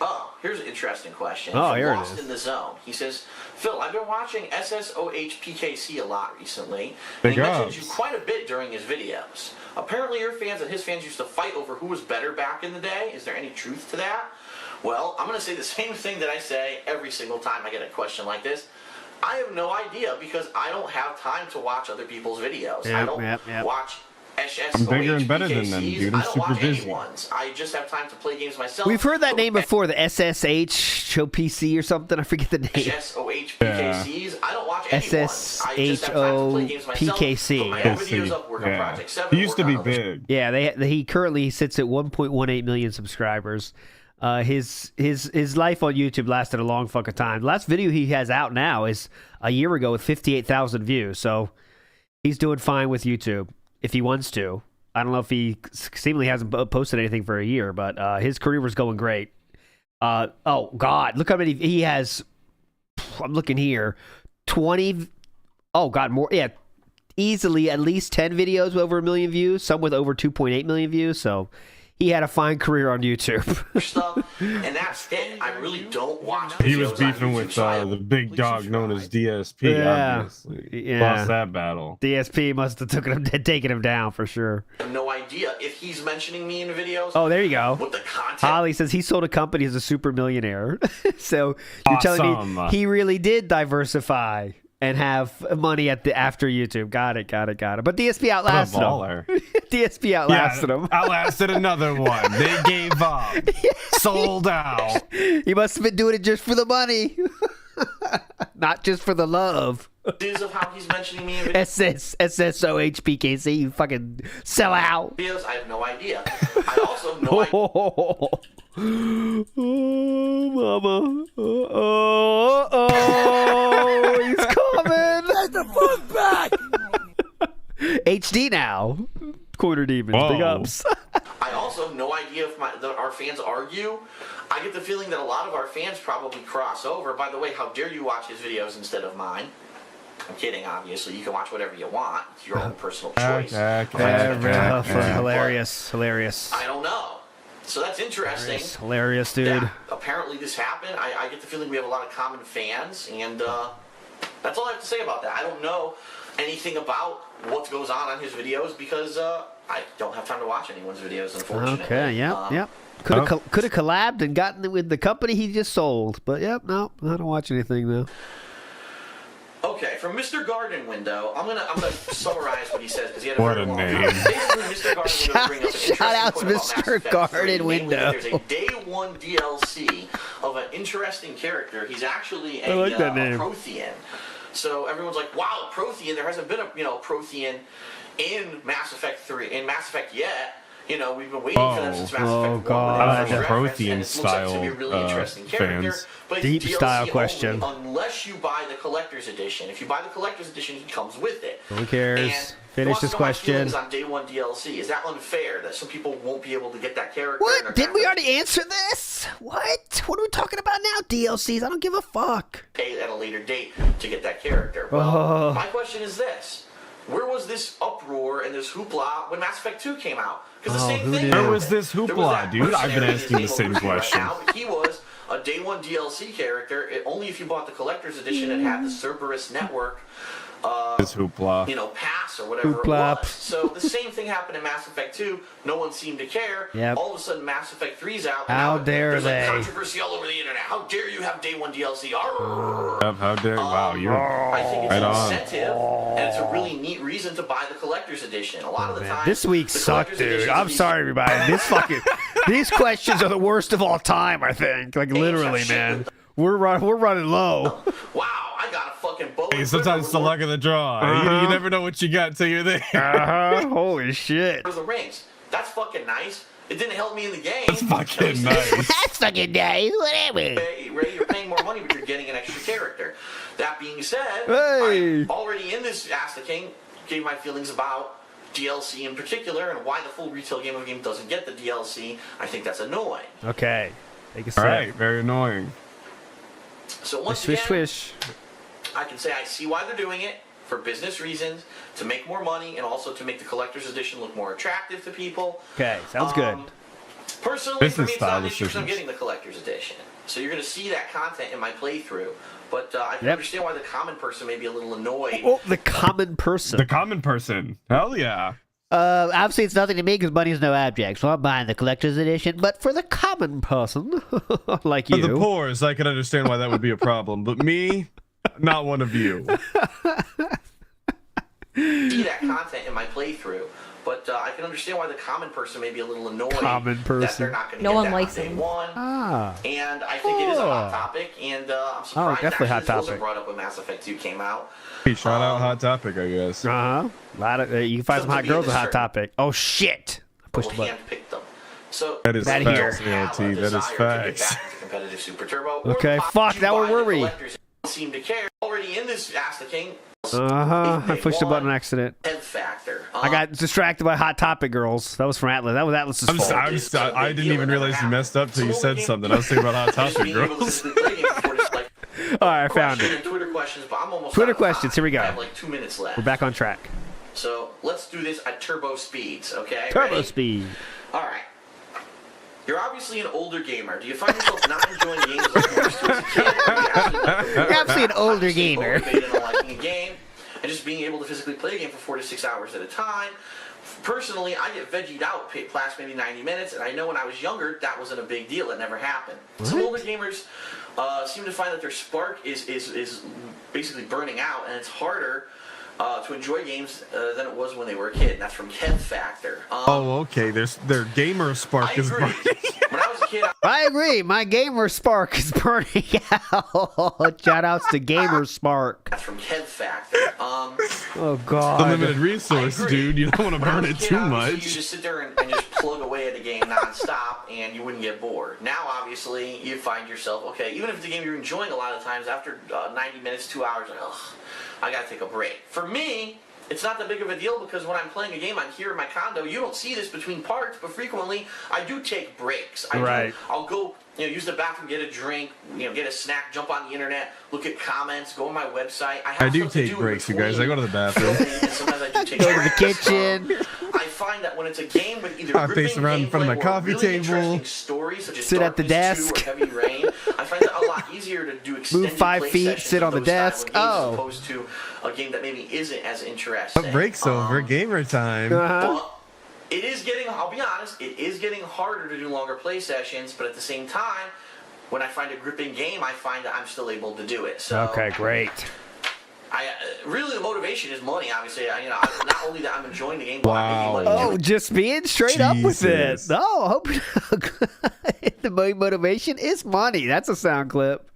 Oh, here's an interesting question. Oh, From here it Lost is. in the Zone. He says, Phil, I've been watching SSOHPKC a lot recently. Big And he mentions ups. you quite a bit during his videos. Apparently your fans and his fans used to fight over who was better back in the day. Is there any truth to that? Well, I'm going to say the same thing that I say every single time I get a question like this. I have no idea because I don't have time to watch other people's videos. I don't watch I'm bigger and better than them, dude. I'm super busy. I just have time to play games myself. We've heard that name before, the SSH PC or something. I forget the name. SSOH PKCs. I don't watch anyone's. I just have time to play games myself. PKC. Put my own videos up, work on Project 7. He used to be big. Yeah, he currently sits at 1.18 million subscribers. His life on YouTube lasted a long fucking time. The last video he has out now is a year ago with 58,000 views. So he's doing fine with YouTube if he wants to. I don't know if he seemingly hasn't posted anything for a year, but his career was going great. Oh God, look how many he has. I'm looking here, 20. Oh God, more. Yeah, easily at least 10 videos with over 1 million views. Some with over 2.8 million views. So he had a fine career on YouTube. Stuff, and that's it. I really don't watch. He was beefing with the big dog known as DSP. Yeah. Obviously, lost that battle. DSP must have taken him down for sure. I have no idea if he's mentioning me in videos. Oh, there you go. With the content. Holly says he sold a company as a super millionaire. So you're telling me he really did diversify and have money after YouTube. Got it. But DSP outlasted him. DSP outlasted him. Outlasted another one. They gave up. Sold out. He must have been doing it just for the money. Not just for the love. Of how he's mentioning me in videos. SSOHPKC, you fucking sell out. I have no idea. I also have no idea. Oh, mama. He's coming. Get the fuck back! HD now. Corner Demons, Whoa. big ups. I also have no idea if our fans argue. I get the feeling that a lot of our fans probably cross over. By the way, how dare you watch his videos instead of mine? I'm kidding, obviously. You can watch whatever you want. It's your own personal choice. Hilarious. I don't know. So that's interesting. Hilarious, dude. Yeah, apparently this happened. I get the feeling we have a lot of common fans, and that's all I have to say about that. I don't know anything about what goes on his videos because I don't have time to watch anyone's videos, unfortunately. Okay, yep. Could have collabed and gotten it with the company he just sold, but yep, no, I don't watch anything though. Okay, from Mr. Garden Window, I'm gonna summarize what he says because he had a What very a long name. Basically, Mr. Garden Window will bring up an Shout out to interesting point Mr. about Mass Effect Garden 3, Window. namely that there's a day one DLC of an interesting character. He's actually I like that name. a Prothean. So everyone's like, "Wow, a Prothean! There hasn't been a Prothean in Mass Effect 3 in Mass Effect yet." You know, we've been waiting for them since Mass Effect 1. God. Prothean style to be a really interesting character, fans. but it's Deep DLC style only question. Unless you buy the collector's edition. If you buy the collector's edition, he comes with it. Who cares? And Finish this question. On day one DLC, is that unfair that some people won't be able to get that character? What? Didn't we already answer this? What? What are we talking about now? DLCs? I don't give a fuck. Pay at a later date to get that character. Well, my question is this. Where was this uproar and this hoopla when Mass Effect 2 came out? Because the same thing. Where was this hoopla, dude? I've been asking the same question. He was a day one DLC character. Only if you bought the collector's edition and had the Cerberus network. This hoopla. Pass or whatever it was. So the same thing happened in Mass Effect 2. No one seemed to care. Yep. All of a sudden, Mass Effect 3's out. How dare there's they? Controversy all over the internet. How dare you have day one DLC? How dare? Wow, you're I think it's right an on. incentive, and it's a really neat reason to buy the collector's edition. A lot of the time, This week the sucked, collector's dude. editions I'm of these- sorry, everybody. These questions are the worst of all time. I think, like literally, man. We're running low. Wow, I got a fucking bow. Hey, sometimes it's the luck of the draw. You never know what you got until you're there. Holy shit. For the rings, that's fucking nice. It didn't help me in the game. That's fucking nice. That's fucking nice. Whatever. Ray, you're paying more money, but you're getting an extra character. That being said, Hey. I already in this Ask the King gave my feelings about DLC in particular and why the full retail game of the game doesn't get the DLC. I think that's annoying. Okay. Take a All sip. right, very annoying. So once Swish, again, swish. I can say I see why they're doing it for business reasons, to make more money, and also to make the collector's edition look more attractive to people. Okay, sounds good. Personally, Business for me, it's not style an issue because I'm decisions. getting the collector's edition. So you're going to see that content in my playthrough. But I can understand why the common person may be a little annoyed. Oh, the common person. The common person. Hell yeah. Obviously, it's nothing to me because money's no object, so I'm buying the collector's edition. But for the common person, like you. For the poors, I can understand why that would be a problem. But me, not one of you. See that content in my playthrough. But I can understand why the common person may be a little annoyed Common that person. they're not going to No get one that likes on day him. one. Ah. And I think it is a hot topic, and I'm surprised definitely hot actually this wasn't topic. brought up when Mass Effect 2 came out. Hey, shout out Hot Topic, I guess. Uh-huh. You can find some hot girls with Hot Topic. Oh, shit. I pushed the We'll button. handpick them. So That is That facts, here. ALT. That is facts. Competitive Super Turbo. Or Okay, the fuck, box now you where buy were that we? collectors don't seem to care. Already in this Ask the King. I pushed the button on accident. Head factor. I got distracted by Hot Topic girls. That was from Atlas. That was Atlas's fault. I didn't even realize you messed up till you said something. I was thinking about Hot Topic, girls. All right, I found it. Twitter questions, but I'm almost Twitter out of questions. time. Here we I have go. like 2 minutes left. We're back on track. So let's do this at turbo speeds, okay? Turbo Ready? speed. All right. You're obviously an older gamer. Do you find yourself not enjoying games like you used to as a kid? You're obviously an older gamer. Motivated on liking a game and just being able to physically play a game for 4 to 6 hours at a time. Personally, I get vegged out past maybe 90 minutes, and I know when I was younger that wasn't a big deal. It never happened. Some older gamers seem to find that their spark is basically burning out, and it's harder to enjoy games than it was when they were a kid. And that's from Kev Factor. Okay. Their gamer spark is burning. When I was a kid, I agree. My gamer spark is burning out. Shout outs to Gamer Spark. that's from Kev Factor. Oh, God. Unlimited resource, dude. You don't want to When I burn was a it kid, too obviously, much. You just sit there and just plug away at the game nonstop, and you wouldn't get bored. Now, obviously, you find yourself, okay, even if it's a game you're enjoying a lot of times, after 90 minutes, 2 hours, like, ugh, I gotta take a break. For me, it's not that big of a deal because when I'm playing a game, I'm here in my condo. You don't see this between parts, but frequently I do take breaks. I'll go, use the bathroom, get a drink, get a snack, jump on the internet, look at comments, go on my website. I do take breaks, you guys. I go to the bathroom. Sometimes I do take Go to the breaks. kitchen. I find that when it's a game with either I face gripping around in front of my gameplay or coffee really table. interesting stories, such as Sit at the Darkness 2 desk. or Heavy Rain, I find it a lot easier to do extended Move 5 play feet, sessions sit of on the those style desk. of games Oh. as opposed to a game that maybe isn't as interesting. What breaks over gamer time? Well, it is getting, I'll be honest, it is getting harder to do longer play sessions, but at the same time, when I find a gripping game, I find that I'm still able to do it. So Okay, great. really the motivation is money, obviously. Not only that I'm enjoying the game, but I'm making money. Oh, just being straight up with it. Jesus. Oh, hope the main motivation is money. That's a sound clip.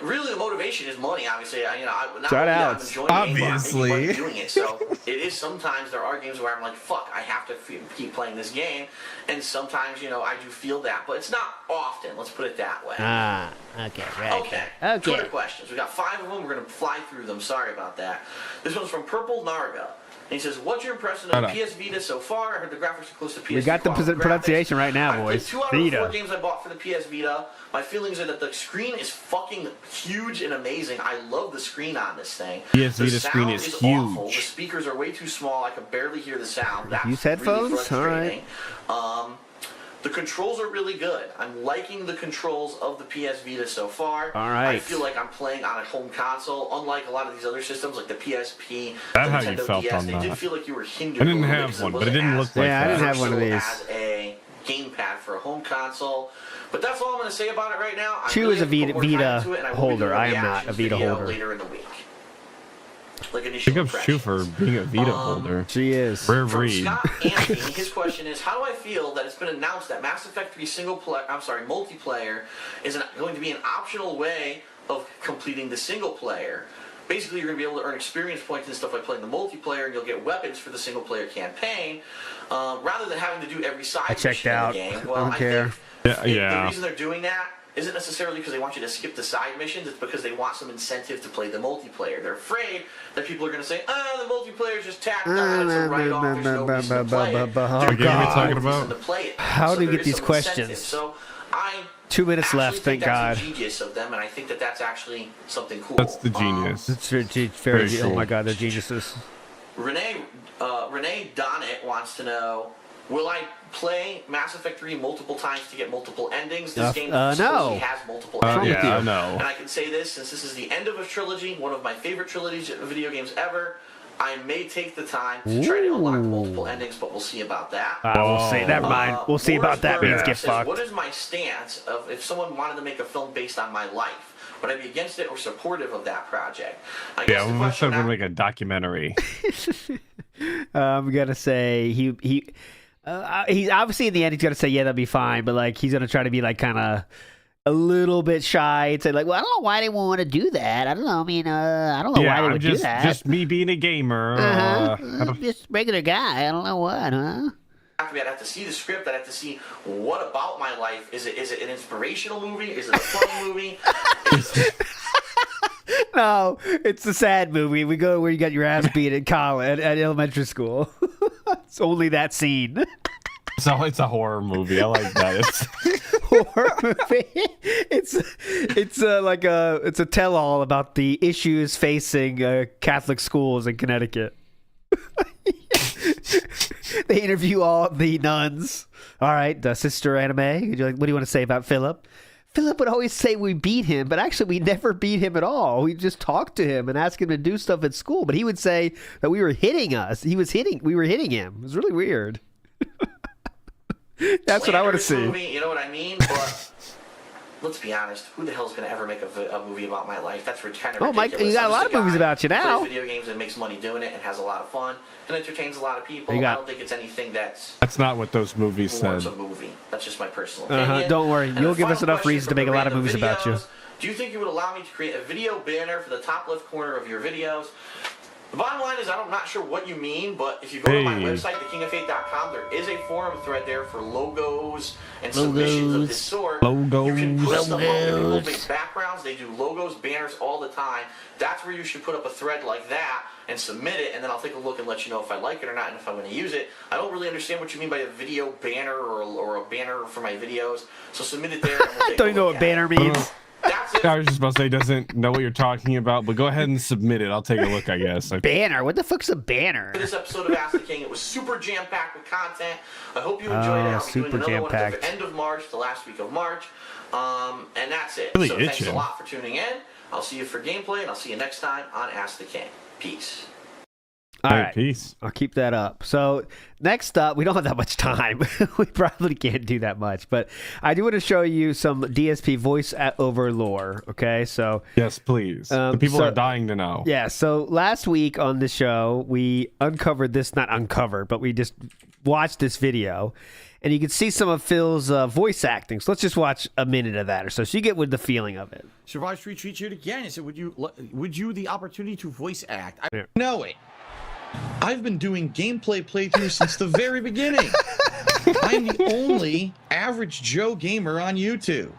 Really the motivation is money, obviously. Not Shout only that I'm outs. enjoying the game, but I'm Obviously. making money doing it. So it is sometimes there are games where I'm like, fuck, I have to keep playing this game. And sometimes, I do feel that. But it's not often, let's put it that way. Ah, okay, right. Okay. Okay. Twitter questions. We got 5 of them. We're going to fly through them. Sorry about that. This one's from Purple Narga. And he says, what's your impression of the PS Vita so far? I heard the graphics are close to PS We got the quality pronunciation graphics. right now, I played boys. 2 out of the 4 Vita. games I bought for the PS Vita. My feelings are that the screen is fucking huge and amazing. I love the screen on this thing. PS The Vita screen sound is awful. huge. The speakers are way too small. I can barely hear the sound. That's Use headphones? Really All right. frustrating. The controls are really good. I'm liking the controls of the PS Vita so far. All right. I feel like I'm playing on a home console, unlike a lot of these other systems like the PSP, That's the how you Nintendo felt DS. on They that. did feel like you were hindered. I didn't a little bit have because one, but it wasn't didn't as look like Yeah, I didn't that. have one of versatile these. As a gamepad for a home console. But that's all I'm going to say about it right now. Chew is a Vita holder. I am not a Vita holder. Later in the week. Like Big up Shu for being a Vita holder. She is. Rare From breed. Scott Anthony, his question is, how do I feel that it's been announced that Mass Effect 3 multiplayer is going to be an optional way of completing the single player? Basically, you're going to be able to earn experience points and stuff by playing the multiplayer, and you'll get weapons for the single player campaign, rather than having to do every side I checked mission out. in the game. I Well, don't care. think Yeah. the reason they're doing that isn't necessarily because they want you to skip the side missions. It's because they want some incentive to play the multiplayer. They're afraid that people are going to say, the multiplayer is just tacked on. It's a write-off. There's no reason to play it. What game are we talking about? To play it. How So do you there get is these some questions? incentive. So I 2 minutes actually left, think thank that's God. ingenious of them, and I think that that's actually something cool. That's the genius. It's very, Very oh cool. my God, they're geniuses. Renee Donnet wants to know, will I play Mass Effect 3 multiple times to get multiple endings? This game no. supposedly has multiple wrong with endings. you? Yeah, I know. And I can say this, since this is the end of a trilogy, one of my favorite trilogies of video games ever, I may take the time to try to unlock multiple endings, but we'll see about that. We'll see. Never mind. We'll see about that. Morris Means get says, fucked. what is my stance of if someone wanted to make a film based on my life? Would I be against it or supportive of that project? I guess Yeah, let's have like a documentary. I'm gonna say he obviously in the end he's gonna say yeah, that'd be fine, but like he's gonna try to be like kind of a little bit shy and say like, well, I don't know why they want to do that. I don't know. I mean, I don't know why they would do that. Just me being a gamer. Just regular guy. I don't know what, huh? I'd have to see the script. I'd have to see what about my life. Is it an inspirational movie? Is it a funny movie? No, it's a sad movie. We go where you got your ass beat in college at elementary school. It's only that scene. So it's a horror movie. I like that. It's horror movie. It's a tell-all about the issues facing Catholic schools in Connecticut. They interview all the nuns. All right, the sister anime. What do you want to say about Philip? Philip would always say we beat him, but actually we never beat him at all. We just talked to him and asked him to do stuff at school. But he would say that we were hitting us. We were hitting him. It was really weird. That's what I want to see. Movie, you know what I mean? But let's be honest. Who the hell is going to ever make a movie about my life? That's kind of ridiculous. Mike, you got a lot of movies about you now. Plays video games and makes money doing it and has a lot of fun and entertains a lot of people. I don't think it's anything that's not what those movies said. It's a movie. That's just my personal opinion. Don't worry. You'll give us enough reason to make a lot of movies about you. Do you think you would allow me to create a video banner for the top left corner of your videos? The bottom line is I'm not sure what you mean, but if you go to my website, thekingoffaith.com, there is a forum thread there for logos and submissions of this sort. You can put stuff up there. People make backgrounds. They do logos, banners all the time. That's where you should put up a thread like that and submit it, and then I'll take a look and let you know if I like it or not and if I'm going to use it. I don't really understand what you mean by a video banner or a banner for my videos, so submit it there. And we'll don't you know what banner means? That's it. I was just about to say doesn't know what you're talking about, but go ahead and submit it. I'll take a look, I guess. Banner? What the fuck's a banner? For this episode of Ask the King, it was super jam-packed with content. I hope you enjoyed it. I'll be doing another one at the end of March, the last week of March. And that's it. Really so itching. Thanks a lot for tuning in. I'll see you for gameplay, and I'll see you next time on Ask the King. Peace. All right, peace. I'll keep that up. So next up, we don't have that much time. We probably can't do that much, but I do want to show you some DSP voice over lore. Okay, so yes, please. The people are dying to know. Yeah. So last week on the show, we uncovered this—not uncovered, but we just watched this video, and you can see some of Phil's voice acting. So let's just watch a minute of that or so you get with the feeling of it. Survive Street treats you again. I said, would you the opportunity to voice act? Yeah. No way. I've been doing gameplay playthroughs since the very beginning. I'm the only average Joe gamer on YouTube.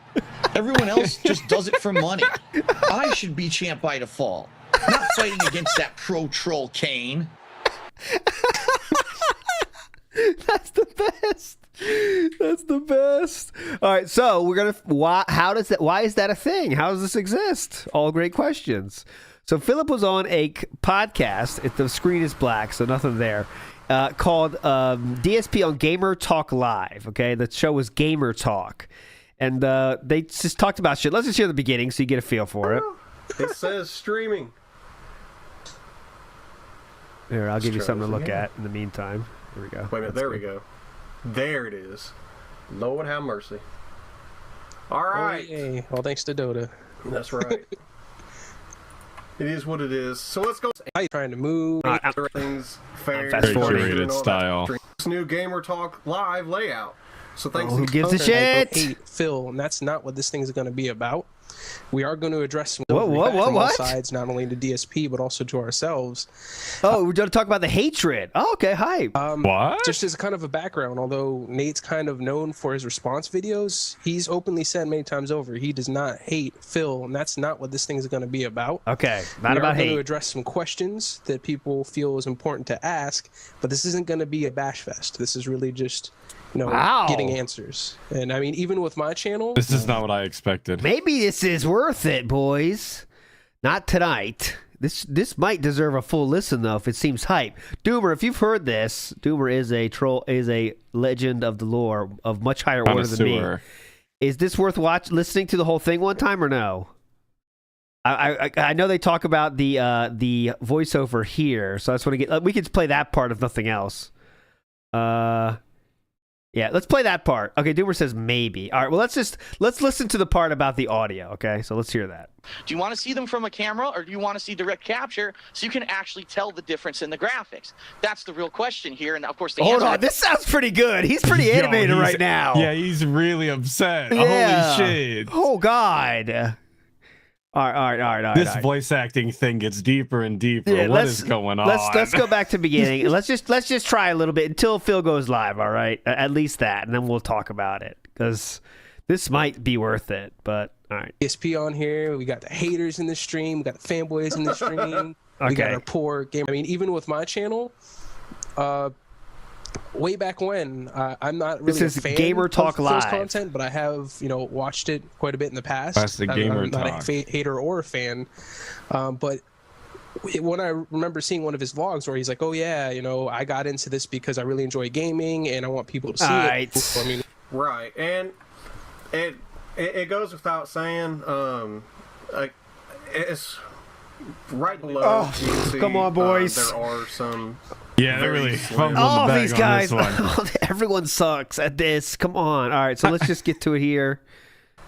Everyone else just does it for money. I should be champ by default, not fighting against that pro troll Kane. That's the best. That's the best. All right, so we're gonna. Why is that a thing? How does this exist? All great questions. So Philip was on a podcast. The screen is black, so nothing there. Called DSP on Gamer Talk Live. Okay, the show was Gamer Talk, and they just talked about shit. Let's just hear the beginning so you get a feel for it. It says streaming. Here, I'll give you something to look at in the meantime. Here we go. Wait a minute. There we go. There it is. Lord have mercy. All right. Oh, yeah. Well, thanks to Dota. That's right. It is what it is. So let's go. How you trying to move? Everything's fair. Curated style. This new Gamer Talk Live layout. So thanks. Who gives a shit? Hey, Phil, and that's not what this thing is going to be about. We are going to address some from all sides, not only to DSP but also to ourselves. Oh, we're going to talk about the hatred. Oh, okay, hi. What? Just as kind of a background, although Nate's kind of known for his response videos, he's openly said many times over he does not hate Phil, and that's not what this thing is going to be about. Okay, not about hate. We are going to address some questions that people feel is important to ask, but this isn't going to be a bash fest. This is really just getting answers. And I mean, even with my channel, this is not what I expected. Maybe this is worth it, boys. Not tonight. This might deserve a full listen though, if it seems hype. Doomer, if you've heard this, Doomer is a legend of the lore of much higher order than me. Is this worth listening to the whole thing one time or no? I know they talk about the voiceover here, so I just want to get. We could play that part if nothing else. Yeah, let's play that part. Okay, Doomer says maybe. All right, well, let's listen to the part about the audio, okay? So let's hear that. Do you want to see them from a camera, or do you want to see direct capture so you can actually tell the difference in the graphics? That's the real question here, and of course the Hold answer... on, this sounds pretty good. He's pretty animated right now. Yeah, he's really upset. Yeah. Holy shit. Oh, God. All right. This voice acting thing gets deeper and deeper. Yeah, what is going on? Let's go back to the beginning. let's just try a little bit until Phil goes live. All right, at least that, and then we'll talk about it because this might be worth it. But all right, DSP on here. We got the haters in the stream. We got the fanboys in the stream. We got our poor game. I mean, even with my channel, way back when, I'm not really this is a fan Gamer Talk of Live Phil's content, but I have watched it quite a bit in the past. That's the Gamer I'm not Talk. a hater or a fan, but when I remember seeing one of his vlogs where he's like, "Oh yeah, I got into this because I really enjoy gaming and I want people to see it." I mean, right, and it goes without saying, it's right below. Oh, you can see, come on, boys. There are some. Yeah, they're really fumbling all the bag these on guys, this one. everyone sucks at this. Come on. All right, so let's just get to it here.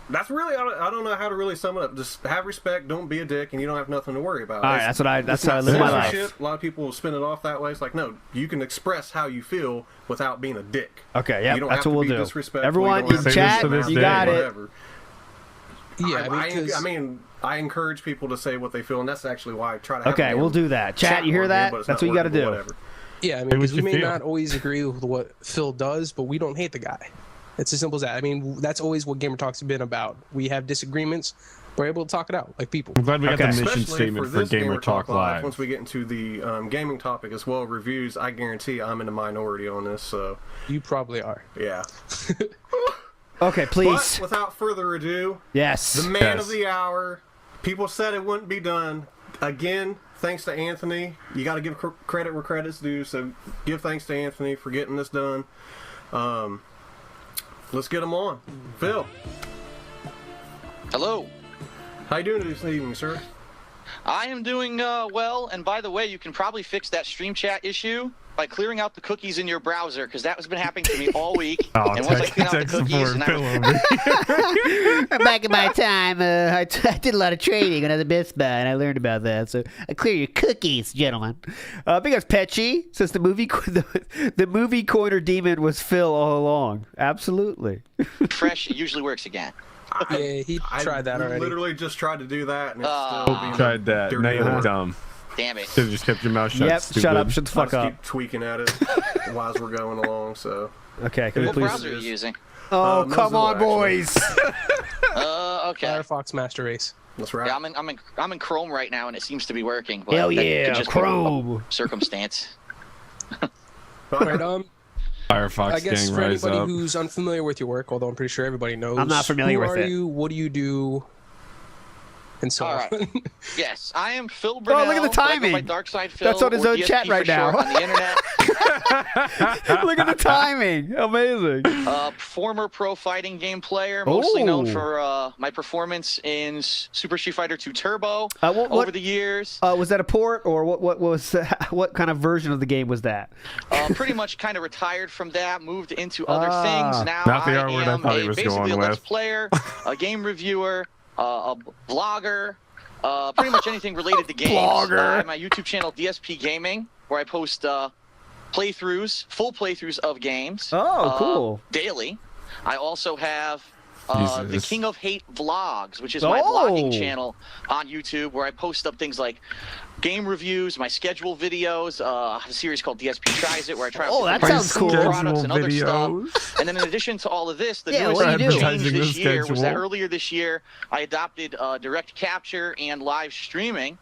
That's really, I don't know how to really sum it up. Just have respect, don't be a dick, and you don't have nothing to worry about. All right, that's how I live my life. A lot of people spin it off that way. It's like, no, you can express how you feel without being a dick. Okay, yeah, you don't that's have what to we'll be do. disrespectful. Everyone in chat, you got it. Yeah, I mean, I encourage people to say what they feel, and that's actually why I try to have Okay, we'll do that. Chat, you hear that? That's what you got to do. Yeah, I mean, because we may not always agree with what Phil does, but we don't hate the guy. It's as simple as that. I mean, that's always what Gamer Talk's been about. We have disagreements. We're able to talk it out like people. I'm glad we got the mission Especially statement for this Gamer Talk Live. Once we get into the gaming topic as well, reviews, I guarantee I'm in the minority on this. So you probably are. Yeah. Okay, please. But without further ado, yes, the man of the hour. People said it wouldn't be done. Again, thanks to Anthony. You got to give credit where credit's due. So give thanks to Anthony for getting this done. Let's get him on. Phil. Hello. How you doing this evening, sir? I am doing well, and by the way, you can probably fix that stream chat issue by clearing out the cookies in your browser, because that has been happening to me all week. And once I clean out the cookies, back in my time, I did a lot of trading when I was at Best Buy, and I learned about that. So I clear your cookies, gentlemen. Because Petchy says the movie coiner demon was Phil all along. Absolutely. Fresh usually works again. Yeah, he tried that already. Literally just tried to do that, and it's still being tried that. Now you're dumb. Damn it. Should have just kept your mouth shut. Yep, stupid. shut up. Shut the fuck up. Keep tweaking at it while we're going along. So okay, can we what please? browser are you using? Oh, come Mozilla, on, boys. Okay. Firefox Master Race. That's right. Yeah, I'm in Chrome right now, and it seems to be working. But Hell that yeah, could just Chrome. be circumstance. Right, Firefox I guess gang for rise anybody up. who's unfamiliar with your work, although I'm pretty sure everybody knows. I'm not familiar with Who are it. you? What do you do? And so All on. right. Yes, I am Phil Burnell. Oh, look at the but I go timing. by Darkside Phil, That's on his or own DSP chat right for short now. on the internet. Look at the timing. Amazing. Former pro fighting game player, mostly known Oh. for my performance in Super Street Fighter 2 Turbo What- over the years. Was that a port, or what was what kind of version of the game was that? Pretty much kind of retired from that, moved into other things. Now Not the I R word I am thought he was basically going a Let's with. Player, a game reviewer, a vlogger, pretty much anything related to games. Blogger. I have my YouTube channel, DSP Gaming, where I post playthroughs, full playthroughs of games. Oh, cool. Daily. I also have the Jesus. King of Hate Vlogs, which is my vlogging channel on YouTube, where I post up things like game reviews, my schedule videos, a series called DSP Tries It, where I try out that different sounds cool. products and other Videos. stuff. And then in addition to all of this, the Yeah, newest what do you do? change Advertising this the year was that schedule. earlier this year, I adopted direct capture and live streaming.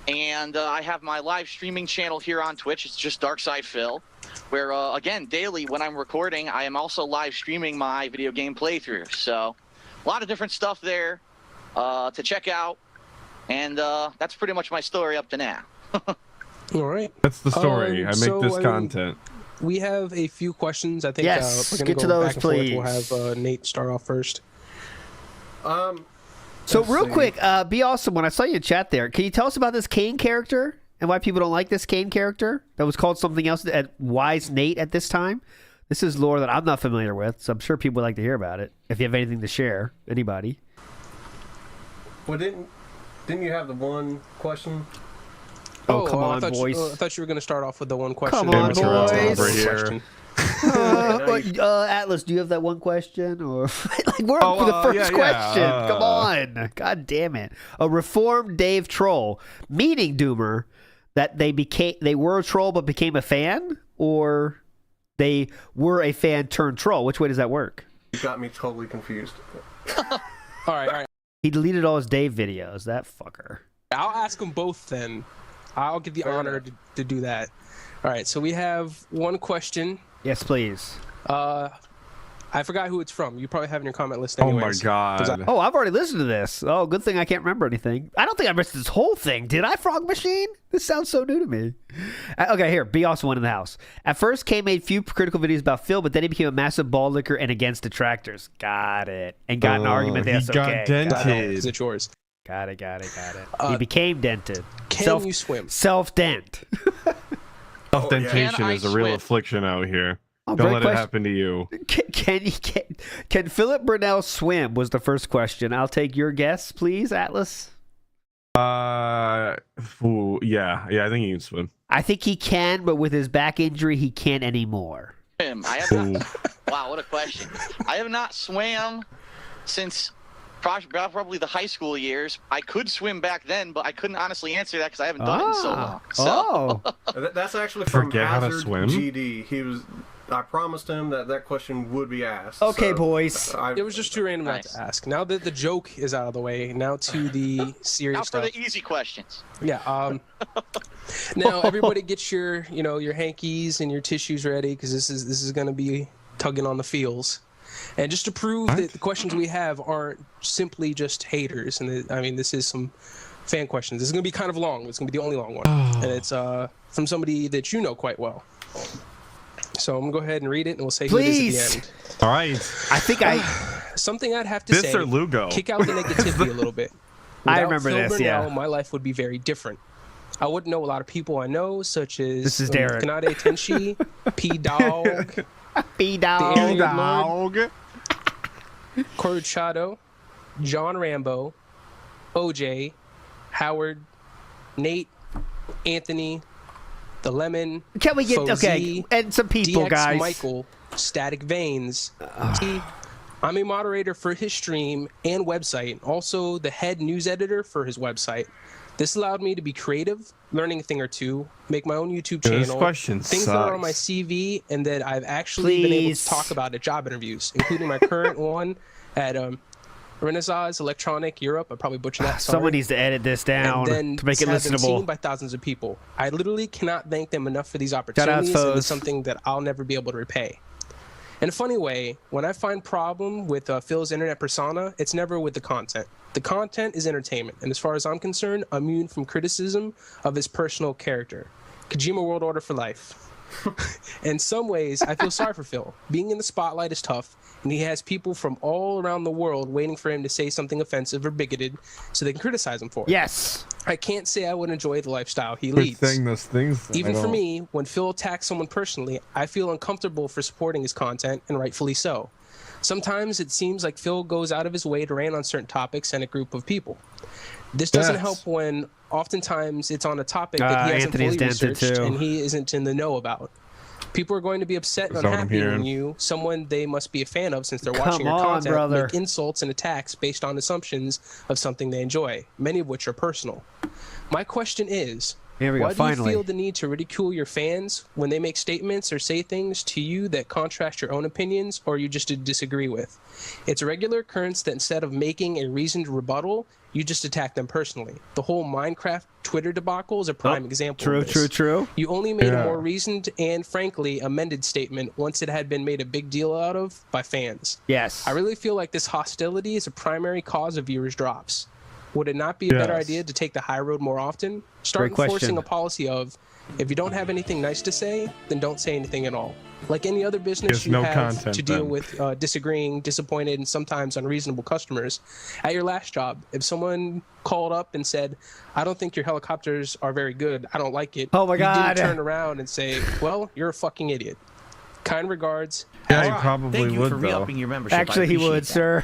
And I have my live streaming channel here on Twitch. It's just Darkside Phil, where, again, daily when I'm recording, I am also live streaming my video game playthrough. So a lot of different stuff there to check out. And that's pretty much my story up to now. All right. That's the story. I make so, this I mean, content. We have a few questions. I think Yes, we're get going to go those, back and forth. please. We'll have Nate start off first. So Let's real see. quick, Be Awesome, when I saw you in chat there, can you tell us about this Kane character and why people don't like this Kane character that was called something else at Wise Nate at this time? This is lore that I'm not familiar with, so I'm sure people would like to hear about it. If you have anything to share, anybody. Well, didn't you have the one question? Oh, come on, boys. I thought you were going to start off with the one question. Come on, boys. Over here. Atlas, do you have that one question? Or like we're up for the first question. Come on. God damn it. A reformed Dave troll, meaning Doomer, that they were a troll but became a fan? Or they were a fan turned troll? Which way does that work? You got me totally confused. All right. He deleted all his Dave videos. That fucker. I'll ask them both then. I'll get the honor to do that. All right, so we have one question. Yes, please. I forgot who it's from. You probably have in your comment list anyways. Oh, my God. Oh, I've already listened to this. Oh, good thing I can't remember anything. I don't think I missed this whole thing. Did I, Frog Machine? This sounds so new to me. Okay, here. B also went in the house. At first, K made few critical videos about Phil, but then he became a massive ball licker and against detractors. Got it. And got an argument there. He got dented. Is it yours? Got it. He became dented. Can you swim? Self-dent. Self-dentation is a real affliction out here. Oh, don't let it happen to you. Can Philip Burnell swim? Was the first question. I'll take your guess, please, Atlas. Yeah, I think he can swim. I think he can, but with his back injury, he can't anymore. I have not. Wow, what a question! I have not swam since probably the high school years. I could swim back then, but I couldn't honestly answer that because I haven't done it in so long. So. That's actually from Forget how to Hazard swim? GD. I promised him that question would be asked. Okay, so boys. It was just too random not to ask. Now that the joke is out of the way, now to the serious now stuff. for the easy questions. Yeah. Now everybody get your your hankies and your tissues ready because this is going to be tugging on the feels. And just to prove that the questions we have aren't simply just haters, and this is some fan questions. This is going to be kind of long. It's going to be the only long one, and it's from somebody that you know quite well. So I'm going to go ahead and read it, and we'll say who it is at the end. All right. I think something I'd have to say. This or Lugo? Kick out the negativity a little bit. I remember Phil this. Burnell, my life would be very different. I wouldn't know a lot of people I know, such as this is Derek. Kanade Tenshi, P Dog, P Dog, Corruchado, John Rambo, OJ, Howard, Nate, Anthony, The Lemon. Can we get Fozzie, and some people, DX guys? Michael, Static Veins. I'm a moderator for his stream and website, also the head news editor for his website. This allowed me to be creative, learning a thing or two, make my own YouTube channel, This question things that are on my CV, and that I've actually been able to talk about at job interviews, including my current one at Renaissance Electronic Europe. I probably butchered that. Sorry. Someone needs to edit this down to make it have them listenable. seen by thousands of people. I literally cannot thank them enough for these opportunities, and it's something that I'll never be able to repay. In a funny way, when I find problem with Phil's internet persona, it's never with the content. The content is entertainment, and as far as I'm concerned, I'm immune from criticism of his personal character. Kojima World Order for life. In some ways, I feel sorry for Phil. Being in the spotlight is tough, and he has people from all around the world waiting for him to say something offensive or bigoted so they can criticize him for it. Yes. I can't say I would enjoy the lifestyle he leads. Saying those things. Even for me, when Phil attacks someone personally, I feel uncomfortable for supporting his content, and rightfully so. Sometimes it seems like Phil goes out of his way to rant on certain topics and a group of people. This doesn't help when oftentimes it's on a topic that he hasn't fully researched and he isn't in the know about. People are going to be upset and unhappy when you, someone they must be a fan of since they're watching your content, make insults and attacks based on assumptions of something they enjoy, many of which are personal. My question is, why do you feel the need to ridicule your fans when they make statements or say things to you that contrast your own opinions or you just disagree with? It's a regular occurrence that instead of making a reasoned rebuttal, you just attack them personally. The whole Minecraft Twitter debacle is a prime example of this. True. You only made a more reasoned and, frankly, amended statement once it had been made a big deal out of by fans. Yes. I really feel like this hostility is a primary cause of viewers' drops. Would it not be a better idea to take the high road more often? Start enforcing a policy of, if you don't have anything nice to say, then don't say anything at all. Like any other business, you have to deal with disagreeing, disappointed, and sometimes unreasonable customers. At your last job, if someone called up and said, I don't think your helicopters are very good, I don't like it. Oh my God. You didn't turn around and say, well, you're a fucking idiot. Kind regards. Yeah, he probably Thank you would, for though. re-upping your membership. Actually, I he appreciate would, that. sir.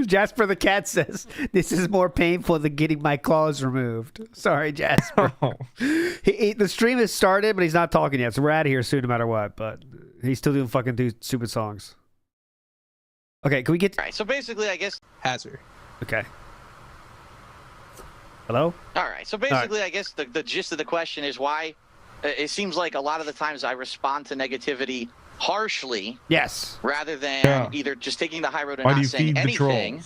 Jasper the cat says, this is more painful than getting my claws removed. Sorry, Jasper. The stream has started, but he's not talking yet, so we're out of here soon no matter what, but he's still doing fucking stupid songs. Okay, can we get... All right, so basically, I guess... Hazard. Okay. Hello? All right, so basically, I guess the gist of the question is why it seems like a lot of the times I respond to negativity harshly. Yes. Rather than either just taking the high road and not saying anything,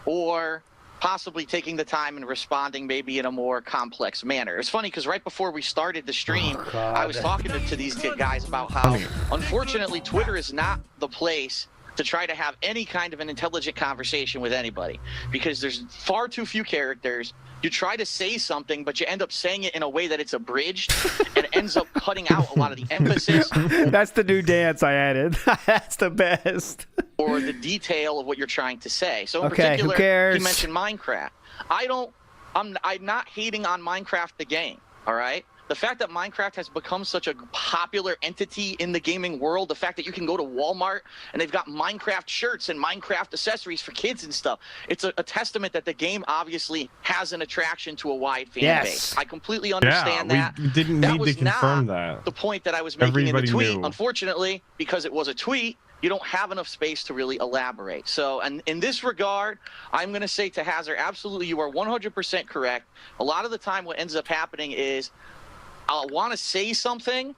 or possibly taking the time and responding maybe in a more complex manner. It's funny because right before we started the stream, I was talking to these guys about how, unfortunately, Twitter is not the place to try to have any kind of an intelligent conversation with anybody because there's far too few characters. You try to say something, but you end up saying it in a way that it's abridged and ends up cutting out a lot of the emphasis. That's the new dance I added. That's the best. Or the detail of what you're trying to say. So in Okay, particular, who cares? you mentioned Minecraft. I'm not hating on Minecraft the game, all right? The fact that Minecraft has become such a popular entity in the gaming world, the fact that you can go to Walmart and they've got Minecraft shirts and Minecraft accessories for kids and stuff, it's a testament that the game obviously has an attraction to a wide fan base. I completely understand that. We didn't That need was to confirm not that. the point that I was making in Everybody the tweet. knew. Unfortunately, because it was a tweet, you don't have enough space to really elaborate. So, and in this regard, I'm going to say to Hazard, absolutely, you are 100% correct. A lot of the time what ends up happening is I'll want to say something,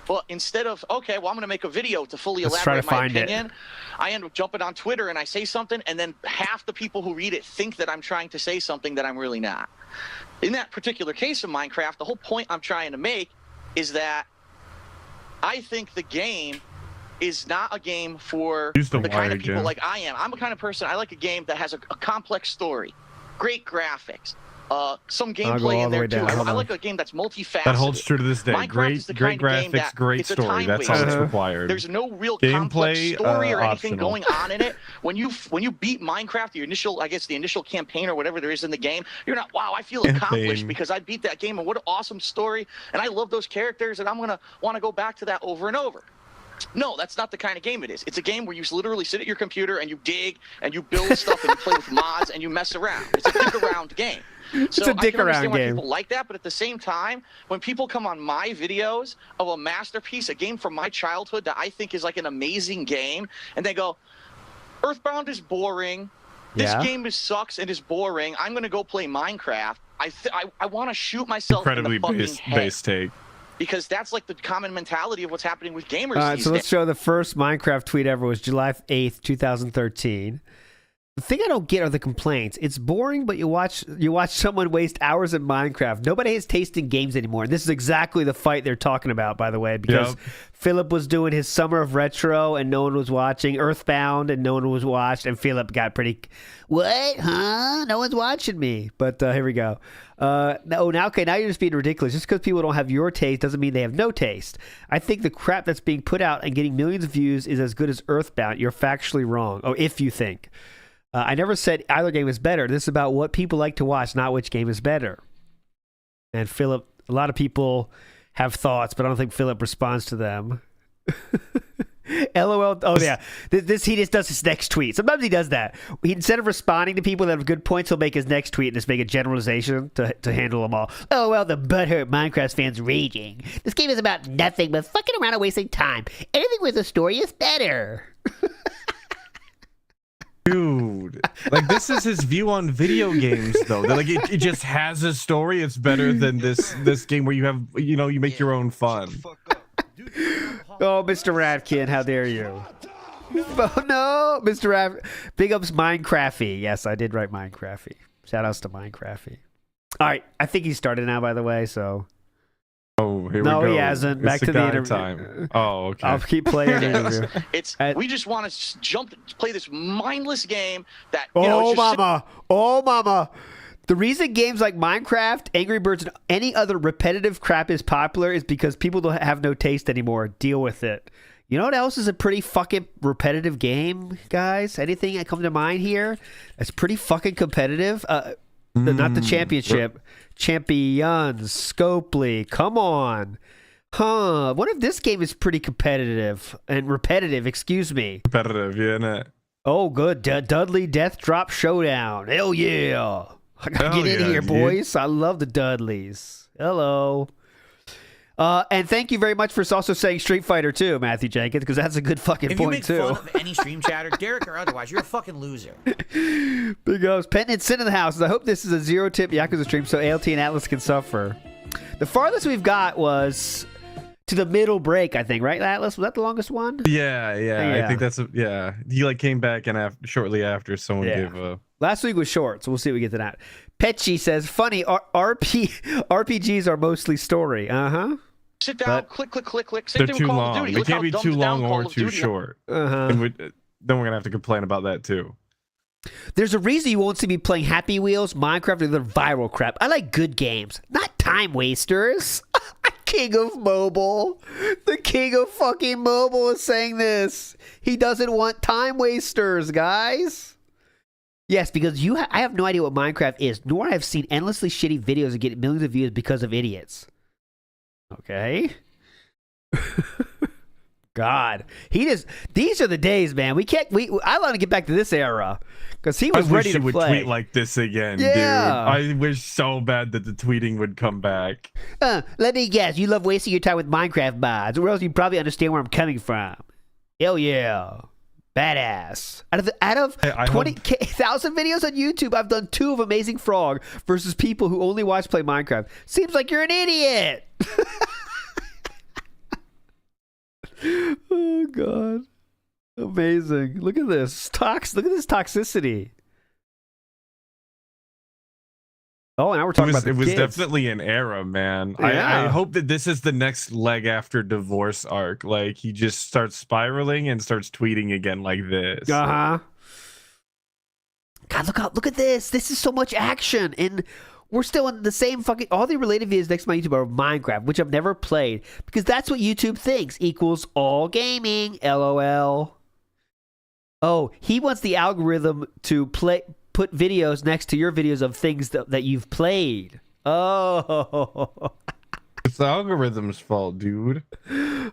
but instead of, okay, well, I'm going to make a video to fully elaborate my opinion, I end up jumping on Twitter and I say something, and then half the people who read it think that I'm trying to say something that I'm really not. In that particular case of Minecraft, the whole point I'm trying to make is that I think the game is not a game for the kind of people like I am. I'm the kind of person, I like a game that has a complex story, great graphics, some gameplay in there too. I like a game that's multifaceted. That holds true to this day. Minecraft is the Great kind of game graphics, that great it's a story. time That's all that's waster. required. There's no real complex Gameplay, story or anything optional. going on in it. When you beat Minecraft, the initial campaign or whatever there is in the game, you're not, wow, I feel accomplished because I beat that game and what an awesome story and I love those characters and I'm gonna want to go back to that over and over. No, that's not the kind of game it is. It's a game where you literally sit at your computer and you dig and you build stuff and you play with mods and you mess around. It's a dig around game. So a dick I can around understand why game. people like that, but at the same time, when people come on my videos of a masterpiece, a game from my childhood that I think is like an amazing game, and they go, Earthbound is boring. This game sucks and is boring. I'm going to go play Minecraft. I want to shoot myself Incredibly in the fucking head. base take. Because that's like the common mentality of what's happening with gamers All right, these so days. let's show the first Minecraft tweet ever was July 8th, 2013. The thing I don't get are the complaints. It's boring, but you watch someone waste hours in Minecraft. Nobody has taste in games anymore. And this is exactly the fight they're talking about, by the way, because Philip was doing his Summer of Retro and no one was watching. Earthbound and no one was watched. And Philip got pretty, what? Huh? No one's watching me. But here we go. Now you're just being ridiculous. Just because people don't have your taste doesn't mean they have no taste. I think the crap that's being put out and getting millions of views is as good as Earthbound. You're factually wrong. Oh, if you think. I never said either game is better. This is about what people like to watch, not which game is better. And Philip, a lot of people have thoughts, but I don't think Philip responds to them. LOL. Oh, yeah. He just does his next tweet. Sometimes he does that. Instead of responding to people that have good points, he'll make his next tweet and just make a generalization to handle them all. Oh, well, the butthurt Minecraft fans raging. This game is about nothing but fucking around and wasting time. Anything with a story is better. Dude, like this is his view on video games, though. That, like it just has a story. It's better than this game where you have you make your own fun. Oh, Mr. Radkin, how dare you? Oh, no, Mr. Rav. Big ups Minecrafty. Yes, I did write Minecrafty. Shout outs to Minecrafty. All right, I think he started now, by the way. So. Oh, here we No, go. he hasn't. Back to the interview. Time. Oh, okay. I'll keep playing the interview. We just want to play this mindless game that. Oh, mama. The reason games like Minecraft, Angry Birds, and any other repetitive crap is popular is because people don't have no taste anymore. Deal with it. You know what else is a pretty fucking repetitive game, guys? Anything that comes to mind here? That's pretty fucking competitive. Not the championship. Champions, Scopely, come on. Huh. What if this game is pretty competitive and repetitive? Excuse me. Competitive, yeah, innit? Oh, good. Dudley Death Drop Showdown. Hell yeah. I gotta Hell get in yeah, here, dude. boys. I love the Dudleys. Hello. And thank you very much for also saying Street Fighter too, Matthew Jenkins, because that's a good fucking If you point make too. fun of any stream chatter, Derek or otherwise, you're a fucking loser. Big O's. Penton Sin in the house. I hope this is a zero-tip Yakuza stream so ALT and Atlas can suffer. The farthest we've got was to the middle break, I think, right, Atlas? Was that the longest one? Yeah. I think that's he like came back and shortly after someone Yeah. gave a. Last week was short, so we'll see if we get to that. Petchy says, funny, RPGs are mostly story. Uh-huh. Sit down, click. Same They're thing too with Call long. of Duty. They Look can't how be dumbed too down long Call or of too Duty. short. Uh-huh. And then we're gonna have to complain about that too. There's a reason you won't see me playing Happy Wheels, Minecraft, or the viral crap. I like good games, not time wasters. King of mobile. The king of fucking mobile is saying this. He doesn't want time wasters, guys. Yes, because I have no idea what Minecraft is, nor have seen endlessly shitty videos that get millions of views because of idiots. Okay. God, these are the days, man. I want to get back to this era because he was ready to would play. tweet like this again, Yeah. dude. I wish so bad that the tweeting would come back. Let me guess, you love wasting your time with Minecraft mods, or else you probably understand where I'm coming from. Hell yeah. Badass. Out of 20,000 videos on YouTube, I've done 2 of Amazing Frog versus people who only watch play Minecraft. Seems like you're an idiot. Oh, God. Amazing. Look at this. Look at this toxicity. Oh, now we're talking about the It was kids. definitely an era, man. Yeah. I hope that this is the next leg after divorce arc. Like, he just starts spiraling and starts tweeting again like this. Uh-huh. God, look at this. This is so much action. And we're still in the same fucking... All the related videos next to my YouTube are Minecraft, which I've never played. Because that's what YouTube thinks equals all gaming. LOL. Oh, he wants the algorithm to put videos next to your videos of things that you've played. Oh. It's the algorithm's fault, dude.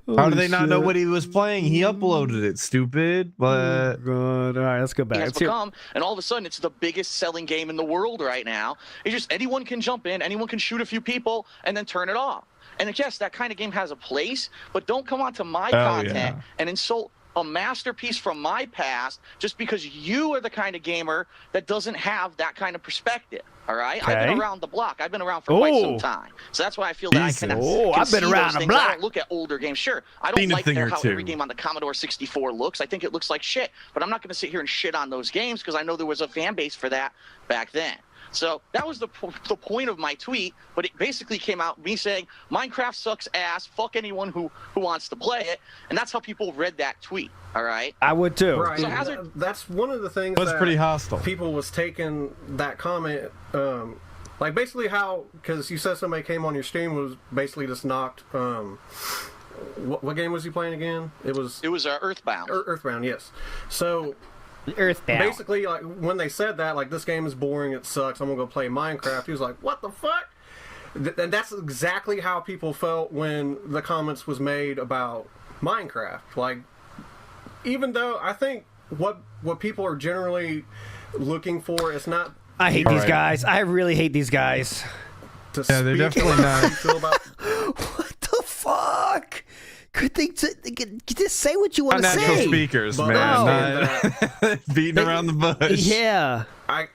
How do they not know what he was playing? He uploaded it, stupid. But God. All right, let's go back. Has become, and all of a sudden it's the biggest selling game in the world right now. It's just anyone can jump in, anyone can shoot a few people, and then turn it off. And yes, that kind of game has a place, but don't come onto my content and insult a masterpiece from my past just because you are the kind of gamer that doesn't have that kind of perspective. All right, Okay. I've been around the block. I've been around for quite some time, so that's why I feel that I can. I've been around the block. I don't look at older games. Sure, I don't like how every game on the Commodore 64 looks. I think it looks like shit. But I'm not going to sit here and shit on those games because I know there was a fan base for that back then. So that was the point of my tweet, but it basically came out me saying Minecraft sucks ass, fuck anyone who wants to play it, and that's how people read that tweet. All right, I would too. Right. So that's one of the things That's pretty hostile. People was taking that comment, like basically how, because you said somebody came on your stream was basically just knocked. What game was he playing again? It was Earthbound. Earthbound, yes. So. Earthbound. Basically, like when they said that, like this game is boring, it sucks. I'm gonna go play Minecraft. He was like, "What the fuck?" And that's exactly how people felt when the comments was made about Minecraft. Like, even though I think what people are generally looking for is not. I hate these guys. I really hate these guys. Yeah, they're definitely not. What the fuck? Could they just say what you want to say? Natural speakers, But man. Not beating around the bush. Yeah. I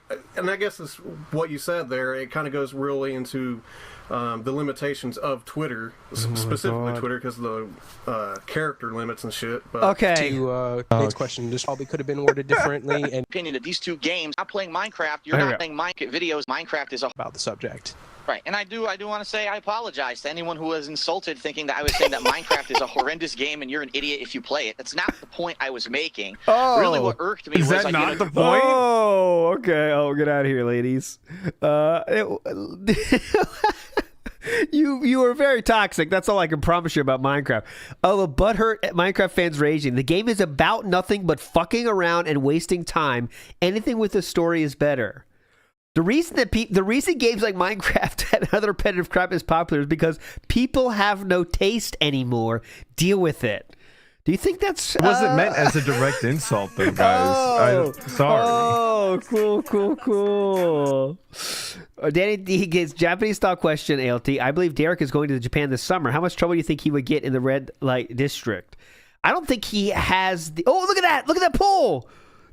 guess it's what you said there. It kind of goes really into the limitations of Twitter, specifically God. Twitter, because of the character limits and shit. But Okay. To Nate's question, this probably could have been worded differently. And opinion that these two games, I'm playing Minecraft, you're not playing Minecraft videos. Minecraft is about the subject. Right, and I do want to say I apologize to anyone who was insulted thinking that I was saying that Minecraft is a horrendous game and you're an idiot if you play it. That's not the point I was making. Oh. Really what irked me Is was that I not did the point? Oh, okay. Oh, get out of here, ladies. You are very toxic. That's all I can promise you about Minecraft. Oh, the butthurt Minecraft fans raging. The game is about nothing but fucking around and wasting time. Anything with a story is better. The reason that the reason games like Minecraft and other repetitive crap is popular is because people have no taste anymore. Deal with it. Do you think that's... It wasn't meant as a direct insult, though, guys. Sorry. Oh, cool. Danny D gets Japanese-style question, ALT. I believe Derek is going to Japan this summer. How much trouble do you think he would get in the red light district? I don't think he has... Oh, look at that. Look at that pool.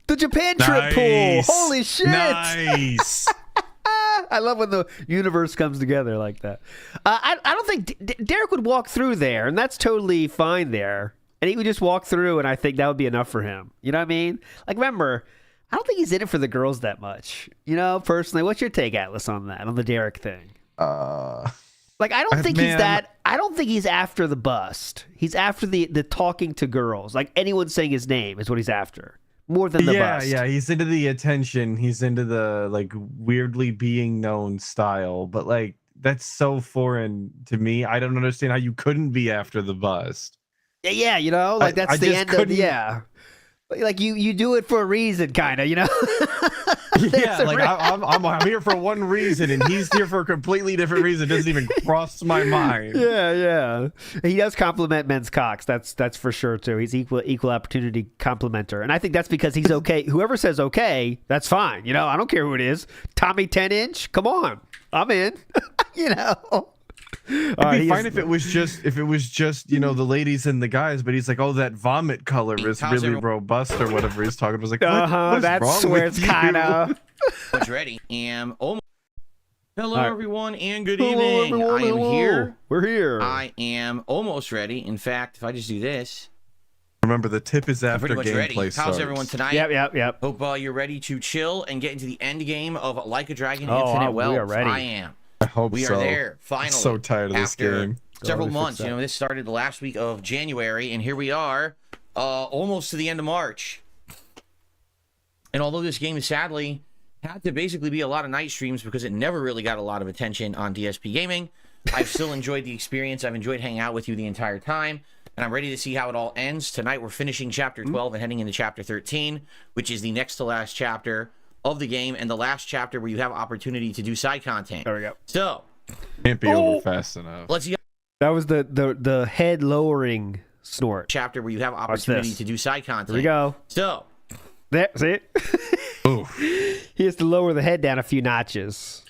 The Japan trip pool. Holy shit. Nice. I love when the universe comes together like that. I don't think Derek would walk through there, and that's totally fine there. And he would just walk through, and I think that would be enough for him. You know what I mean? Like, remember, I don't think he's in it for the girls that much. You know, personally, what's your take, Atlas, on that, on the Derek thing? Like, I don't think he's that. I don't think he's after the bust. He's after the talking to girls. Like, anyone saying his name is what he's after. More than the bust. Yeah, he's into the attention. He's into the, like, weirdly being known style. But, like, that's so foreign to me. I don't understand how you couldn't be after the bust. Yeah, you know, like that's the end of like you do it for a reason, kind of, you know. Yeah, like I'm here for one reason, and he's here for a completely different reason. It doesn't even cross my mind. Yeah. He does compliment men's cocks. That's for sure too. He's equal opportunity complimenter, and I think that's because he's okay. Whoever says okay, that's fine. You know, I don't care who it is. Tommy 10-inch, come on, I'm in. You know. It'd be fine if it was just you know, the ladies and the guys, but he's like, oh, that vomit color is really robust or whatever he's talking about. I was like, what is that's wrong where with it's kind of. What's ready? Hello, right. everyone, and good Hello, evening. everyone, I am here. We're here. I am almost ready. In fact, if I just do this. Remember, the tip is after pretty much ready. gameplay starts. How's everyone tonight? Yep. Hope you're ready to chill and get into the end game of Like a Dragon Oh, Infinite we Wealth. are ready. I am. I hope we so. are there, finally. I'm so tired of this after game. Several months. You know, this started the last week of January, and here we are, almost to the end of March. And although this game sadly had to basically be a lot of night streams because it never really got a lot of attention on DSP Gaming, I've still enjoyed the experience. I've enjoyed hanging out with you the entire time, and I'm ready to see how it all ends. Tonight we're finishing Chapter 12 and heading into Chapter 13, which is the next to last chapter of the game, and the last chapter where you have opportunity to do side content. There we go. So can't be over fast enough. Let's see. That was the head lowering snort. Chapter where you have opportunity to do side content. Here we go. So there, see it? He has to lower the head down a few notches.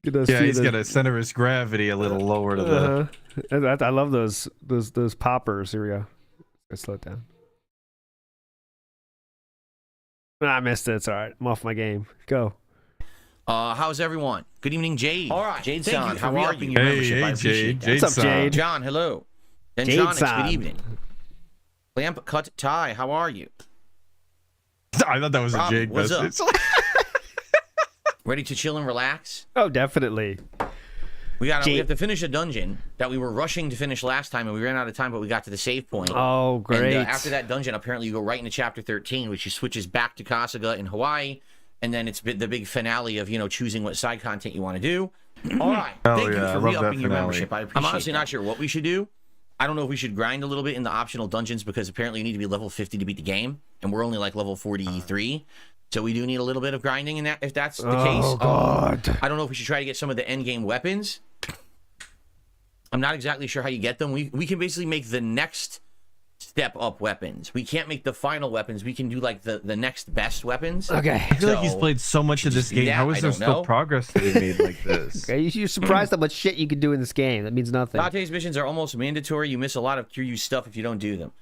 Yeah, he's got to center his gravity a little lower to the. I love those poppers. Here we go. Let's slow it down. I missed it. It's all right. I'm off my game. Go. How's everyone? Good evening, Jade. All right. Jade, Thank you how for are re-upping you? your membership. I appreciate that. What's up, Jade? John, hello. Then Jade Jonix, San. good evening. Lamp Cut Tie, how are you? I thought that was Rob, a Jade what's message. Ready to chill and relax? Oh, definitely. We have to finish a dungeon that we were rushing to finish last time, and we ran out of time, but we got to the save point. Oh, great. And after that dungeon, apparently you go right into Chapter 13, which switches back to Kasuga in Hawaii, and then it's the big finale of, you know, choosing what side content you want to do. All right. Thank you for re-upping your membership. I appreciate it. I'm honestly not sure what we should do. I don't know if we should grind a little bit in the optional dungeons, because apparently you need to be level 50 to beat the game, and we're only like level 43. So we do need a little bit of grinding in that, if that's the case. Oh, God. I don't know if we should try to get some of the end game weapons. I'm not exactly sure how you get them. We can basically make the next step up weapons. We can't make the final weapons. We can do like the next best weapons. Okay. I feel like he's played so much of this game. How is there still progress to be made like this? Okay, you're surprised how much shit you can do in this game. That means nothing. Dante's missions are almost mandatory. You miss a lot of Kiryu stuff if you don't do them.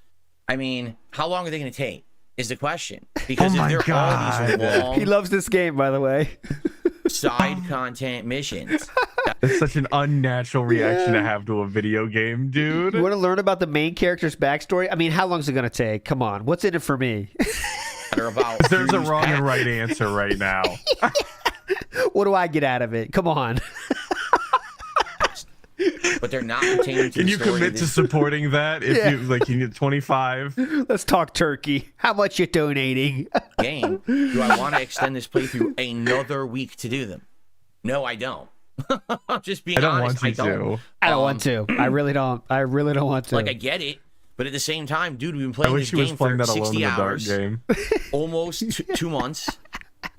I mean, how long are they going to take is the question. Because if they're all these long... He loves this game, by the way. side content missions. That's such an unnatural reaction to have to a video game, dude. You want to learn about the main character's backstory? I mean, how long is it going to take? Come on. What's in it for me? There's a wrong and right answer right now. What do I get out of it? Come on. But they're not pertaining to Can the you story commit to supporting that if you need 25? Let's talk turkey. How much you donating? Game. Do I want to extend this playthrough another week to do them? No, I don't. I'm just being honest. I don't want to. I really don't. I really don't want to. Like, I get it, but at the same time, dude, we've been playing I wish this he was game playing for that 60 Alone in the Dark hours, game. almost 2 months,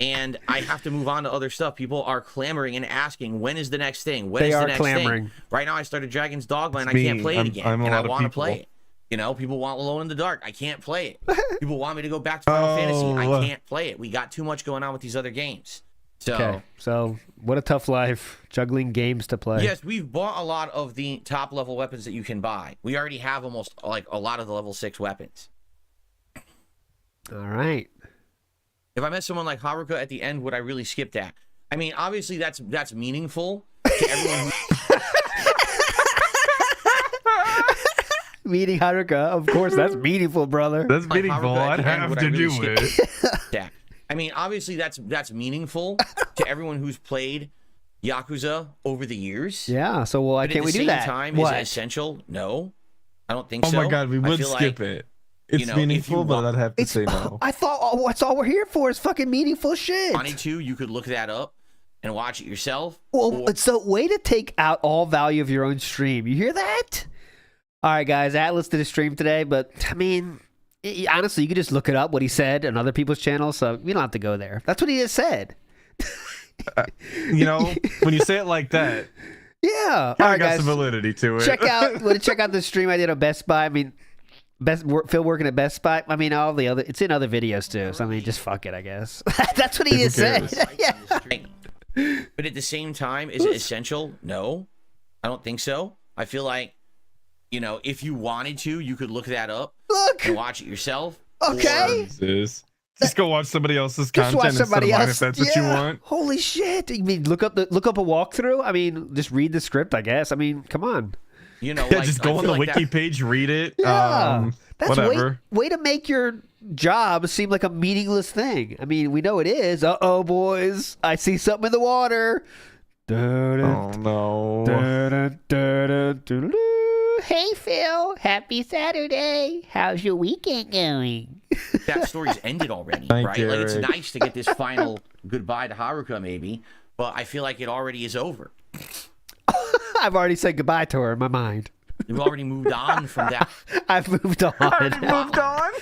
and I have to move on to other stuff. People are clamoring and asking, when is the next thing? When They is the are next clamoring. thing? Right now, I started Dragon's Dogma, and I It's can't me. play it again, I'm a and I lot of want to people. play it. You know, people want Alone in the Dark. I can't play it. People want me to go back to Final Fantasy. I can't play it. We got too much going on with these other games. So, Okay, so what a tough life juggling games to play. yes, we've bought a lot of the top level weapons that you can buy. We already have almost like a lot of the level 6 weapons. All right. If I met someone like Haruka at the end, would I really skip that? I mean, obviously that's meaningful to everyone. Meeting Haruka, of course, that's meaningful, brother. That's Like meaningful. Haruka at I'd the end, have would I to really do skip it. that? I mean, obviously that's meaningful to everyone who's played Yakuza over the years. Yeah, so why But can't we do that? At the same time, What? is it essential? No, I don't think Oh so. my god, we I would feel skip like, it. It's you know, if meaningful, you but want- I'd have to say no. I thought that's all we're here for is fucking meaningful shit. Wanted to, you could look that up and watch it yourself. Well, it's a way to take out all value of your own stream. You hear that? All right, guys. Atlas did a stream today, but I mean, honestly, you could just look it up what he said on other people's channels, so you don't have to go there. That's what he just said. You know, when you say it like that, Yeah. I All right, got guys. some validity to it. Check out the stream I did on Best Buy. I mean, Phil working at Best Buy. I mean, all the other it's in other videos too. So I mean, just fuck it, I guess. That's what he just said. Yeah. But at the same time, is it essential? No, I don't think so. I feel like, you know, if you wanted to, you could look that up and watch it yourself. Okay. Just go watch somebody else's Just content watch instead of somebody mine else. if that's what you Yeah. want. Holy shit! You mean look up a walkthrough? I mean, just read the script, I guess. I mean, come on. You know, Yeah, just go on the wiki page, read it. Yeah, that's whatever. way to make your job seem like a meaningless thing. I mean, we know it is. Uh-oh, boys. I see something in the water. Oh no. Hey, Phil. Happy Saturday. How's your weekend going? That story's ended already, Thank right? you, Like, it's Eric. nice to get this final goodbye to Haruka, maybe, but I feel like it already is over. I've already said goodbye to her in my mind. You've already moved on from that. I've moved on. Moved on?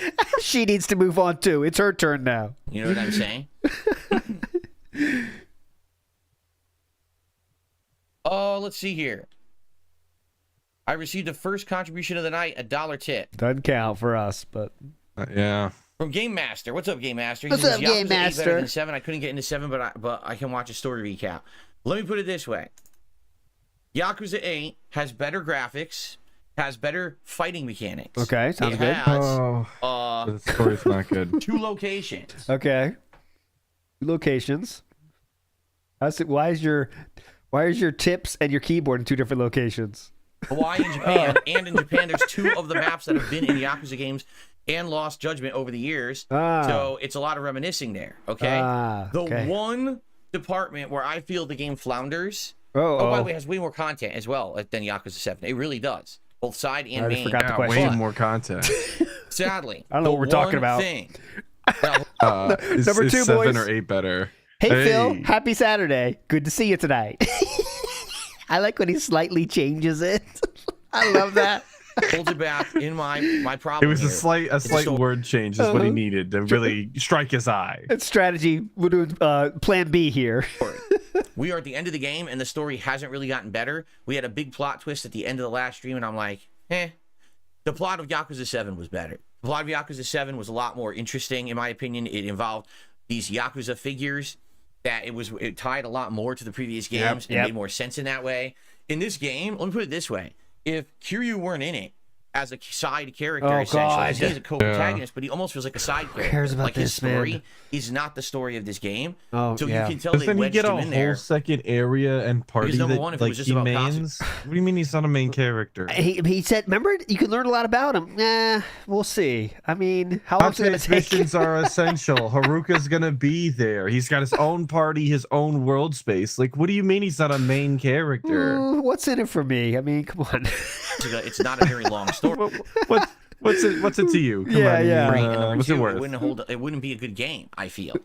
She needs to move on too. It's her turn now. You know what I'm saying? Oh, let's see here. I received the first contribution of the night, $1 tip. Doesn't count for us, but Yeah. From Game Master. What's up, Game Master? He What's says, up, Game "Yakuza 8 better Master?" than 7. I couldn't get into 7, but I can watch a story recap. Let me put it this way. Yakuza 8 has better graphics, has better fighting mechanics. okay, sounds It good. has The story's not good. 2 locations. Okay. Locations. Why is your tips and your keyboard in 2 different locations? Hawaii and Japan, and in Japan, there's 2 of the maps that have been in Yakuza games and Lost Judgment over the years. So it's a lot of reminiscing there, okay? Okay. The one department where I feel the game flounders, by the way, it has way more content as well than Yakuza 7. It really does. Both side and I main. forgot the Yeah, question. way more content. Sadly. I don't know what we're talking about. Thing, Is Number 2, 7 boys. or 8 better? Hey, Phil, happy Saturday. Good to see you tonight. I like when he slightly changes it. I love that. holds it back in my It problem was a here. slight word change is what he needed to really strike his eye. It's strategy. We're doing plan B here. We are at the end of the game, and the story hasn't really gotten better. We had a big plot twist at the end of the last stream, and I'm like, The plot of Yakuza 7 was better. The plot of Yakuza 7 was a lot more interesting, in my opinion. It involved these Yakuza figures that it tied a lot more to the previous games and made more sense in that way. In this game, let me put it this way. If Kiryu weren't in it as a side character, essentially, he's a co-protagonist, but he almost feels like a side character. Who cares about like his this, man? story is not the story of this game. Oh, so yeah. you can tell Doesn't they he wedged get a him in there. whole second area and party Because number that one, if it like was just he about mains? What do you mean he's not a main character? He said, remember, you can learn a lot about him. We'll see. I mean, how I'd long is it say going his to take? missions are essential. Haruka's gonna be there. He's got his own party, his own world space. Like, what do you mean he's not a main character? Ooh, what's in it for me? I mean, come on. It's not a very long story. What's it to you? Come Yeah, on, yeah. And number what's it two, worth? it wouldn't be a good game, I feel.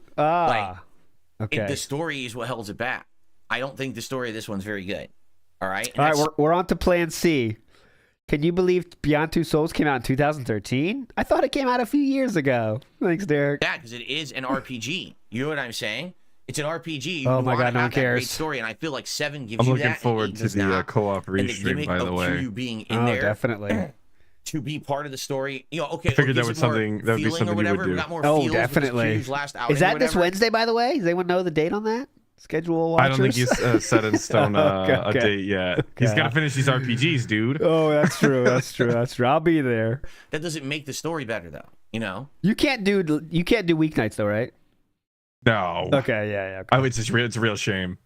Okay. The story is what holds it back. I don't think the story of this one's very good. All right? And All right, that's- we're on to Plan C. Can you believe Beyond Two Souls came out in 2013? I thought it came out a few years ago. Thanks, Derek. Yeah, because it is an RPG. You know what I'm saying? It's an RPG. Oh my God, no one that cares. Great story, and I feel like 7 gives I'm you looking that. forward to the co-op ReeStream, by the way. You being in there, definitely. To be part of the story, okay. I figured that would be something you would do. Definitely. Is that this Wednesday, by the way? Does anyone know the date on that? Schedule watchers? I don't think he's set in stone a date yet. He's got to finish these RPGs, dude. Oh, that's true. That's true. That's true. I'll be there. That doesn't make the story better, though. You know. You can't do weeknights though, right? No. Okay. Yeah. Okay. It's a real shame.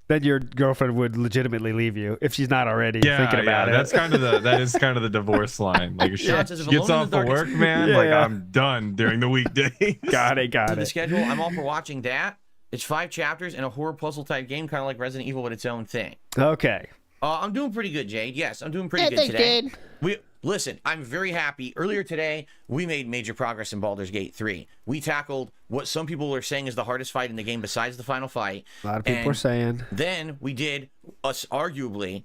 Then your girlfriend would legitimately leave you if she's not already thinking about it. That is kind of the divorce line. Like if she gets off of work, man, I'm done during the weekday. Got it. The schedule. I'm all for watching that. It's 5 chapters and a horror puzzle type game, kind of like Resident Evil, but its own thing. Okay. I'm doing pretty good, Jade. Yes, I'm doing pretty good today. Listen, I'm very happy. Earlier today, we made major progress in Baldur's Gate 3. We tackled what some people are saying is the hardest fight in the game besides the final fight. A lot of people are saying. Then we did arguably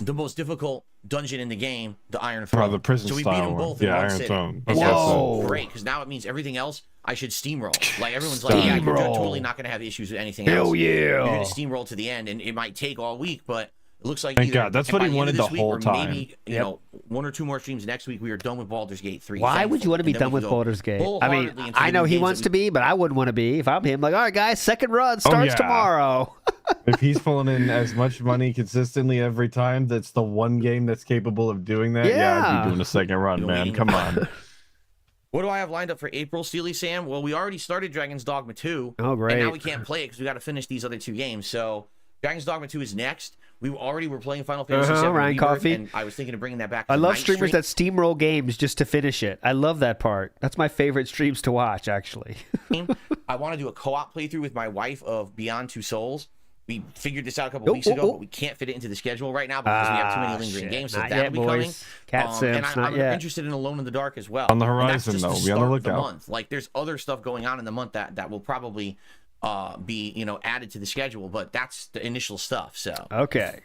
the most difficult dungeon in the game, the Iron Throne. The prison so we style beat them both in one Iron sitting. Throne. And that's great, because now it means everything else I should steamroll. Like everyone's like, yeah, you're totally not going to have issues with anything else. Hell yeah. You're going to steamroll to the end, and it might take all week, but it looks like Thank God. That's what he wanted the whole time. Maybe, you know, 1 or 2 more streams next week, we are done with Baldur's Gate 3. Why would you want to be done with Baldur's Gate? I mean, I know he wants to be, but I wouldn't want to be. If I'm him, like, all right, guys, second run starts tomorrow. If he's pulling in as much money consistently every time, that's the one game that's capable of doing that. Yeah, I'd be doing a second run, man. Come on. What do I have lined up for April, Steely Sam? Well, we already started Dragon's Dogma 2. Oh, great. And now we can't play it because we got to finish these other 2 games. So Dragon's Dogma 2 is next. We already were playing Final Fantasy VII Ryan Rebirth, Coffee. and I was thinking of bringing that back. I love streamers that steamroll games just to finish it. I love that part. That's my favorite streams to watch, actually. I want to do a co-op playthrough with my wife of Beyond Two Souls. We figured this out a couple weeks ago, but we can't fit it into the schedule right now because we have too many lingering games. So that'll be coming. Cat Sims, and I'm interested in Alone in the Dark as well. On the horizon, though. Be on the lookout. Month. Like, there's other stuff going on in the month that will probably be added to the schedule, but that's the initial stuff. So okay.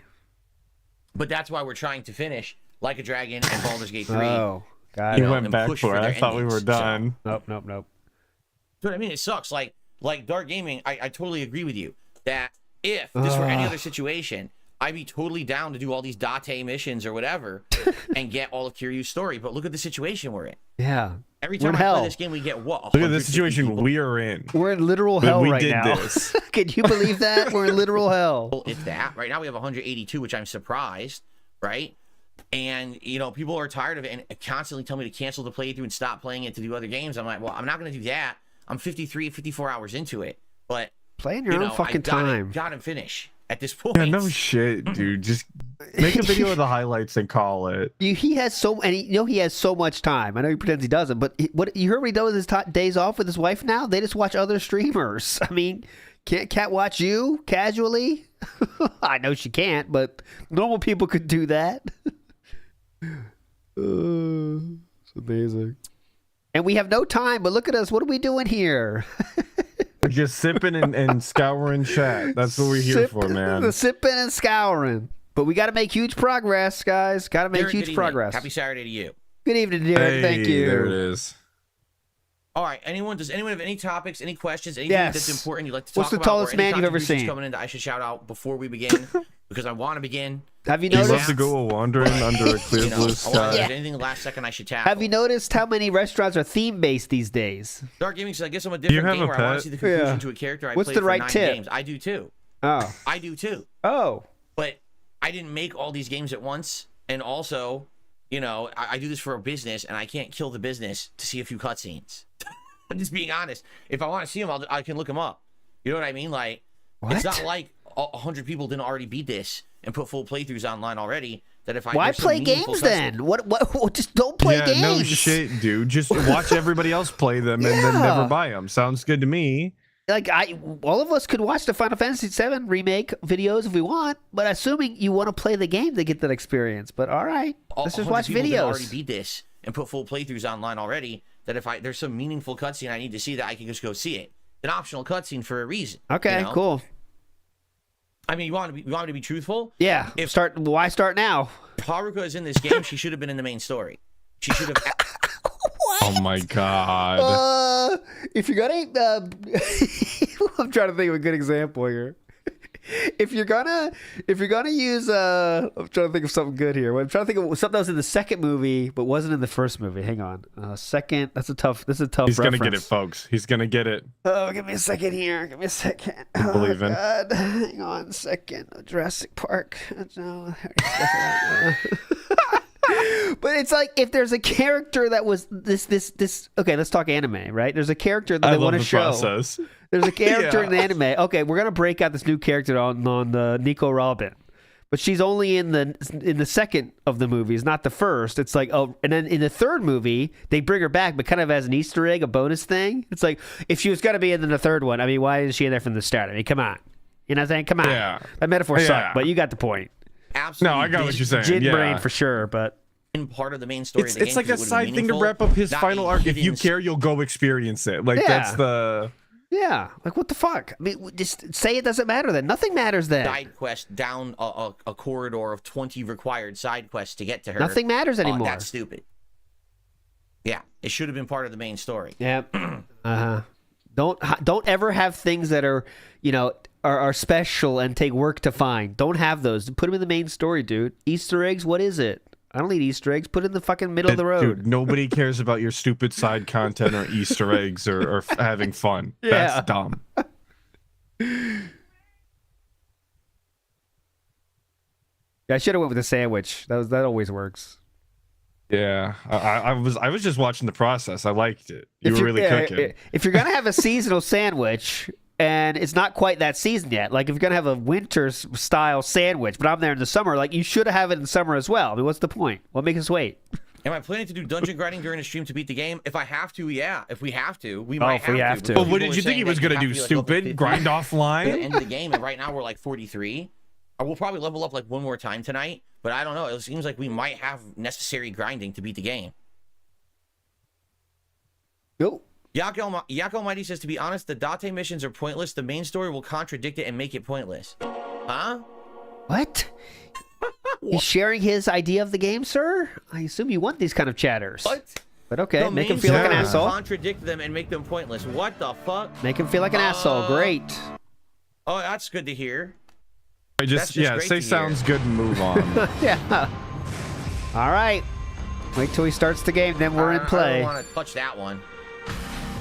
But that's why we're trying to finish Like a Dragon and Baldur's Gate 3. Oh, got it. You went back for it. I thought we were done. So. Nope. But I mean, it sucks. Like Dark Gaming, I totally agree with you that if this were any other situation, I'd be totally down to do all these Date missions or whatever and get all of Kiryu's story. But look at the situation we're in. Yeah. Every time I play this game, we get what? Look at the situation we are in. We're in literal hell right now. This. Can you believe that? We're in literal hell. Well, it's that. Right now we have 182, which I'm surprised, right? And, people are tired of it and constantly tell me to cancel the playthrough and stop playing it to do other games. I'm like, well, I'm not going to do that. I'm 54 hours into it. But play in your own fucking time. Got to finish at this point. Yeah, no shit, dude. Just make a video of the highlights and call it. He has so much time. I know he pretends he doesn't, but what you heard what he does with his days off with his wife now? They just watch other streamers. I mean, can't Cat watch you casually? I know she can't, but normal people could do that. It's amazing. And we have no time, but look at us. What are we doing here? Just sipping and scouring chat. That's what we're here for, man. The sipping and scouring. But we got to make huge progress, guys. Got to make huge progress. Happy Saturday to you. Good evening, Derek. Thank you. There it is. All right. Does anyone have any topics, any questions, anything that's important you'd like to talk about? What's the tallest man you've ever seen? Coming in that I should shout out before we begin because I want to begin. Have you noticed? You love to go wandering under a clear blue sky. Anything last second I should tackle. Have you noticed how many restaurants are theme based these days? Dark Gaming says, I guess I'm a different gamer. I want to see the conclusion to a character I What's played the right for 9 tip? games. I do too. Oh. I do too. Oh. But I didn't make all these games at once, and also, I do this for a business, and I can't kill the business to see a few cutscenes. I'm just being honest. If I want to see them, I can look them up. You know what I mean? Like, it's not like 100 people didn't already beat this and put full playthroughs online already. That if Why play games then? What? Just don't play games. No shit, dude. Just watch everybody else play them and then never buy them. Sounds good to me. Like all of us could watch the Final Fantasy VII remake videos if we want, but assuming you want to play the game to get that experience. But all right, let's just watch videos. Already beat this and put full playthroughs online already. That if there's some meaningful cutscene I need to see, that I can just go see it. An optional cutscene for a reason. Okay, cool. I mean, you want me to be truthful? Yeah. Why start now? If Haruka is in this game, she should have been in the main story. She should have. Oh my god. if you're gonna, I'm trying to think of a good example here. If you're gonna use, I'm trying to think of something good here. I'm trying to think of something that was in the second movie but wasn't in the first movie. Hang on, second. This is a tough. He's gonna get it, folks. He's gonna get it. Oh, give me a second here. Give me a second. I believe in. God. Hang on a second. Jurassic Park. No. But it's like if there's a character that was this. Okay, let's talk anime, right? There's a character that they want to show. Process. There's a character in the anime. Okay, we're gonna break out this new character on Nico Robin, but she's only in the second of the movies, not the first. It's like, oh, and then in the third movie they bring her back, but kind of as an Easter egg, a bonus thing. It's like if she was gonna be in the third one, I mean, why is she in there from the start? I mean, come on, you know what I'm saying? Come on, that metaphor sucked, but you got the point. Absolutely. No, I got what you're saying. Jin brain for sure, but. Part of the main story. It's like a side thing to wrap up his final arc. If you care, you'll go experience it. Like that's the. Yeah, like what the fuck? I mean, just say it doesn't matter then. Nothing matters then. Side quest down a corridor of 20 required side quests to get to her. Nothing matters anymore. That's stupid. Yeah, it should have been part of the main story. Yeah. Don't ever have things that are, are special and take work to find. Don't have those. Put them in the main story, dude. Easter eggs, what is it? I don't need Easter eggs. Put it in the fucking middle of the road. Dude, nobody cares about your stupid side content or Easter eggs or having fun. Yeah. That's dumb. I should have went with the sandwich. That always works. Yeah, I was just watching the process. I liked it. You were really cooking. If you're gonna have a seasonal sandwich and it's not quite that season yet, like if you're gonna have a winter style sandwich, but I'm there in the summer, like you should have it in summer as well. I mean, what's the point? What makes us wait? Am I planning to do dungeon grinding during the stream to beat the game? If I have to, yeah. If we have to, we might have to. Well, what did you think he was gonna do? Stupid grind offline? At the end of the game, and right now we're like 43. We'll probably level up like one more time tonight, but I don't know. It seems like we might have necessary grinding to beat the game. Yo. Yak Almighty says, to be honest, the Date missions are pointless. The main story will contradict it and make it pointless. Huh? What? He's sharing his idea of the game, sir? I assume you want these kind of chatters. What? But okay, make him feel like an asshole. Contradict them and make them pointless. What the fuck? Make him feel like an asshole. Great. Oh, that's good to hear. Say sounds good and move on. Yeah. All right. Wait till he starts the game, then we're in play. I don't want to touch that one.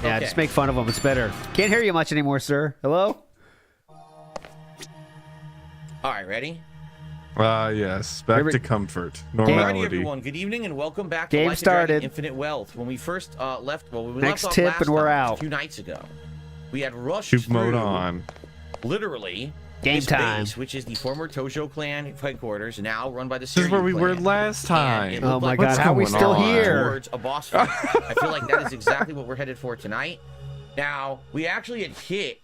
Yeah, just make fun of him. It's better. Can't hear you much anymore, sir. Hello? All right, ready? Yes. Back to comfort. Normality. Alrighty, everyone. Good evening and welcome back Game to Life started. of Infinite Wealth. When we first left, we Next left off tip last and we're time, out. a few nights ago. We had rushed Shoot mode through, on. literally, Game this time. base, which is the former Tojo clan headquarters, now run by the This is where we were last time. Oh my god, how are we still here? Towards a boss fight. I feel like that is exactly what we're headed for tonight. Now, we actually had hit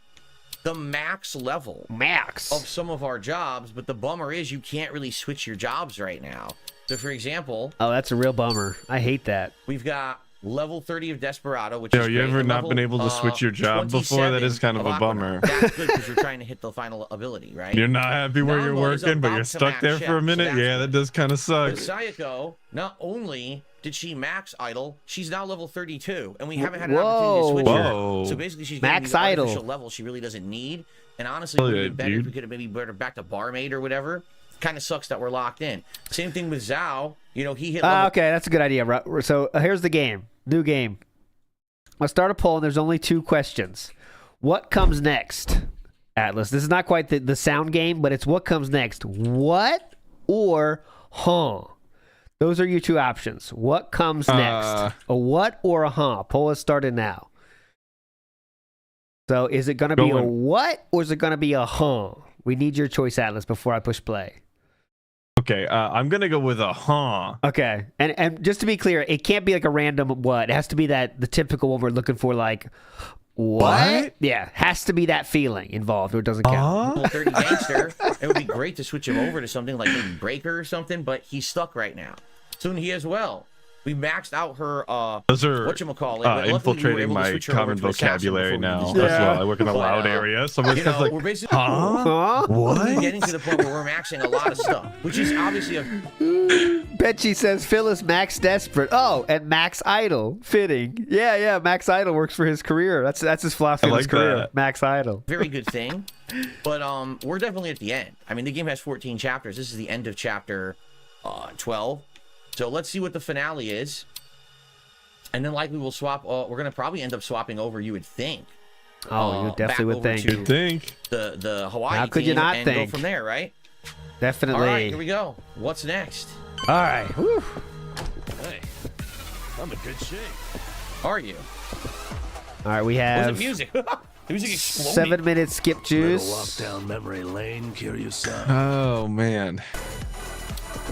the max level of some of our jobs, but the bummer is you can't really switch your jobs right now. So, for example... Oh, that's a real bummer. I hate that. We've got level 30 of Desperado, which is you ever not been able to switch your job before? That is kind of a bummer. That's good because you're trying to hit the final ability, right? You're not happy where you're working, but you're stuck there for a minute? Yeah, that does kind of suck. But Sayako, not only did she max idle, she's now level 32, and we haven't had an opportunity to switch her. So basically, she's getting the artificial level she really doesn't need. And honestly, it would have been better if we could have maybe brought her back to barmaid or whatever. Kind of sucks that we're locked in. Same thing with Zhao. You know, he hit level... Okay, that's a good idea. So here's the game. New game. Let's start a poll, and there's only 2 questions. What comes next, Atlas? This is not quite the sound game, but it's what comes next. What or huh? Those are your 2 options. What comes next? A what or a huh? Poll has started now. So is it going to be a what or is it going to be a huh? We need your choice, Atlas, before I push play. Okay, I'm going to go with a huh. Okay, and just to be clear, it can't be like a random what. It has to be the typical one we're looking for, like, what? Yeah, has to be that feeling involved or it doesn't count. 30 gangster. It would be great to switch him over to something like maybe Breaker or something, but he's stuck right now. Soon he as well. We maxed out her those are infiltrating my common vocabulary now. That's why I work in the loud area. So it's like, we're basically what? getting to the point where we're maxing a lot of stuff, which is obviously a. Betchy says Phil is Max Desperate. Oh, and Max Idle. Fitting. Yeah. Max Idle works for his career. That's his philosophy of his career. Max Idle. Very good thing. But we're definitely at the end. I mean, the game has 14 chapters. This is the end of chapter 12. So let's see what the finale is. And then likely we'll swap. We're going to probably end up swapping over, you would think. Oh, you definitely would think. You'd think. The Hawaii How could team you not and think? go from there, right? Definitely. All right, here we go. What's next? All right. Whew. Hey, I'm in good shape. Are you? All right, we What have was the music? The music exploded. 7 minutes skip Little juice. walk down memory lane, Kiryu-san. Oh man.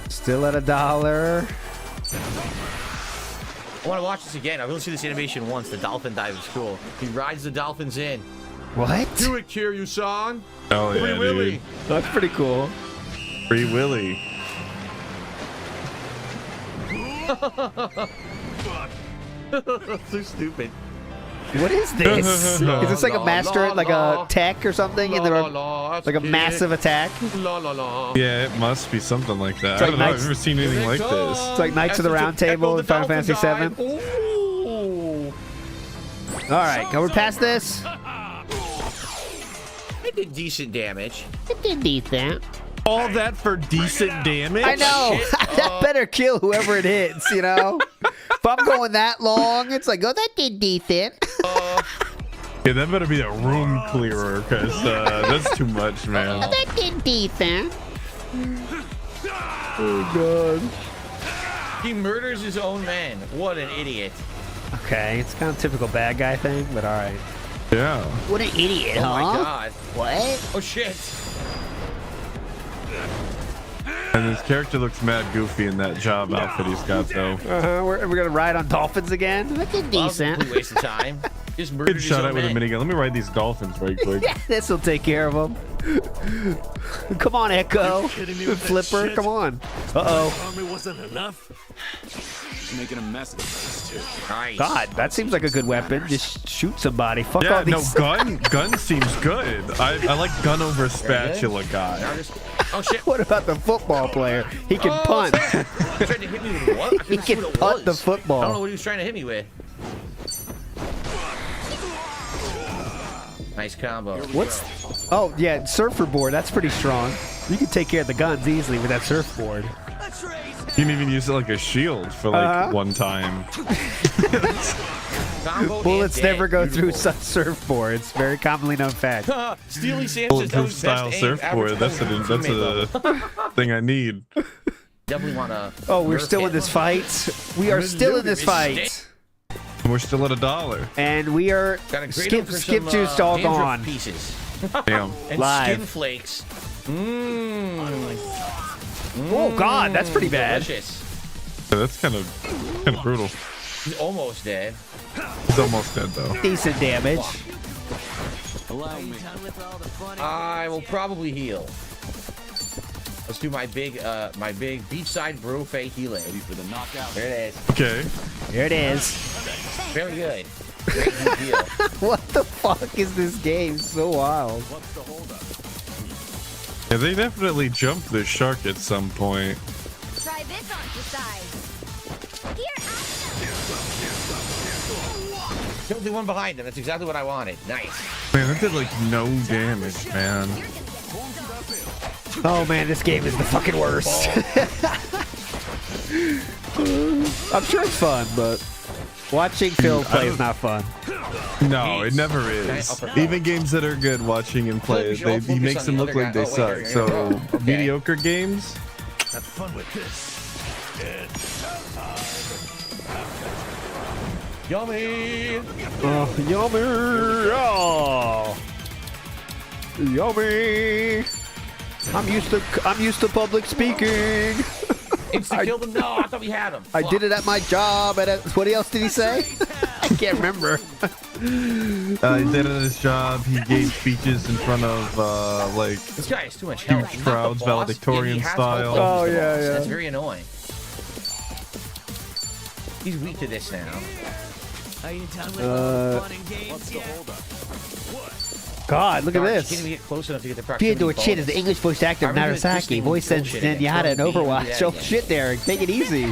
Still at $1. I want to watch this again. I've only seen this animation once. The dolphin dive is cool. He rides the dolphins in. What? Do it, Kiryu-san. Oh yeah, Free Willy. dude. That's pretty cool. Free Willy. So stupid. What is this? Is this like a master, like a tech or something? And they're like a massive attack? Yeah, it must be something like that. It's I like don't know. I've Knights- never seen anything like this. It's like Knights of the Round Table in Final Fantasy VII. All right, go we past this. It did decent damage. It did decent. All that for decent damage? I know. That better kill whoever it hits, you know? If I'm going that long, it's like, oh, that did decent. Yeah, that better be a room clearer, because that's too much, man. That did decent. Oh, God. He murders his own men. What an idiot. Okay, it's kind of typical bad guy thing, but all right. Yeah. What an idiot, Oh huh? my god. What? Oh shit. And his character looks mad goofy in that job outfit he's got, though. We're going to ride on dolphins again? That did Well, that was a decent. complete waste of time. Just murdered Good his shot own out with a men. minigun. Let me ride these dolphins right quick. Yeah, this will take care of them. Come on, Echo. kidding me with that Flipper, shit? come on. Uh-oh. Army wasn't enough. Making a mess of this too. Nice. God, that seems like a good weapon. Just shoot somebody. Fuck Yeah, all these. no, gun seems good. I like gun over spatula guy. Now just- Oh shit. What about the football player? He can Oh, punt. He tried to hit me with what? I He couldn't see can what it punt the was. football. I don't know what he was trying to hit me with. Nice combo. What's? Oh yeah, surfer board. That's pretty strong. You can take care of the guns easily with that surfboard. You can even use it like a shield for like one time. Combo Bullets and dead. never go through Beautiful. such surfboards. Very commonly known fact. Steely Sanchez, that Bulletproof was style best aim, surfboard. average That's level, teammate a level. thing I need. Definitely want to. Oh, we're still in this fight. We are still in this fight. And we're still at $1. And we are Got a grade for skip some, juice all dandruff gone. pieces. Damn. And Live. skin flakes. Mmm. Oh God, that's pretty bad. Delicious. Yeah, that's kind of brutal. He's almost dead. He's almost dead though. Decent damage. Allow me. I will probably heal. Let's do my big beachside bro fake healing. Ready for the knockout. There it is. Okay. Here it is. Very good. Great deep heal. What the fuck is this game? So wild. What's the holdup? Yeah, they definitely jumped the shark at some point. Try this on the side. Here, Killed the one behind him. That's exactly what I wanted. Nice. Man, that did like no damage, man. Oh man, this game is the fucking worst. I'm sure it's fun, but watching Phil play is not fun. No, it never is. uppercut. Even games that are good, watching him play, should all he focus makes on them the look other like guy. they Oh, wait, suck. here we So go. Okay. mediocre games. Have fun with this. Yummy. Yummy! Oh. Yummy! I'm used to public speaking. Insta killed him. No, I thought we had him. I did it at my job. What else did he say? I can't remember. He did it at his job. He gave speeches in front of like This guy has too much health. huge He's not the crowds, boss, valedictorian yet he has style. health like Oh, he's the yeah, boss. yeah. That's very annoying. He's weak to this now. God, look at Can't this. even get close enough to get the proximity Theodore Chin is bonus. the English voice actor of I remember this Narasaki. thing Voice was sends bullshitting. Zenyatta in Don't do Overwatch. that Oh again. shit, Derek. Take it easy.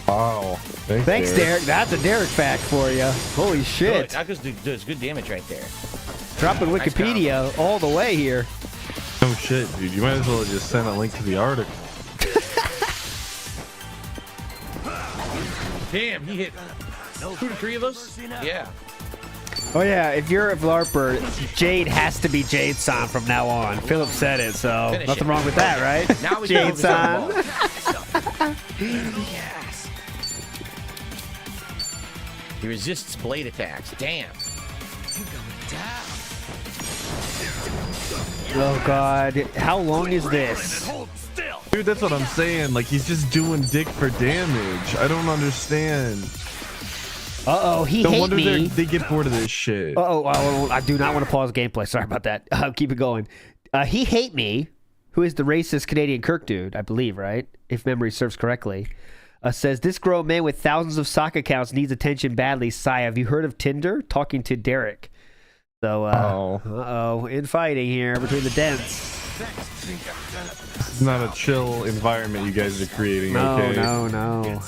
Wow. Thanks, Derek. That's a Derek fact for you. Holy shit. That does good damage right there. Dropping Nice Wikipedia all the way here. Oh shit, dude. You might as well just send a link to the article. Damn, he hit 2 to 3 of us? Yeah. Oh yeah, if you're a LARPer, Jade has to be Jade-san from now on. Philip said it, so Finish nothing it. wrong with that, right? Now we can focus on the Jade-san. Yes. He resists blade attacks. Damn. Oh god, how long is this? Dude, that's what I'm saying. Like, he's just doing dick for damage. I don't understand. Uh-oh, he No hate wonder me. they get bored of this shit. Uh-oh, I do not want to pause gameplay. Sorry about that. Keep it going. He hate me, who is the racist Canadian Kirk dude, I believe, right? If memory serves correctly. Says, this grown man with thousands of sock accounts needs attention badly. Sigh, have you heard of Tinder? Talking to Derek. So, uh-oh, infighting here between the dents. It's not a chill environment you guys are creating, okay? No.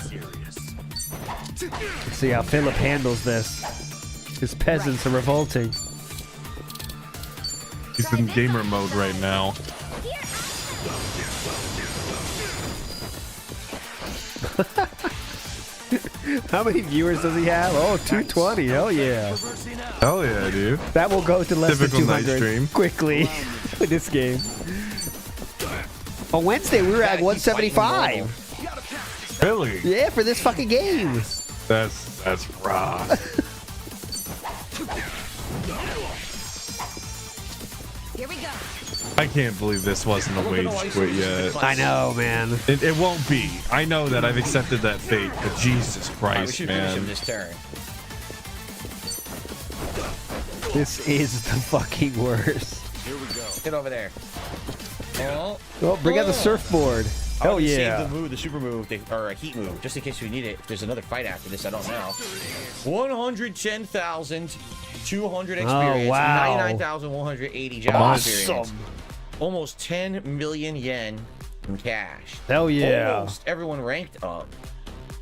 Let's see how Philip handles this. His peasants are revolting. He's in gamer mode right now. How many viewers does he have? Oh, 220. Hell yeah. Hell yeah, dude. That will go to less Typical than night 200 stream. quickly with this game. On Wednesday, we were at 175. Really? Yeah, for this fucking game. That's rough. Here we go. I can't believe this wasn't a wage quit yet. I know, man. It won't be. I know that. I've accepted that fate, but Jesus Right, we Christ, should finish him man. this turn. This is the fucking worst. Here we go. Get over there. Oh, Bring out the surfboard. Hell I'll yeah. Save the move, the super move, or a heat move, just in case we need it. If there's another fight after this, I don't know. 110,200 experience. wow. 99,180 job Awesome. experience. Almost 10 million yen in cash. Hell yeah. Almost everyone ranked up.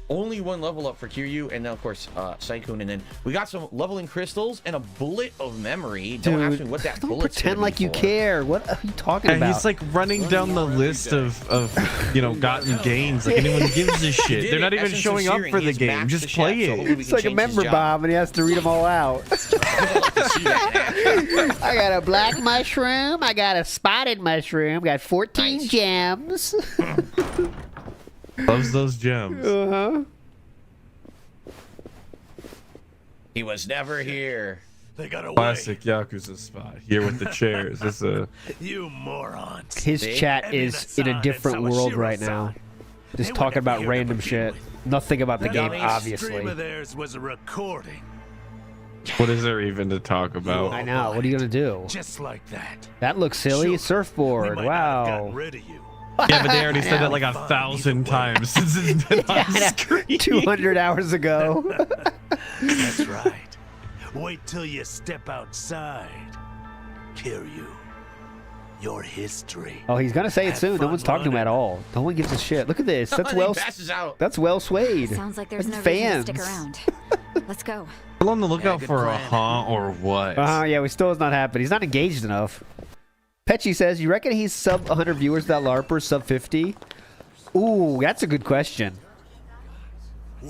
Only one level up for Kiryu, and then of course Saikun, and then we got some leveling crystals and a bullet of memory. Don't ask me what that don't bullet's pretend gonna like be you for. care. What are you talking And about? he's like running down the list of gotten gains. Like anyone gives a shit. They're not even Essence of showing up Searing, for the he's game. maxed Just the play chef, so hopefully we it. It's can like a change his member job. bomb, and he has to read them all out. I got a black mushroom. I got a spotted mushroom. Got 14 gems. Loves those gems. Uh-huh. He was never here. They got away. Classic Yakuza spot here with the chairs. It's a You morons. His See? chat is in a different world right now. Just talking about random shit. Nothing about the game, Stream obviously. of theirs was a recording. what is there even to talk about? I know. What are you gonna do? Just like that. That looks silly. Sure, Surfboard. we might not have Wow. gotten rid of you. Yeah, but they already said that like 1,000 times since it's been on screen. 200 hours ago. That's right. Wait till you step outside. Kiryu. Your history. Oh, he's gonna say it Have soon. No fun one's talking to him at all. No one gives a shit. Look at this. That's He well. passes out. That's well swayed. Sounds like there's That's no reason to fans. stick around. Let's go. Still on the lookout good for a plan. huh or what? Yeah, we still has not happened. He's not engaged enough. Petchy says, you reckon he's sub 100 viewers, that LARPer, sub 50? Ooh, that's a good question.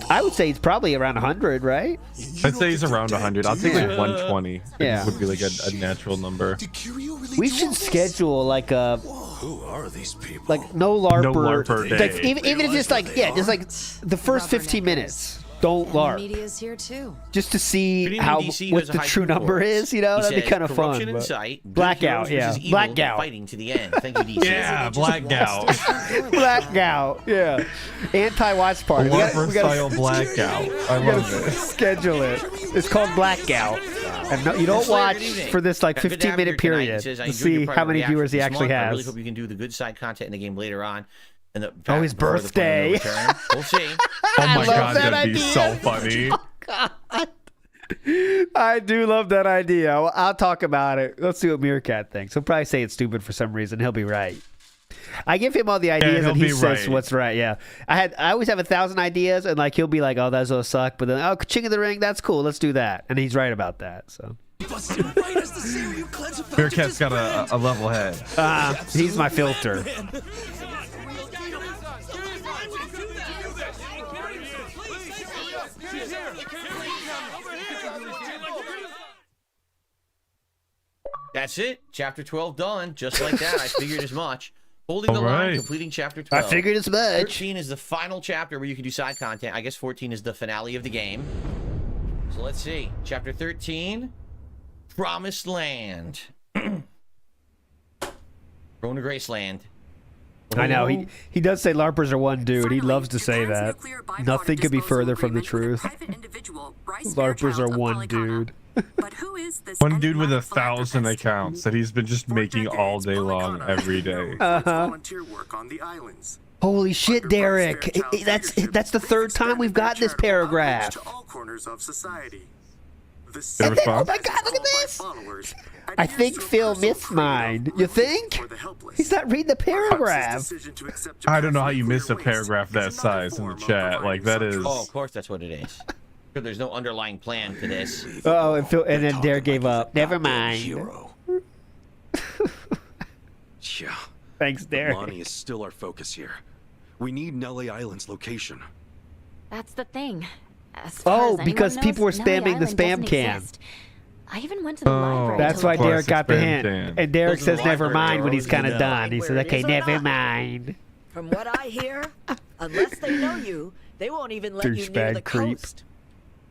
I would say he's probably around 100, right? I'd say he's around 100. I'll take like 120. Yeah. Would be like a natural number. We should schedule like a Who are these people? like no LARPer. No LARPer day. Like, even if just like just like the first 15 minutes. Don't LARP. Media's here too. Just to see Shooting how DC what has a the high true number performance. is, you know, He that'd be says, kind of fun. corruption in but- sight, good Blackout, heroes yeah. versus evil, Blackout. fighting to the end. Thank you, DC. Yeah, blackout. Blackout, yeah. Anti-watch party. LARPer style blackout. I love it. Schedule it. It's called Blackout. And no, you don't Slayer, watch good evening. for this like Good to have you 15-minute here tonight. He period says, I to enjoyed your see private how many reaction viewers he this actually month. I really has. hope you can do the good side content in the game later on. Oh, his birthday. We'll see. Oh my god, that'd be so funny. Oh, God. I do love that idea. I'll talk about it. Let's see what Meerkat thinks. He'll probably say it's stupid for some reason. He'll be right. I give him all the ideas and he says what's right. Yeah, I always have 1,000 ideas and like he'll be like, "Oh, those will suck," but then Ching of the Ring, that's cool. Let's do that, and he's right about that. So. Meerkat's got a level head. He's my filter. That's it. Chapter 12 done. Just like that. I figured as much. Holding the line, completing chapter 12. I figured as much. 13 is the final chapter where you can do side content. I guess 14 is the finale of the game. So let's see. Chapter 13, Promised Land. Going to Graceland. I know. He does say LARPers are one dude. He loves to say that. Nothing could be further from the truth. LARPers are one dude. One dude with 1,000 accounts that he's been just making all day long, every day. Holy shit, Derek! That's the third time we've got this paragraph. Good response? Oh my god, look at this! I think Phil missed mine. You think? He's not reading the paragraph. I don't know how you missed a paragraph that size in the chat. Like, that is... Oh, of course that's what it is. There's no underlying plan to this. Oh, and then Derek gave up. Never mind. Yeah. Thanks, Derek. Money is still our focus here. We need Nelly Island's location. That's the thing. As far as because anyone people were knows, Nelly spamming the Island spam doesn't can. exist. I even went to the library. That's why Derek got the hint. And Derek says never mind when he's kind of know. done. He says, okay, never mind. From what I hear, unless they know you, they won't even let you near the creep. coast.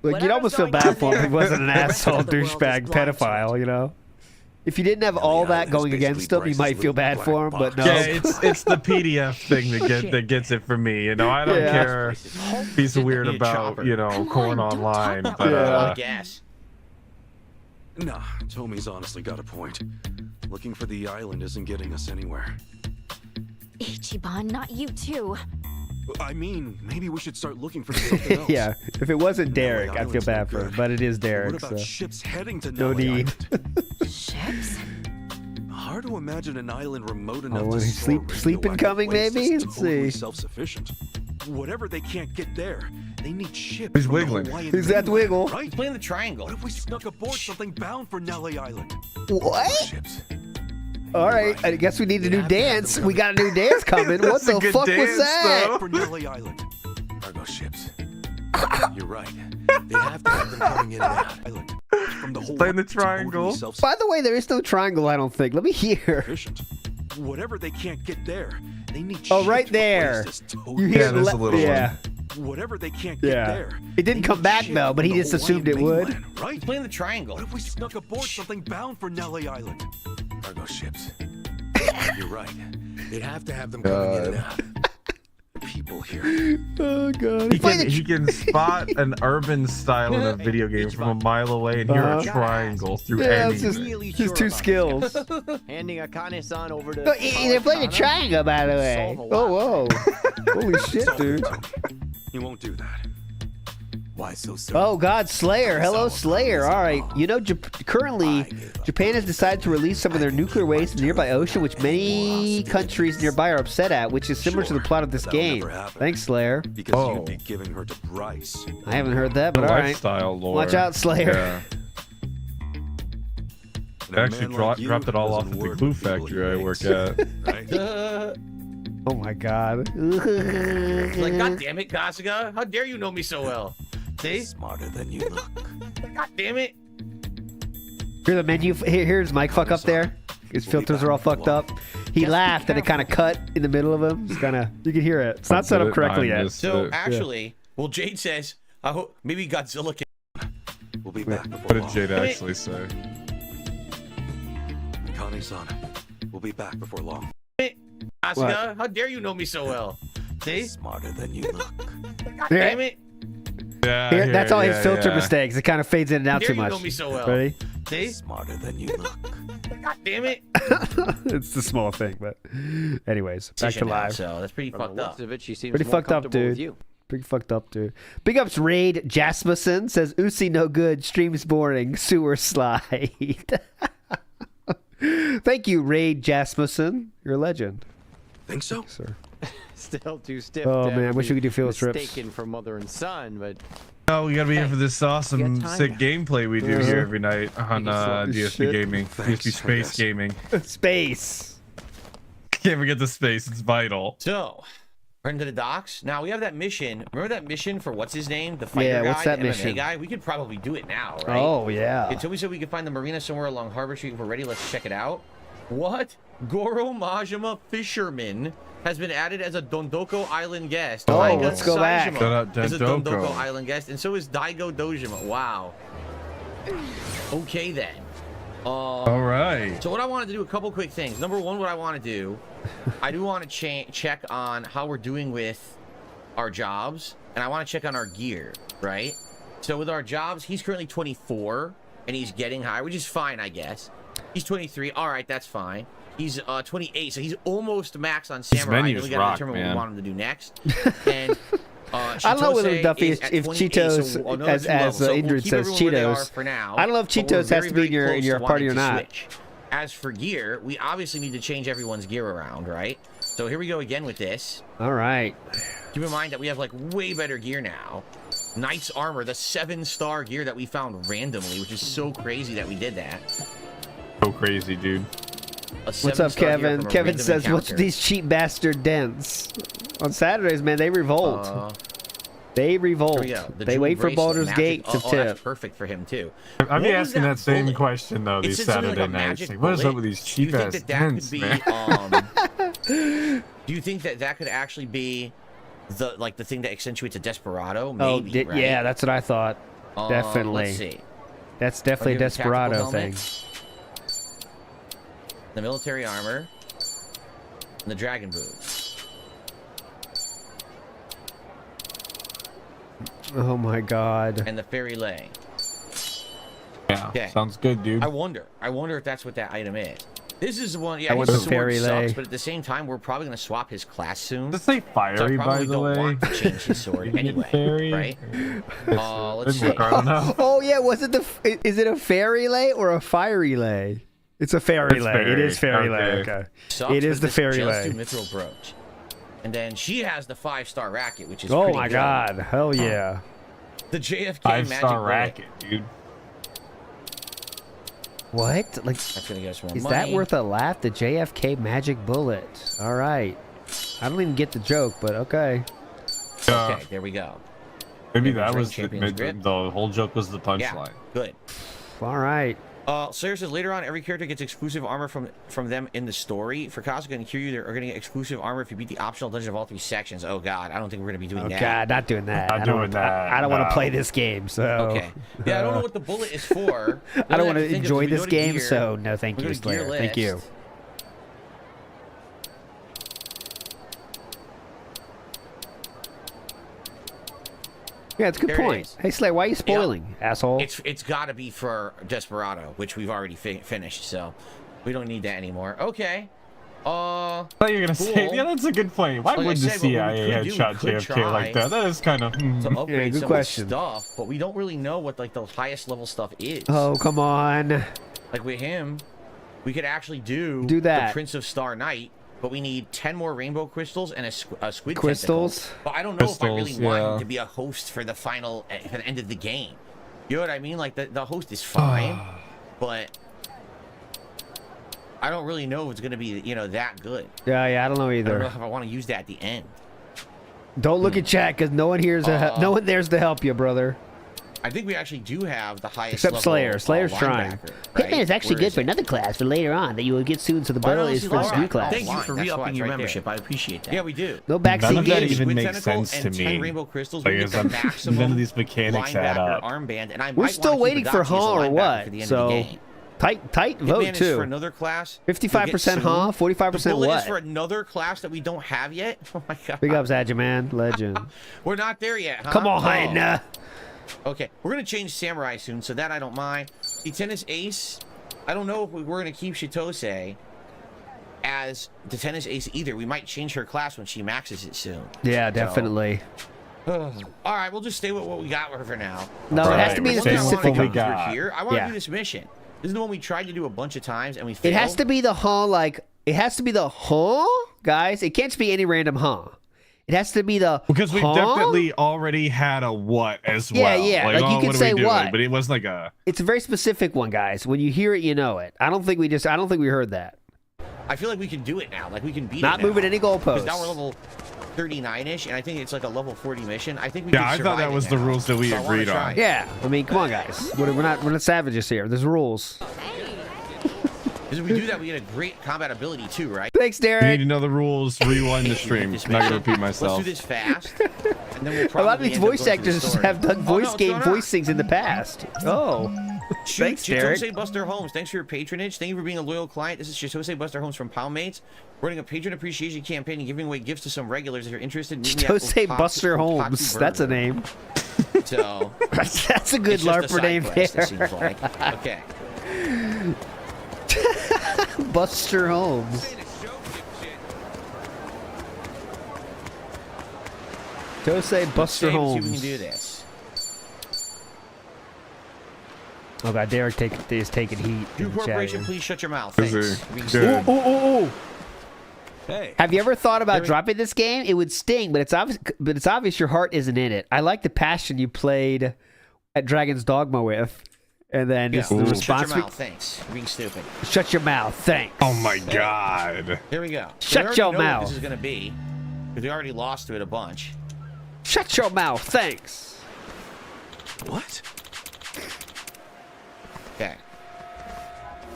Like, you'd almost feel bad for him if he wasn't an asshole douchebag pedophile, you know? If you didn't have all that going against him, you might feel bad for him, but no. Yeah, it's the PDF thing that gets it for me. You know, I don't care if he's weird about, you know, corn online. But, Nah, Tommy's honestly got a point. Looking for the island isn't getting us anywhere. Ichiban, not you too. I mean, maybe we should start looking for something else. Yeah, if it wasn't Derek, I'd feel bad for him, but it is Derek, What about so ships heading to no Nelly need. Ships? Hard to imagine an island remote enough Oh, to sleeping coming, maybe? Let's see. Self-sufficient. Whatever they can't get there, they need ships. He's from the wiggling. Hawaiian Who's that mainland, wiggle? Right? Playing the triangle. What if we snuck aboard something bound for Nelly Island? What? Ships. All right, I guess we need a new dance. We got a new dance coming. What the fuck was that? For Nelly Island. Cargo ships. You're right. They have to have them coming in and out. Island. From the whole Playing the triangle. By the way, there is no triangle, I don't think. Let me hear. Whatever they can't get there, they need Oh, ships right to there. place this You total- hear there's a little yeah. Whatever they can't get there. It didn't come back though, but he just assumed it would. Right? Playing the triangle. What if we snuck aboard something bound for Nelly Island? Cargo ships. You're right. They have to have them coming in and out. People here. Oh god. He can spot an urban style in a video game from a mile away and hear a triangle through anything. His two skills. Handing Akane-san over to... They're playing a triangle, by the way. Oh, whoa. Holy shit, dude. He won't do that. Why so certain? Oh god, Slayer. Hello, Slayer. All right. You know, currently, Japan has decided to release some of their nuclear waste in the nearby ocean, which many countries nearby are upset at, which is similar to the plot of this game. Thanks, Slayer. Because you'd be giving her to Bryce. I haven't heard that, but all right. Lifestyle lore. Watch out, Slayer. I actually dropped it all off at the glue factory I work at. Oh my god. Like, god damn it, Kasuga. How dare you know me so well? See? Smarter than you look. God damn it. Hear the menu. Here's Mike fuck up there. His filters are all fucked up. He laughed and it kind of cut in the middle of him. It's kind of, you can hear it. It's not set up correctly yet. So actually, well, Jade says, I hope maybe Godzilla can. We'll be back before What did long. Jade actually say? Akane-san, we'll be back before long. Kasuga, how dare you know me so well? See? Smarter than you look. God damn it. Yeah, that's all his filter mistakes. It kind of fades in and out Dare too you much. know me so well. Ready? See? Smarter than you look. God damn it. It's the small thing, but anyways, back to live. So that's pretty fucked up. Pretty fucked up, dude. Pretty fucked up, dude. Big ups, Raid Jasmussen says, Uzi no good, streams boring, sewer slide. Thank you, Raid Jasmussen. You're a legend. Think so? Thanks, sir. Still too stiff. Oh, to man, I wish we could do field trips. Mistaken for mother and son, but Oh, we gotta be in for this awesome, sick gameplay we do here every night on DSP Gaming. DSP Space Gaming. Space. Can't forget the space. It's vital. So, we're into the docks. Now, we have that mission. Remember that mission for what's his name? The fighter guy, what's that the MMA mission? guy? We could probably do it now, right? Oh, yeah. Until we said we could find the marina somewhere along Harbor Street. If we're ready, let's check it out. What? Goro Majima Fisherman has been added as a Dondoko Island guest. Oh, Daigo let's go back. Saejima Shout out is a Dondoko Dondoko. Island guest, and so is Daigo Dojima. Wow. Okay, then. All right. So what I wanted to do, a couple quick things. Number one, what I want to do, I do want to check on how we're doing with our jobs, and I want to check on our gear, right? So with our jobs, he's currently 24, and he's getting higher, which is fine, I guess. He's 23. All right, that's fine. He's 28, so he's almost max on Samurai. And we got to determine what we want him to do next. And I don't know whether Duffy if Cheetos, so as Ingrid says, Cheetos. For now, I don't know if Cheetos has to be in your party or not. Switch. As for gear, we obviously need to change everyone's gear around, right? So here we go again with this. All right. Keep in mind that we have like way better gear now. Knight's Armor, the 7-star gear that we found randomly, which is so crazy that we did that. So crazy, dude. What's up, Kevin? Kevin says, "What's these cheap bastard dents?" On Saturdays, man, they revolt. They revolt. They wait for Baldur's Gate to tip. That's perfect for him too. I've been asking that same question though these Saturday nights. Like, what is up with these cheap ass dents, man? Do you think that could actually be the thing that accentuates a Desperado? Maybe, right? Yeah, that's what I thought. Definitely. Let's see. That's definitely a Desperado thing. The military armor, and the dragon boots. Oh my god. And the fairy lay. Yeah, sounds good, dude. I wonder if that's what that item is. This is the one, yeah, I want his the sword fairy sucks, lay. but at the same time, we're probably going to swap his class soon. Does it say fiery, so I by the way? don't want to change his sword anyway, fairy? right? Let's see. Oh yeah, was it is it a fairy lay or a fiery lay? It's a fairy lay. It is fairy lay. Okay. Sucks, it is the fairy just lay. Mithril brooch. And then she has the 5-star racket, which is Oh pretty my good. god. Hell yeah. The JFK 5-star magic racket, dude. bullet. What? Like, That's gonna get us more is money. that worth a laugh? The JFK magic bullet. All right. I don't even get the joke, but okay. Okay, there we go. Maybe And that drink was Champion's Grip. the whole joke was the punchline. Yeah, good. All right. Slayer says later on, every character gets exclusive armor from them in the story. For Kasuga and Kiryu, they're going to get exclusive armor if you beat the optional dungeon of all 3 sections. Oh god, I don't think we're going to be doing that. Oh god, not doing that. Not doing that. I don't want to play this game, so. Okay. Yeah, I don't know what the bullet is for. I don't want to enjoy this game, so no, thank you, Slayer. Thank you. Yeah, it's a good There it point. is. Hey, Slayer, why are you spoiling, asshole? It's got to be for Desperado, which we've already finished, so we don't need that anymore. Okay. I thought you were gonna say, yeah, that's a good point. Why would the CIA headshot JFK like that? That is kind of to upgrade good some question. of the stuff, but we don't really know what like the highest level stuff is. Oh, come on. Like with him, we could actually do that. the Prince of Star Knight, but we need 10 more rainbow crystals and a squid Crystals? tentacle. But I don't know if I really Crystals, want yeah. him to be a host for the final, for the end of the game. You know what I mean? Like the host is fine, but I don't really know if it's gonna be that good. Yeah, I don't know I don't know either. if I want to use that at the end. Don't look at chat, because no one here's no one there's to help you, brother. I think we actually do have the highest Except level, Slayer. Slayer's trying. linebacker, right? Hitman is actually Where good is for it? another class for later on that you will get soon, so the bell is for this new class. Thank you for That's why re-upping it's your right there. membership. I appreciate that. Yeah, we do. No None backseat of that game. even Squid makes tentacle sense to and 10 me. rainbow crystals. Like, We get it's the none maximum of these mechanics add linebacker up. armband, and I We're might still wanna keep waiting for Adachi as a Huh or linebacker what? for the end of So the game. tight Hitman vote is for too. another class. 55% Huh, 45% The bullet what? is for another class that we don't have yet. Oh my god. Big ups, Adjaman, legend. We're not there yet, huh? Come on, Okay, we're gonna change Samurai soon, so that I don't mind. The tennis ace. I don't know if we're going to keep Chitose as the tennis ace either. We might change her class when she maxes it soon. Yeah, definitely. All right, we'll just stay with what we got with her now. No, it has to be the specific one. I want to do this mission. This is the one we tried to do a bunch of times and we failed. It has to be the it has to be the guys. It can't just be any random It has to be the because we've definitely already had a what as well. Yeah. Like you can say what, but it was like a. It's a very specific one, guys. When you hear it, you know it. I don't think we heard that. I feel like we can do it now. Like we can beat Not it now. moving any goalposts. Now we're level 39-ish, and I think it's like a level 40 mission. I think we. Yeah, I thought that was the rules that we agreed on. Yeah, I mean, come on, guys. We're not savages here. There's rules. Because if we do that, we get a great combat ability too, right? Thanks, Derek. You need to know the rules. Rewind the stream. I'm not gonna repeat myself. Let's do this fast. And then we'll a lot of these voice actors have done voice things in the past. Oh. Thanks, Derek. Chitose Buster Holmes, thanks for your patronage. Thank you for being a loyal client. This is Chitose Buster Holmes from Poundmates. We're running a patron appreciation campaign and giving away gifts to some regulars. If you're interested, Chitose Buster Holmes. That's a name. So that's a good LARPer name there. Like. Okay. Buster Holmes. Chitose Buster Holmes. See if we can do this. Oh god, Derek is taking heat. Drew Corporation, please shut your mouth. Thanks. Ooh. Hey. Have you ever thought about dropping this game? It would sting, but it's obvious your heart isn't in it. I like the passion you played at Dragon's Dogma with. And then just the response. Shut your mouth, thanks. You're being stupid. Shut your mouth, thanks. Oh my god. Here we go. Shut your mouth. What this is gonna be, because we already lost to it a bunch. Shut your mouth, thanks. What? Okay.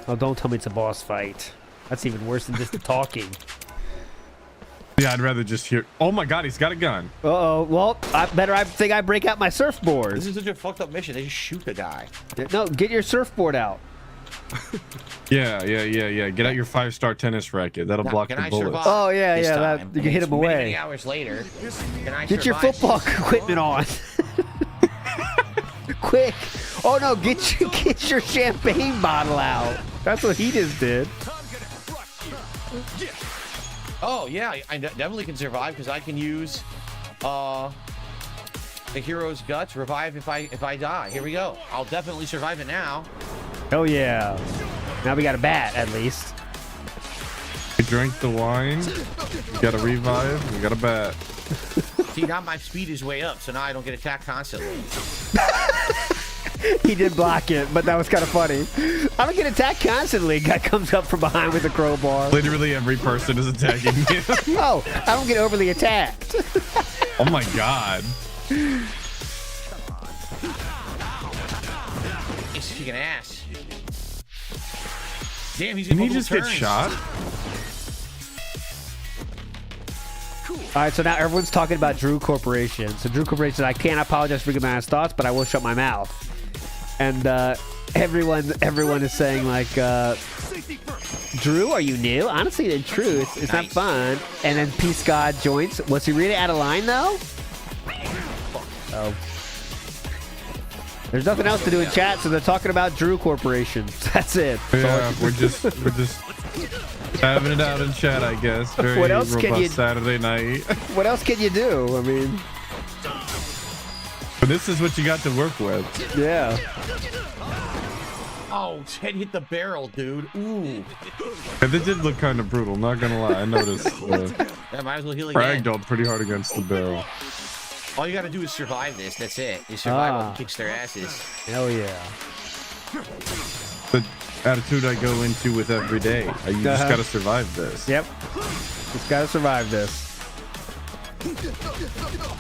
Oh, don't tell me it's a boss fight. That's even worse than just the talking. Yeah, I'd rather just hear. Oh my god, he's got a gun. Uh-oh. Well, I think I break out my surfboard. This is such a fucked up mission. They just shoot the guy. No, get your surfboard out. Yeah. Get out your 5-star tennis racket. That'll block the bullets. Oh yeah. You can hit him away. Many hours later, get your football equipment on. Quick. Oh no, get your champagne bottle out. That's what he just did. Oh yeah, I definitely can survive because I can use the hero's guts, revive if I die. Here we go. I'll definitely survive it now. Oh yeah. Now we got a bat at least. We drank the wine. We got a revive. We got a bat. See, now my speed is way up, so now I don't get attacked constantly. He did block it, but that was kind of funny. I don't get attacked constantly. Guy comes up from behind with a crowbar. Literally every person is attacking you. No, I don't get overly attacked. Oh my god. He's kicking ass. Damn, he's Didn't he just get shot? All right, so now everyone's talking about Drew Corporation. So Drew Corporation, I can't apologize for my thoughts, but I will shut my mouth. And everyone is saying like, Drew, are you new? Honestly, the truth, it's not fun. And then Peace God joins. Was he really out of line though? Oh. There's nothing else to do in chat, so they're talking about Drew Corporation. That's it. Yeah, we're just having it out in chat, I guess. Very what else can you Saturday night. What else can you do? I mean, but this is what you got to work with. Yeah. Oh, head hit the barrel, dude. Ooh. Yeah, this did look kind of brutal. Not gonna lie, I noticed. Yeah, might as well heal again. Ragdolled pretty hard against the barrel. All you gotta do is survive this. That's it. You survive while it kicks their asses. Hell yeah. The attitude I go into with every day. You just gotta survive this. Yep. Just gotta survive this.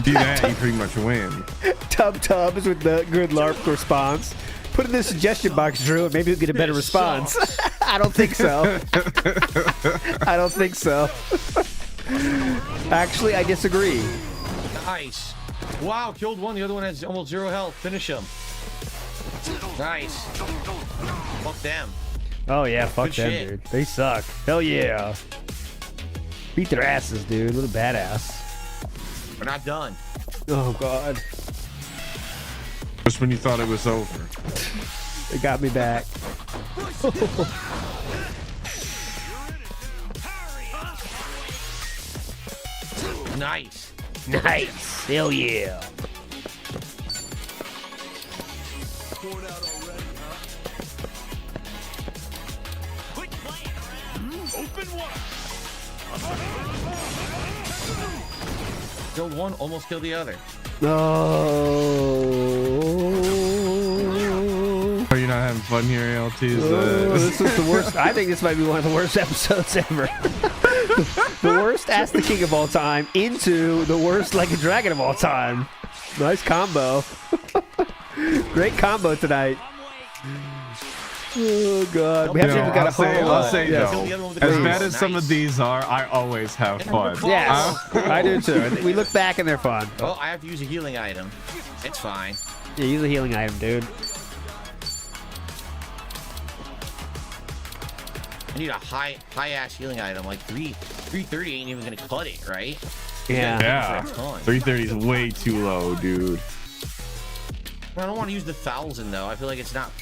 Do that, you pretty much win. Tubs with the good LARP response. Put in the suggestion box, Drew, and maybe you'll get a better response. I don't think so. I don't think so. Actually, I disagree. Nice. Wow, killed one. The other one has almost 0 health. Finish him. Nice. Fuck them. Oh yeah, fuck them, dude. They suck. Hell yeah. Beat their asses, dude. Little badass. We're not done. Oh god. Just when you thought it was over. They got me back. Nice. Nice. Hell yeah. Killed one, almost killed the other. No. Are you not having fun here, ALT? This is the worst. I think this might be one of the worst episodes ever. The worst Ask the King of all time into the worst Like a Dragon of all time. Nice combo. Great combo tonight. Oh god, we haven't even got a whole. I'll say no. As bad as some of these are, I always have fun. Yes, I do too. We look back and they're fun. Oh, I have to use a healing item. It's fine. Yeah, use a healing item, dude. I need a high ass healing item. Like 330 ain't even gonna cut it, right? Yeah. 330 is way too low, dude. I don't want to use the 1,000 though. I feel like it's not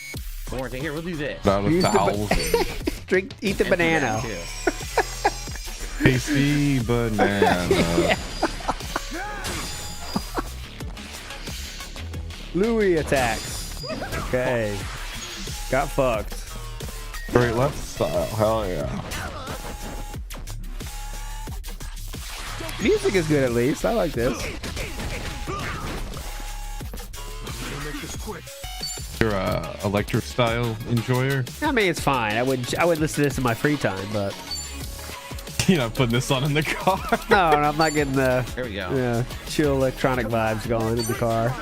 warranted. Here, we'll do this. Not 1,000. Eat the banana. Tasty banana. Yeah. Louis attacks. Okay. Got fucked. Straight left style. Hell yeah. Music is good at least. I like this. You're a electric style enjoyer? I mean, it's fine. I would listen to this in my free time, but you're not putting this on in the car. No, I'm not getting the there we go. Yeah, chill electronic vibes going in the car.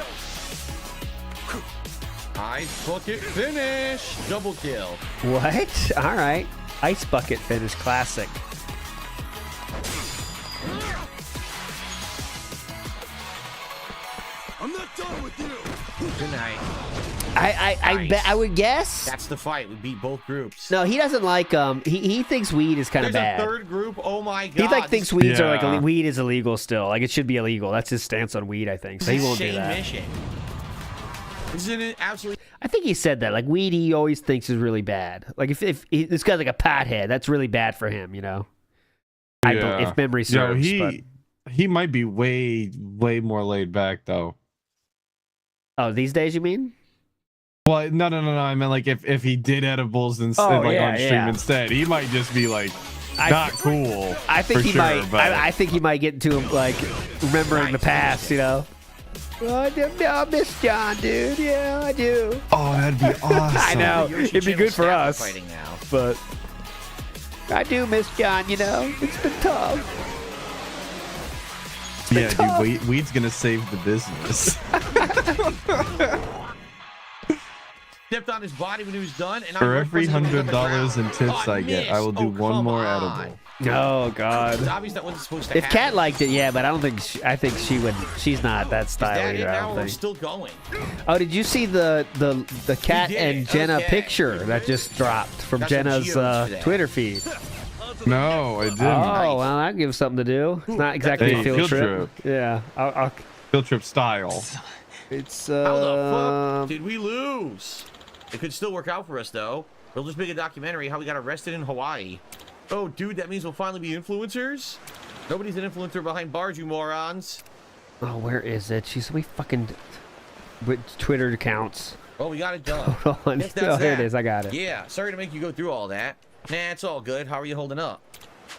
Ice bucket finish, double kill. What? All right, ice bucket finish, classic. I'm not done with you. Good night. I bet I would guess. That's the fight. We beat both groups. No, he doesn't like he thinks weed is kind of bad. There's a third group. Oh my god. He thinks weeds are like weed is illegal still. Like it should be illegal. That's his stance on weed, I think. So he won't do that. Mission. Isn't it absolutely? I think he said that. Like weed, he always thinks is really bad. Like if this guy's like a pothead, that's really bad for him. You know. If memory serves. He might be way more laid back though. Oh, these days you mean? Well, no. I meant like if he did edibles instead, on stream instead, he might just be like not cool. I think he sure, might. I think he might get into him like remembering the past. You know. Oh, I miss John, dude. Yeah, I do. Oh, that'd be awesome. I know. It'd be good for us. Fighting now. But I do miss John. You know, it's been tough. Yeah, dude, weed's gonna save the business. Stepped on his body when he was done, and for every $100 in tips I get, I will do one more edible. Oh God! It's obvious that wasn't supposed to If happen. Kat liked it, yeah, but I don't think I think she would. She's not that style Is that either. it I now, don't or we're think. still going? Oh, did you see the Kat did. and Jenna Okay. picture that just dropped from Got some Jenna's geos today. Twitter feed? No, I didn't. Oh, well, that gives something to do. It's not exactly a field trip. Yeah, I'll field trip style. It's How the fuck did we lose? It could still work out for us though. We'll just make a documentary how we got arrested in Hawaii. Oh, dude, that means we'll finally be influencers? Nobody's an influencer behind bars, you morons. Oh, where is it? She's we fucking with Twitter accounts. Oh, we got it done. Hold on. Guess Oh, that's here it that. is. I got it. Yeah, sorry to make you go through all that. Nah, it's all good. How are you holding up?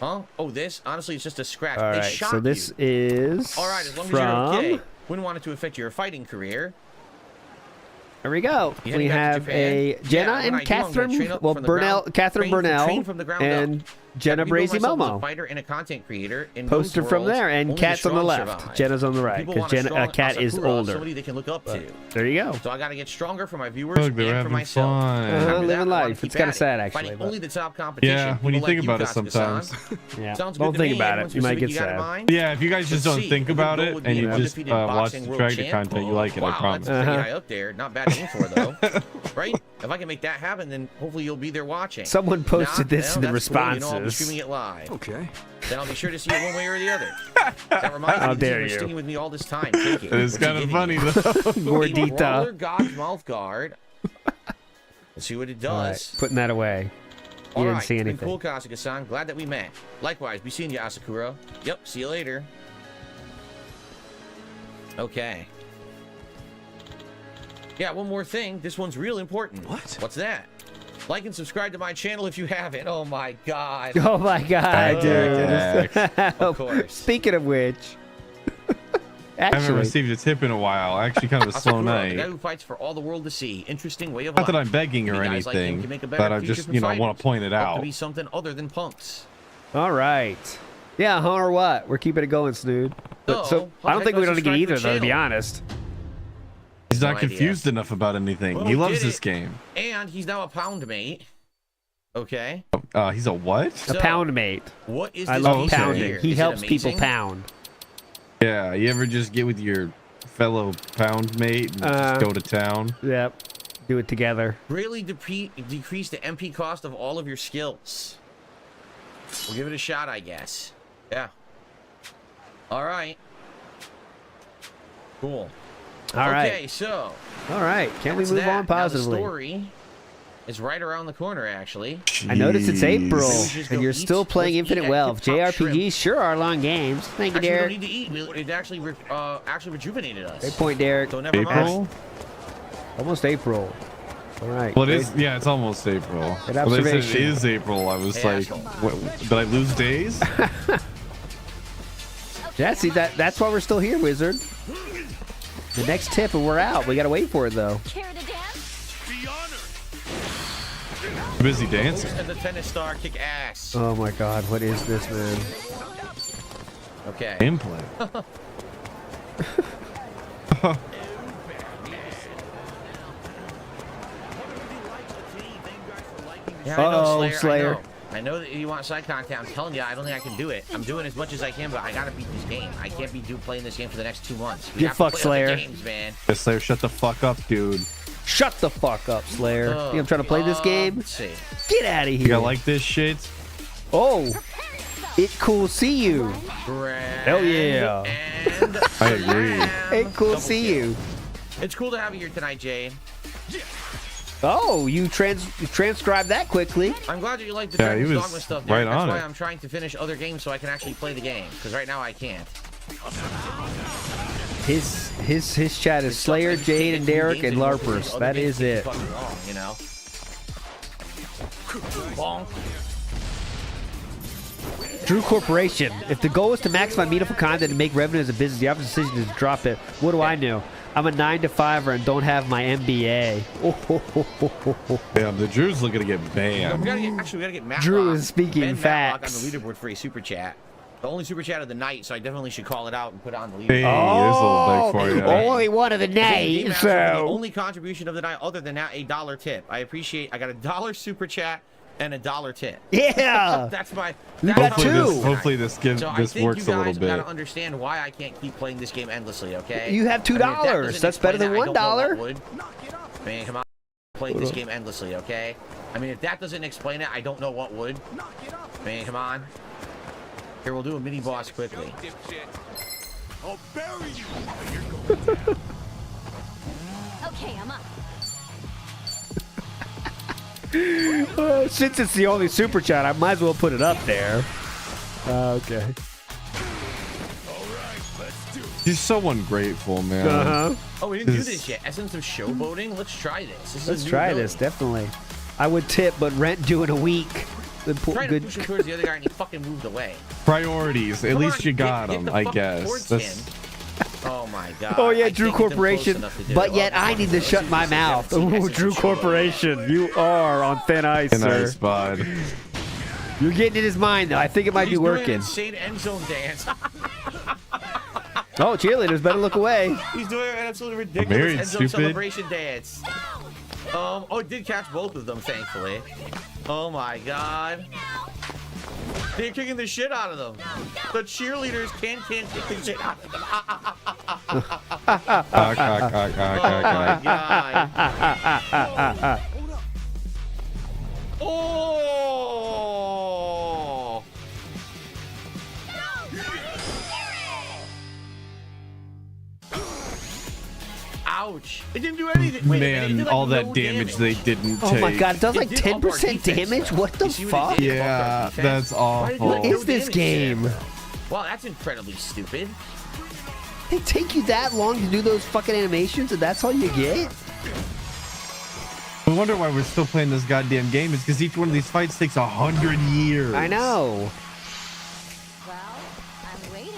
Huh? Oh, this? Honestly, it's just a scratch. All They right, shot so this you. is All right, as long as from. you're okay. Wouldn't want it to affect your fighting career. There we go. You We heading back to have Japan? a Yeah, Jenna when and I do, I'm gonna train Catherine. up Well, from the Burnell, ground- Catherine train Burnell, from the ground and up. Jenna I rebuilt Brazy myself as a Momo. fighter and a content creator. In Poster those from worlds, there, and only Kat's on the strong left. survive. Jenna's on the right People because want a strong Kat is Asakura, older. Somebody they can look up to. There you go. So I got to get stronger for my viewers Look, they're and for having myself. fun. After that, Living I wanna life. keep It's kinda at it. sad, actually, Fighting but- only the top competition. Yeah, when you People think like about it Kazakhstan. sometimes. Yeah. Sounds Don't good to think me. about Anyone it. You might specific get you got in sad. mind? Yeah, if you guys just Let's don't see. think Who about would it be and an you just undefeated watch boxing the world tracker champ? content, you like it, I Wow, promise. that's pretty high up there. Not bad to aim for though, right? If I can make that happen, then hopefully you'll be there watching. Someone posted this in the that's cool. You know, I'll be responses. streaming it live. Okay. Then I'll be sure to see it one way or the other. That reminds How me, dare you're you. sticking with me all this time. Take it. It's What's he kind of giving funny you? though. A Brawler Gordita. God's mouth guard. Let's see what it does. All right, putting that away. You didn't see anything. Cool, Kasuga-san. Glad that we met. Likewise, be seeing you, Asakura. Yep, see you later. Okay. Yeah, one more thing. This one's real important. What? What's that? Like and subscribe to my channel if you haven't. Oh my god. Oh my god, dude. Of course. Speaking of which. I haven't received a tip in a while. Actually, kind of a slow night. The guy who fights for all the world to see. Interesting way of Not life. that I'm begging or anything, but I just, want to point it out. To be something other than punks. All right. Yeah, huh, or what? We're keeping it going, Snood. So I don't think we're going to get either, though, to be honest. He's not confused enough about anything. Well, he loves this game. And he's now a pound mate. Okay. He's a what? A pound mate. What is I this love piece pounding. here? He Is it helps people amazing? pound. Yeah, you ever just get with your fellow pound mate and just go to town? Yep. Do it together. Greatly decrease the MP cost of all of your skills. We'll give it a shot, I guess. Yeah. All right. Cool. All right. Okay, so. All right. Can we move on positively? Now the story is right around the corner, actually. I noticed it's April, and you're still playing Infinite Wealth. JRPGs sure are long games. Thank you, Derek. We don't need to eat. It actually rejuvenated us. Great point, Derek. So never April? mind. Almost April. All right. Well, it is. Yeah, it's almost April. Good Well, they said it observation. is April. I was like, what, did I lose days? Yeah, see, that's why we're still here, Wizard. The next tip, and we're out. We got to wait for it, though. Busy dancing. And the tennis star kick ass. Oh, my God. What is this, man? Okay. Gameplay. Yeah, I know, Uh-oh, Slayer. I know that you want side content. I'm telling you, I don't think I can do it. I'm doing as much as I can, but I gotta beat this game. I can't be playing this game for the next 2 months. We Get have to fucked, play other Slayer. Games, man. Yeah, Slayer, shut the fuck up, dude. Shut the fuck up, Slayer. Oh, Think I'm trying to play this game? Let's see. Get out of You here. gotta like this shit? Oh. It cool see you. Hell yeah. I agree. It cool see you. It's cool to have you here tonight, Jay. Oh, you transcribed that quickly. I'm glad that you like the Yeah, he Dragon's was Dogma stuff. right Derek. on That's why it. I'm trying to finish other games so I can actually play the game. Because right now I can't. His chat is Slayer, Jade, and Derek, and LARPers. That is it. Fucking wrong, you know. Bonk. Drew Corporation. If the goal is to maximize meaningful content and make revenue as a business, the obvious decision is to drop it. What do I know? I'm a 9-to-5er and don't have my MBA. Damn, the Drew's looking to get banned. We gotta get Matlock. Drew is speaking Ben Matlock facts. on the leaderboard for a super chat. The only super chat of the night, so I definitely should call it out and put it on the leaderboard. Hey, there's a little bit for you. Only one of the Game night, Master for the so. only contribution of the night other than that $1 tip. I appreciate. I got $1 super chat and $1 tip. Yeah. That's my. You got that's my two. tonight. Hopefully this So I this think works you a little guys bit. gotta understand why I can't keep playing this game endlessly. Okay. You have I mean, if that $2. doesn't That's better explain than that, I don't know $1. what would. Man, come on. Play this game endlessly, okay? I mean, if that doesn't explain it, I don't know what would. Man, come on. Here, we'll do a mini boss quickly. I'll bury you. Okay, I'm up. Since it's the only super chat, I might as well put it up there. Okay. He's so ungrateful, man. Uh-huh. Oh, we didn't do this yet. Essence of showboating? Let's try this. This is Let's a new try ability. this, definitely. I would tip, but rent due in a week. Trying to push him towards the other guy and he fucking moved away. Priorities. At Come least on, you get got the him, I fuck guess. towards That's him. Oh my god. Oh yeah, I Drew can't get them close Corporation. enough to do But it. yet Oh, I need to shut my mouth. Ooh, Drew Corporation, you are on thin ice, a sir. nice bud. You're getting in his mind though. I think it might He's be doing an working. insane end zone dance. Oh, cheerleaders better look away. He's doing an absolutely ridiculous Married, end zone stupid. celebration dance. Oh, it did catch both of them, thankfully. Oh my god. They're kicking the shit out of them. The cheerleaders can't kick the shit out of them. Oh! Ouch! It didn't do anything. Wait, Man, it did, like, all that no damage they didn't Oh take. my god, it does like It did up our 10% defense, damage? though. What the You see what it fuck? did? Yeah, that's awful. What is this game? Wow, that's incredibly stupid. They take you that long to do those fucking animations and that's all you get? I wonder why we're still playing this goddamn game. It's because each one of these fights takes 100 years. I know. Well, I'm waiting.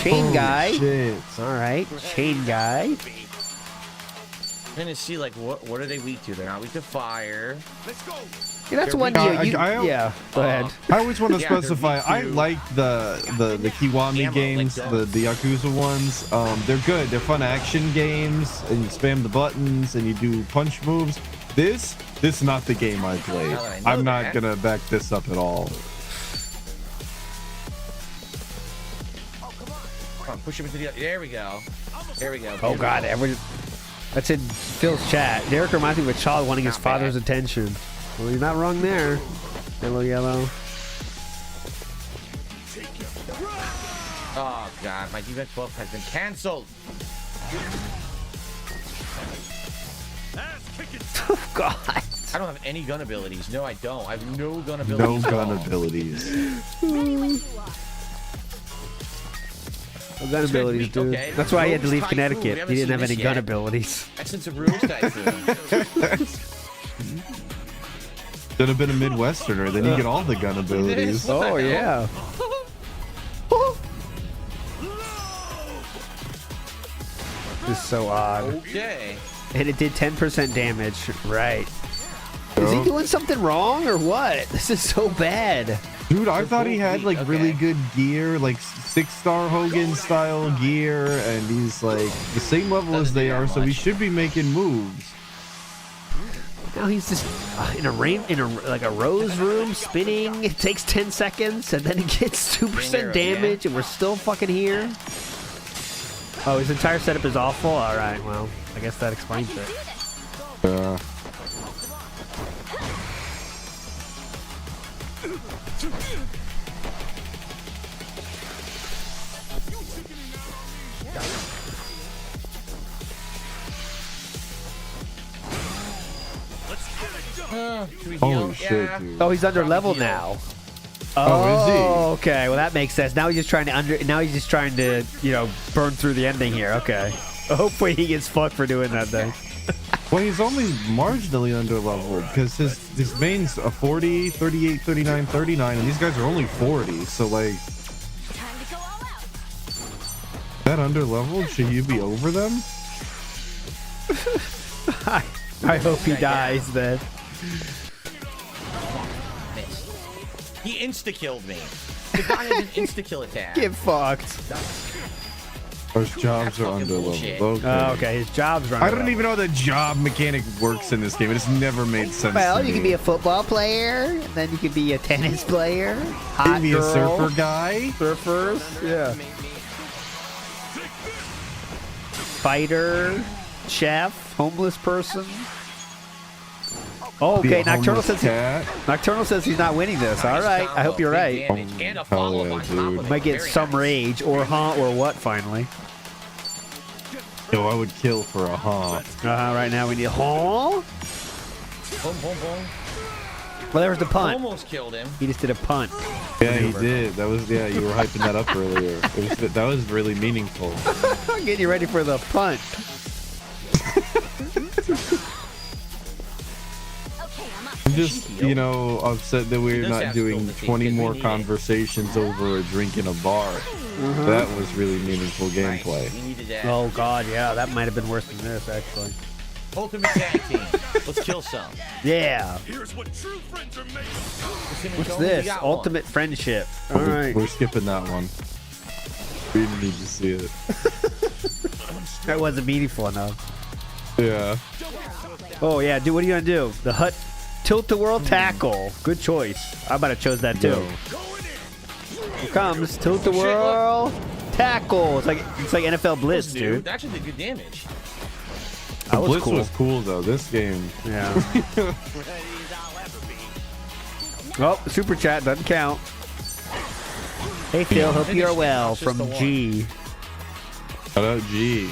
Chain Holy guy. shit. Alright, chain guy. I'm gonna see like what are they weak to? They're not weak to fire. Let's go. Yeah, that's They're one weak- you, yeah, go ahead. I always want to Yeah, they're specify. weak I to like the Kiwami ammo, games, like the Yakuza ones. They're good. They're fun action games, and you spam the buttons and you do punch moves. This is not the game I play. Now that I know I'm not that. gonna back this up at all. Come on, push him into the. There we go. There we go. Oh god, that's in Phil's chat. Derek reminds me of a child wanting his Not father's bad. attention. Well, you're not wrong there. Yellow. Oh god, my defense buff has been canceled. Oh god. I don't have any gun abilities. No, I don't. I have no gun No abilities. gun abilities. No gun abilities, dude. Okay, That's why he had to Rose leave Typhoon. We Connecticut. haven't He didn't seen have any this gun yet. abilities. That's since a Rose Typhoon. Should have been a Midwesterner. Then you get all the gun abilities. What the Oh hell? yeah. This is so odd. Okay. And it did 10% damage. Right. Is he doing something wrong or what? This is so bad. Dude, I thought he had like really good gear, like 6-star Hogan style gear, and he's like the same level as they are, so he should be making moves. Now he's just in a rose room spinning. It takes 10 seconds and then he gets 2% damage and we're still fucking here. Oh, his entire setup is awful? Alright, well, I guess that explains it. Holy shit, dude. Oh, he's under level now. Oh, is he? Okay, well that makes sense. Now he's just trying to burn through the ending here. Okay. Hopefully he gets fucked for doing that thing. Well, he's only marginally under leveled because his main's a 40, 38, 39, 39, and these guys are only 40. So like, that under leveled, should you be over them? I hope he dies then. He insta-killed me. The guy has an insta-kill attack. Get fucked. His jobs are under bullshit. leveled. Oh, okay, his job's running. I don't even know how the job mechanic works in this game. It has never made sense. Well, to you me. can be a football player, and then you could be a tennis player, hot be girl, a surfer guy. surfers, yeah, fighter, chef, homeless person. Oh, Be okay, a Nocturnal homeless says Nocturnal says he's not winning this. All right, I hope you're right. And a follow-up on top of it. Might get Very some nice. rage or what? Finally. Yo, I would kill for a haunt. Right now we need Boom, boom, boom. Well, there was the punt. Almost killed him. He just did a punt. Yeah, he did. That was you were hyping that up earlier. That was really meaningful. Getting you ready for the punt. I'm just, upset that we're not doing 20 more conversations over a drink in a bar. That was really meaningful gameplay. We needed that. Oh god, yeah, that might have been worse than this actually. Ultimate tag team. Let's kill some. Yeah. Here's what true friends are made What's this? Ultimate friendship. All right. We're skipping that one. We didn't need to see it. That wasn't meaningful enough. Yeah. Oh yeah, dude, what are you gonna do? The Hut Tilt-A-Whirl tackle. Good choice. I might have chose that too. Here comes Tilt-A-Whirl tackle. It's like NFL Blitz, dude. That actually did good damage. The Blitz was cool though. This game. Yeah. Oh, super chat doesn't count. Hey Phil, hope you are well from G. Shout out G.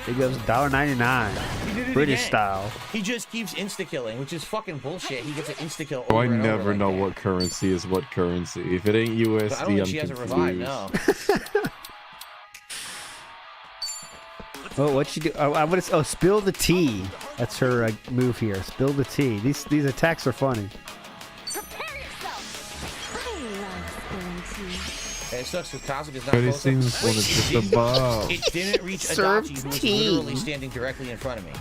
It goes $1.99. British style. He just keeps insta-killing, which is fucking bullshit. He gets an insta-kill Oh, over I and over never like know that. what currency is what currency. If it ain't USD, But I don't think I'm she has a confused. revive, no. Oh, what'd she do? Oh, spill the tea. That's her move here. Spill the tea. These attacks are funny. And it sucks because Kazuka's not But it close seems when it's just above. It didn't reach Served Adachi, who was tea. literally standing directly in front of me.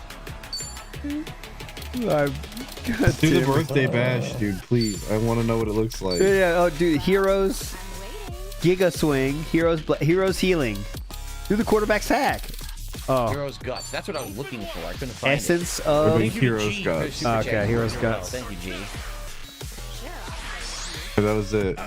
Do the birthday bash, dude, please. I want to know what it looks like. Yeah. Oh, dude. Heroes. Giga swing. Heroes healing. Do the quarterback's hack. Oh. Hero's guts. That's what I was looking for. I couldn't find Essence it. of Thank you to Hero's G guts. for super Okay, chat. Hero's Well, guts. Thank you, G. That was it.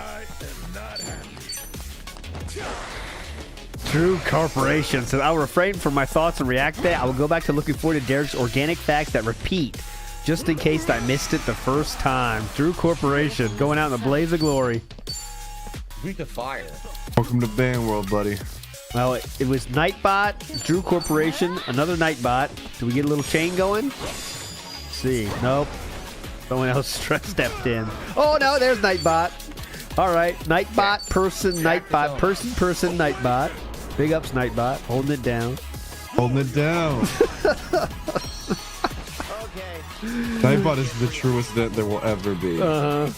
True Corporation says, I'll refrain from my thoughts and react today. I will go back to looking forward to Derek's organic facts that repeat, just in case I missed it the first time. Drew Corporation going out in a blaze of glory. Breathe the fire. Welcome to Band World, buddy. Well, it was Nightbot, Drew Corporation, another Nightbot. Do we get a little chain going? Let's see. Nope. Someone else stepped in. Oh, no, there's Nightbot. All right. Nightbot, person, Nightbot, person, Nightbot. Big ups, Nightbot. Holding it down. Holding it down. Nightbot is the truest that there will ever be. Now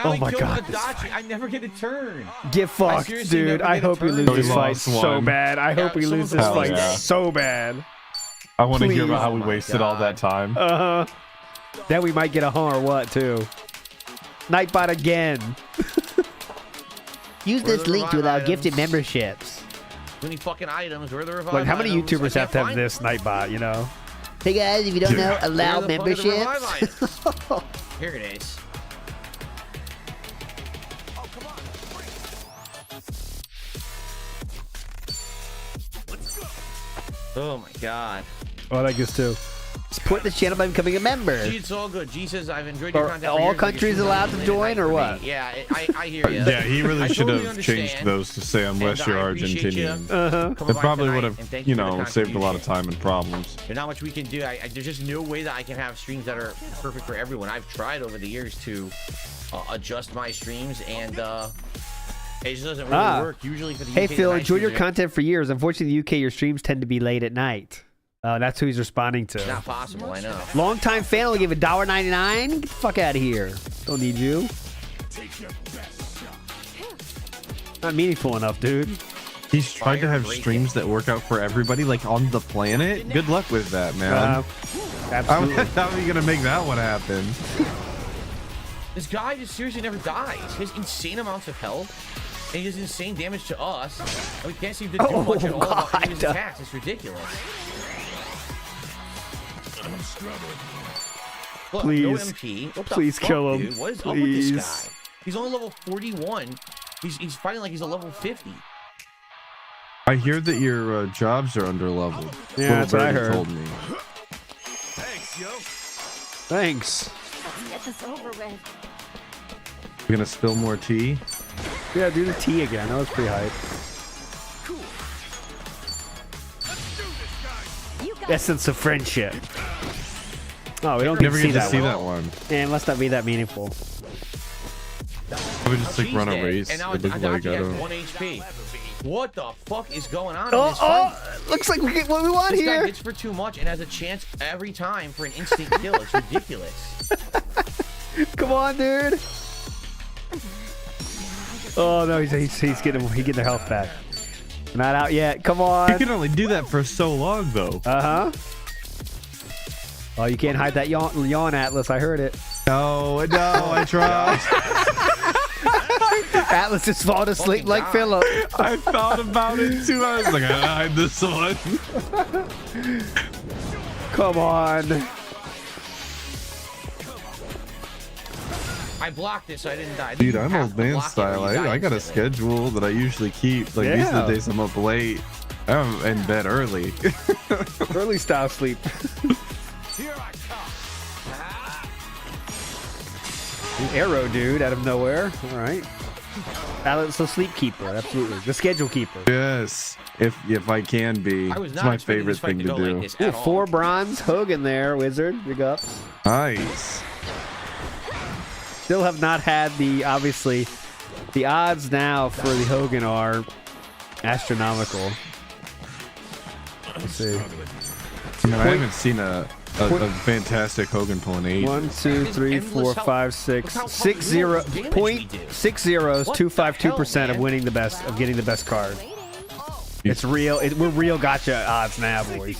Oh he my killed God. Adachi. I never get a turn. Get fucked, seriously dude. never I get a hope you turn. lose this We fight lost so one. bad. I hope we lose this Hell fight yeah. so bad. I want to hear Please. about how we Oh my wasted all that time. Then we might get a home or what, too. Nightbot again. Use Where are this the link to revive allow items? gifted memberships. Too many fucking items. Where are the revive Like, how many items? YouTubers I have to have can't this Nightbot, you know? Hey guys, if you don't know, allow Where the fuck are the revive memberships. items? Here it is. Oh my god. Oh, I like this, too. Support this channel by becoming a member. G, it's all good. G says, I've enjoyed your Are content. for all years, but countries you're allowed to late join night or for what? me. Yeah, I hear you. Yeah, he really I should totally have changed understand. those to say unless And you're I appreciate you. Argentinian. Come It by probably tonight, would and have, thank you for the know, saved a lot of contribution. time and problems. There's not much we can do. There's just no way that I can have streams that are perfect for everyone. I've tried over the years to adjust my streams, and it just doesn't really work. Usually for the Hey, UK, Phil, the night enjoyed your streams are- content for years. Unfortunately, in the UK, your streams tend to be late at night. That's who he's responding to. Not possible, I know. Longtime fan will give $1.99. Get the fuck out of here. Don't need you. Not meaningful enough, dude. He's tried to have streams that work out for everybody, like on the planet. Good luck with that, man. Absolutely. How are you gonna make that one happen? This guy just seriously never dies. He has insane amounts of health, and he does insane damage to us. And we can't seem to do much at all about any of his attacks. It's ridiculous. Look, Please. no MP. What the Please fuck, kill him. Dude? What is up with this Please. guy? He's only level 41. He's fighting like he's a level 50. I hear that your jobs are under leveled. Yeah, that's what I heard. Told me. Thanks, yo. Thanks. Let's get this over with. We're gonna spill more tea. Yeah, do the tea again. That was pretty hype. Essence of friendship. Oh, we don't Never get get to to see see that one. Yeah, it must not be that meaningful. We just like run a Cheese race. And now It looked Adachi like I has don't. 1 HP. What the fuck is going on in Oh, this fight? looks like we get what we want This here. guy hits for too much and has a chance every time for an instant kill. It's ridiculous. Come on, dude. Oh no, he's getting their health back. Not out yet. Come on. You can only do that for so long, though. Oh, you can't hide that yawn Atlas. I heard it. No, I tried. Atlas is falling asleep like Philip. I thought about it too. I was like, I gotta hide this one. Come on. I blocked it so I didn't die. I Dude, didn't I'm have old to man block it style. when you die I got a instantly. schedule that I usually keep. Like these are Yeah. the days I'm up late. I'm in bed early. Early style sleep. Arrow dude out of nowhere. All right. Alex, the sleep keeper, absolutely. The schedule keeper. Yes, if I can be. It's my favorite thing to do. Ooh, 4 bronze. Hogan there, Wizard. Big ups. Nice. Still have not had obviously, the odds now for the Hogan are astronomical. Let's see. I mean, I haven't seen a fantastic Hogan pull an 8. 1, 2, 3, 4, 5, 6. 252% of winning the best, of getting the best card. It's real. We're real gotcha odds now, boys.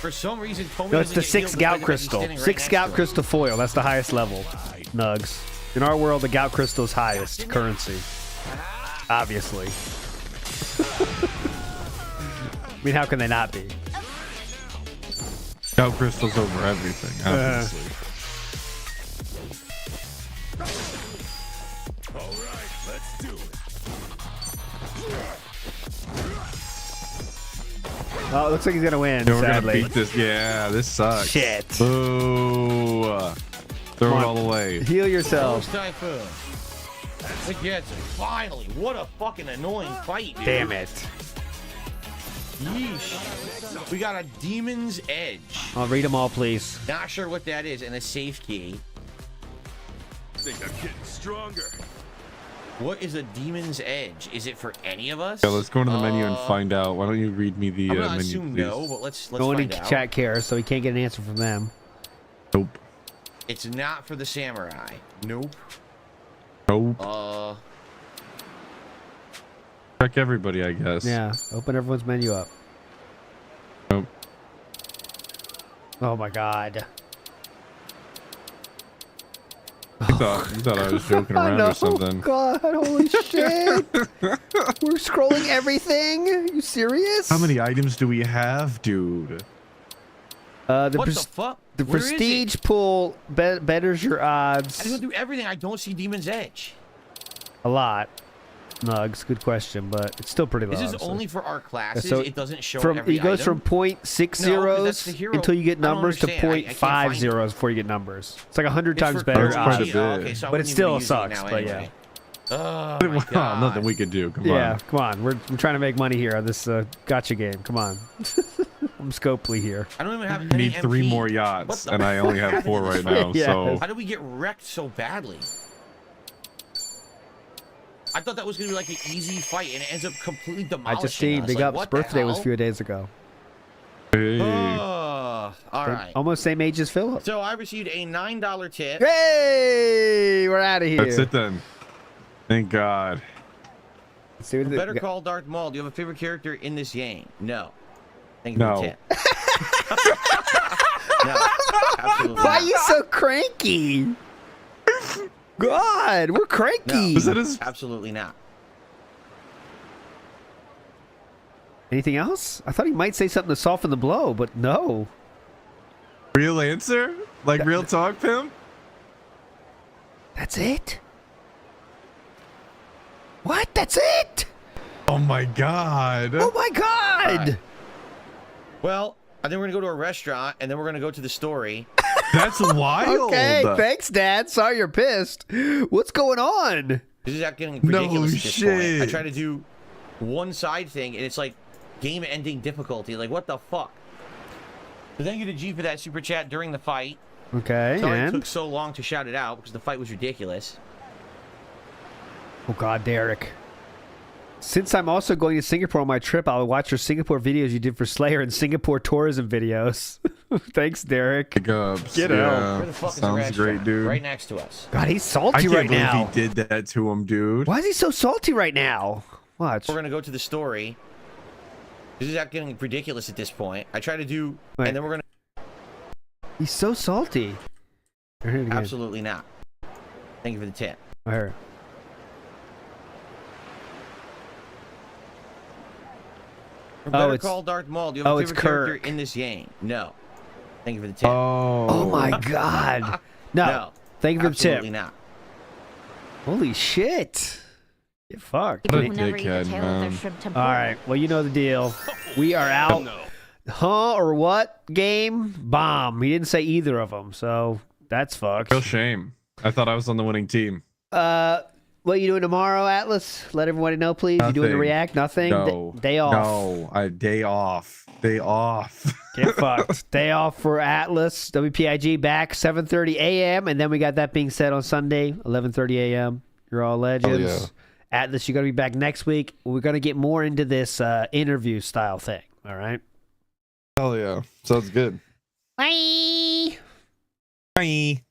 For some reason, No, it's the 6 gout crystal. 6 gout crystal foil. That's the highest level. Nugs. In our world, the gout crystal is highest currency. Obviously. I mean, how can they not be? Gout crystals over everything, obviously. Oh, it looks like he's gonna win. Yeah, we're sadly. gonna beat this. Yeah, this sucks. Shit. Boo. Throw it all away. Heal yourself. Finally, what a fucking annoying fight, dude. Damn it. Yeesh. We got a Demon's Edge. I'll read them all, please. Not sure what that is, and a safe key. I think I'm getting stronger. What is a Demon's Edge? Is it for any of us? Yeah, let's go into the menu and find out. Why don't you read me the I'm gonna menu, assume please? no, but let's No one in find out. chat cares, so he can't get an answer from them. Nope. It's not for the samurai. Nope. Nope. Check everybody, I guess. Yeah, open everyone's menu up. Nope. Oh my god. You thought I was joking around or something. God, holy shit. We're scrolling everything? Are you serious? How many items do we have, dude? What the fuck? The Where is prestige pool betters your odds. I go through everything. I don't see Demon's Edge. A lot. Nugs, good question, but it's still pretty low. This is honestly. only for our classes. So it doesn't show from every it goes item. from 0.60 No, 'cause that's the hero. until you get I don't numbers to understand. I can't find 0.50 before you get numbers. It's like 100 It's times for better currency. odds. Oh, okay, so I But it wouldn't even still be using it sucks. now But anyway. yeah. Oh my Well, god. nothing we could do. Come Yeah, on. come on. I'm trying to make money here on this gotcha game. Come on. I'm Scopely here. I don't even have I any need 3 MP. more What yachts, the and I only have 4 right now. Yeah. So How did we get wrecked so badly? I thought that was gonna be like an easy fight, and it ends up completely I demolishing just seen us. Big Like, Up's what the birthday was a hell? few days ago. hey. All right. Almost same age as Philip. So I received a $9 tip. Hey, we're out of here. That's it then. Thank God. Let's see what the- Better call Darth Maul. Do you have a favorite character in this game? No. Thank you No. for the tip. No. Absolutely Why are not. you so cranky? God, we're cranky. No. Absolutely not. Anything else? I thought he might say something to soften the blow, but no. Real answer? Like real talk, pimp? That's it? What? That's it? Oh my God. Oh my God. All right. Well, I think we're gonna go to a restaurant, and then we're gonna go to the story. That's wild. Okay, thanks, Dad. Sorry you're pissed. What's going on? This is getting ridiculous No at this shit. point. I try to do one side thing, and it's like game-ending difficulty. Like, what the fuck? So thank you to G for that super chat during the fight. Okay, Sorry it and? took so long to shout it out because the fight was ridiculous. Oh God, Derek. Since I'm also going to Singapore on my trip, I'll watch your Singapore videos you did for Slayer and Singapore tourism videos. Thanks, Derek. Big ups. Get yeah. out. Where the fuck is the Sounds restaurant? great, dude. Right next to us. God, he's I salty can't right believe now. he did that to him, dude. Why is he so salty right now? Watch. We're gonna go to the story. This is getting ridiculous at this point. I try to do, Wait. and then we're gonna. He's so salty. I heard it again. Absolutely not. Thank you for the tip. I heard. Better it's- call Darth Maul. Do you have oh, a it's favorite character Kirk. in this game? No. Thank you for the tip. Oh my God. No. Thank you for the tip. Absolutely not. Holy shit. Get fucked. What a People never eat the dickhead, tail of their man. shrimp All tempura. right. Well, you know the deal. We are out. Huh or what game? Bomb. He didn't say either of them, so that's fucked. Real shame. I thought I was on the winning team. What are you doing tomorrow, Atlas? Let everybody know, please. You doing the react? Nothing? No. Day off. No. Day off. Day off. Get fucked. Day off for Atlas. WPIG back 7:30 a.m. And then we got that being said on Sunday, 11:30 a.m. You're all legends. Oh, yeah. Atlas, you're going to be back next week. We're going to get more into this interview style thing. All right? Hell yeah. Sounds good. Bye. Bye.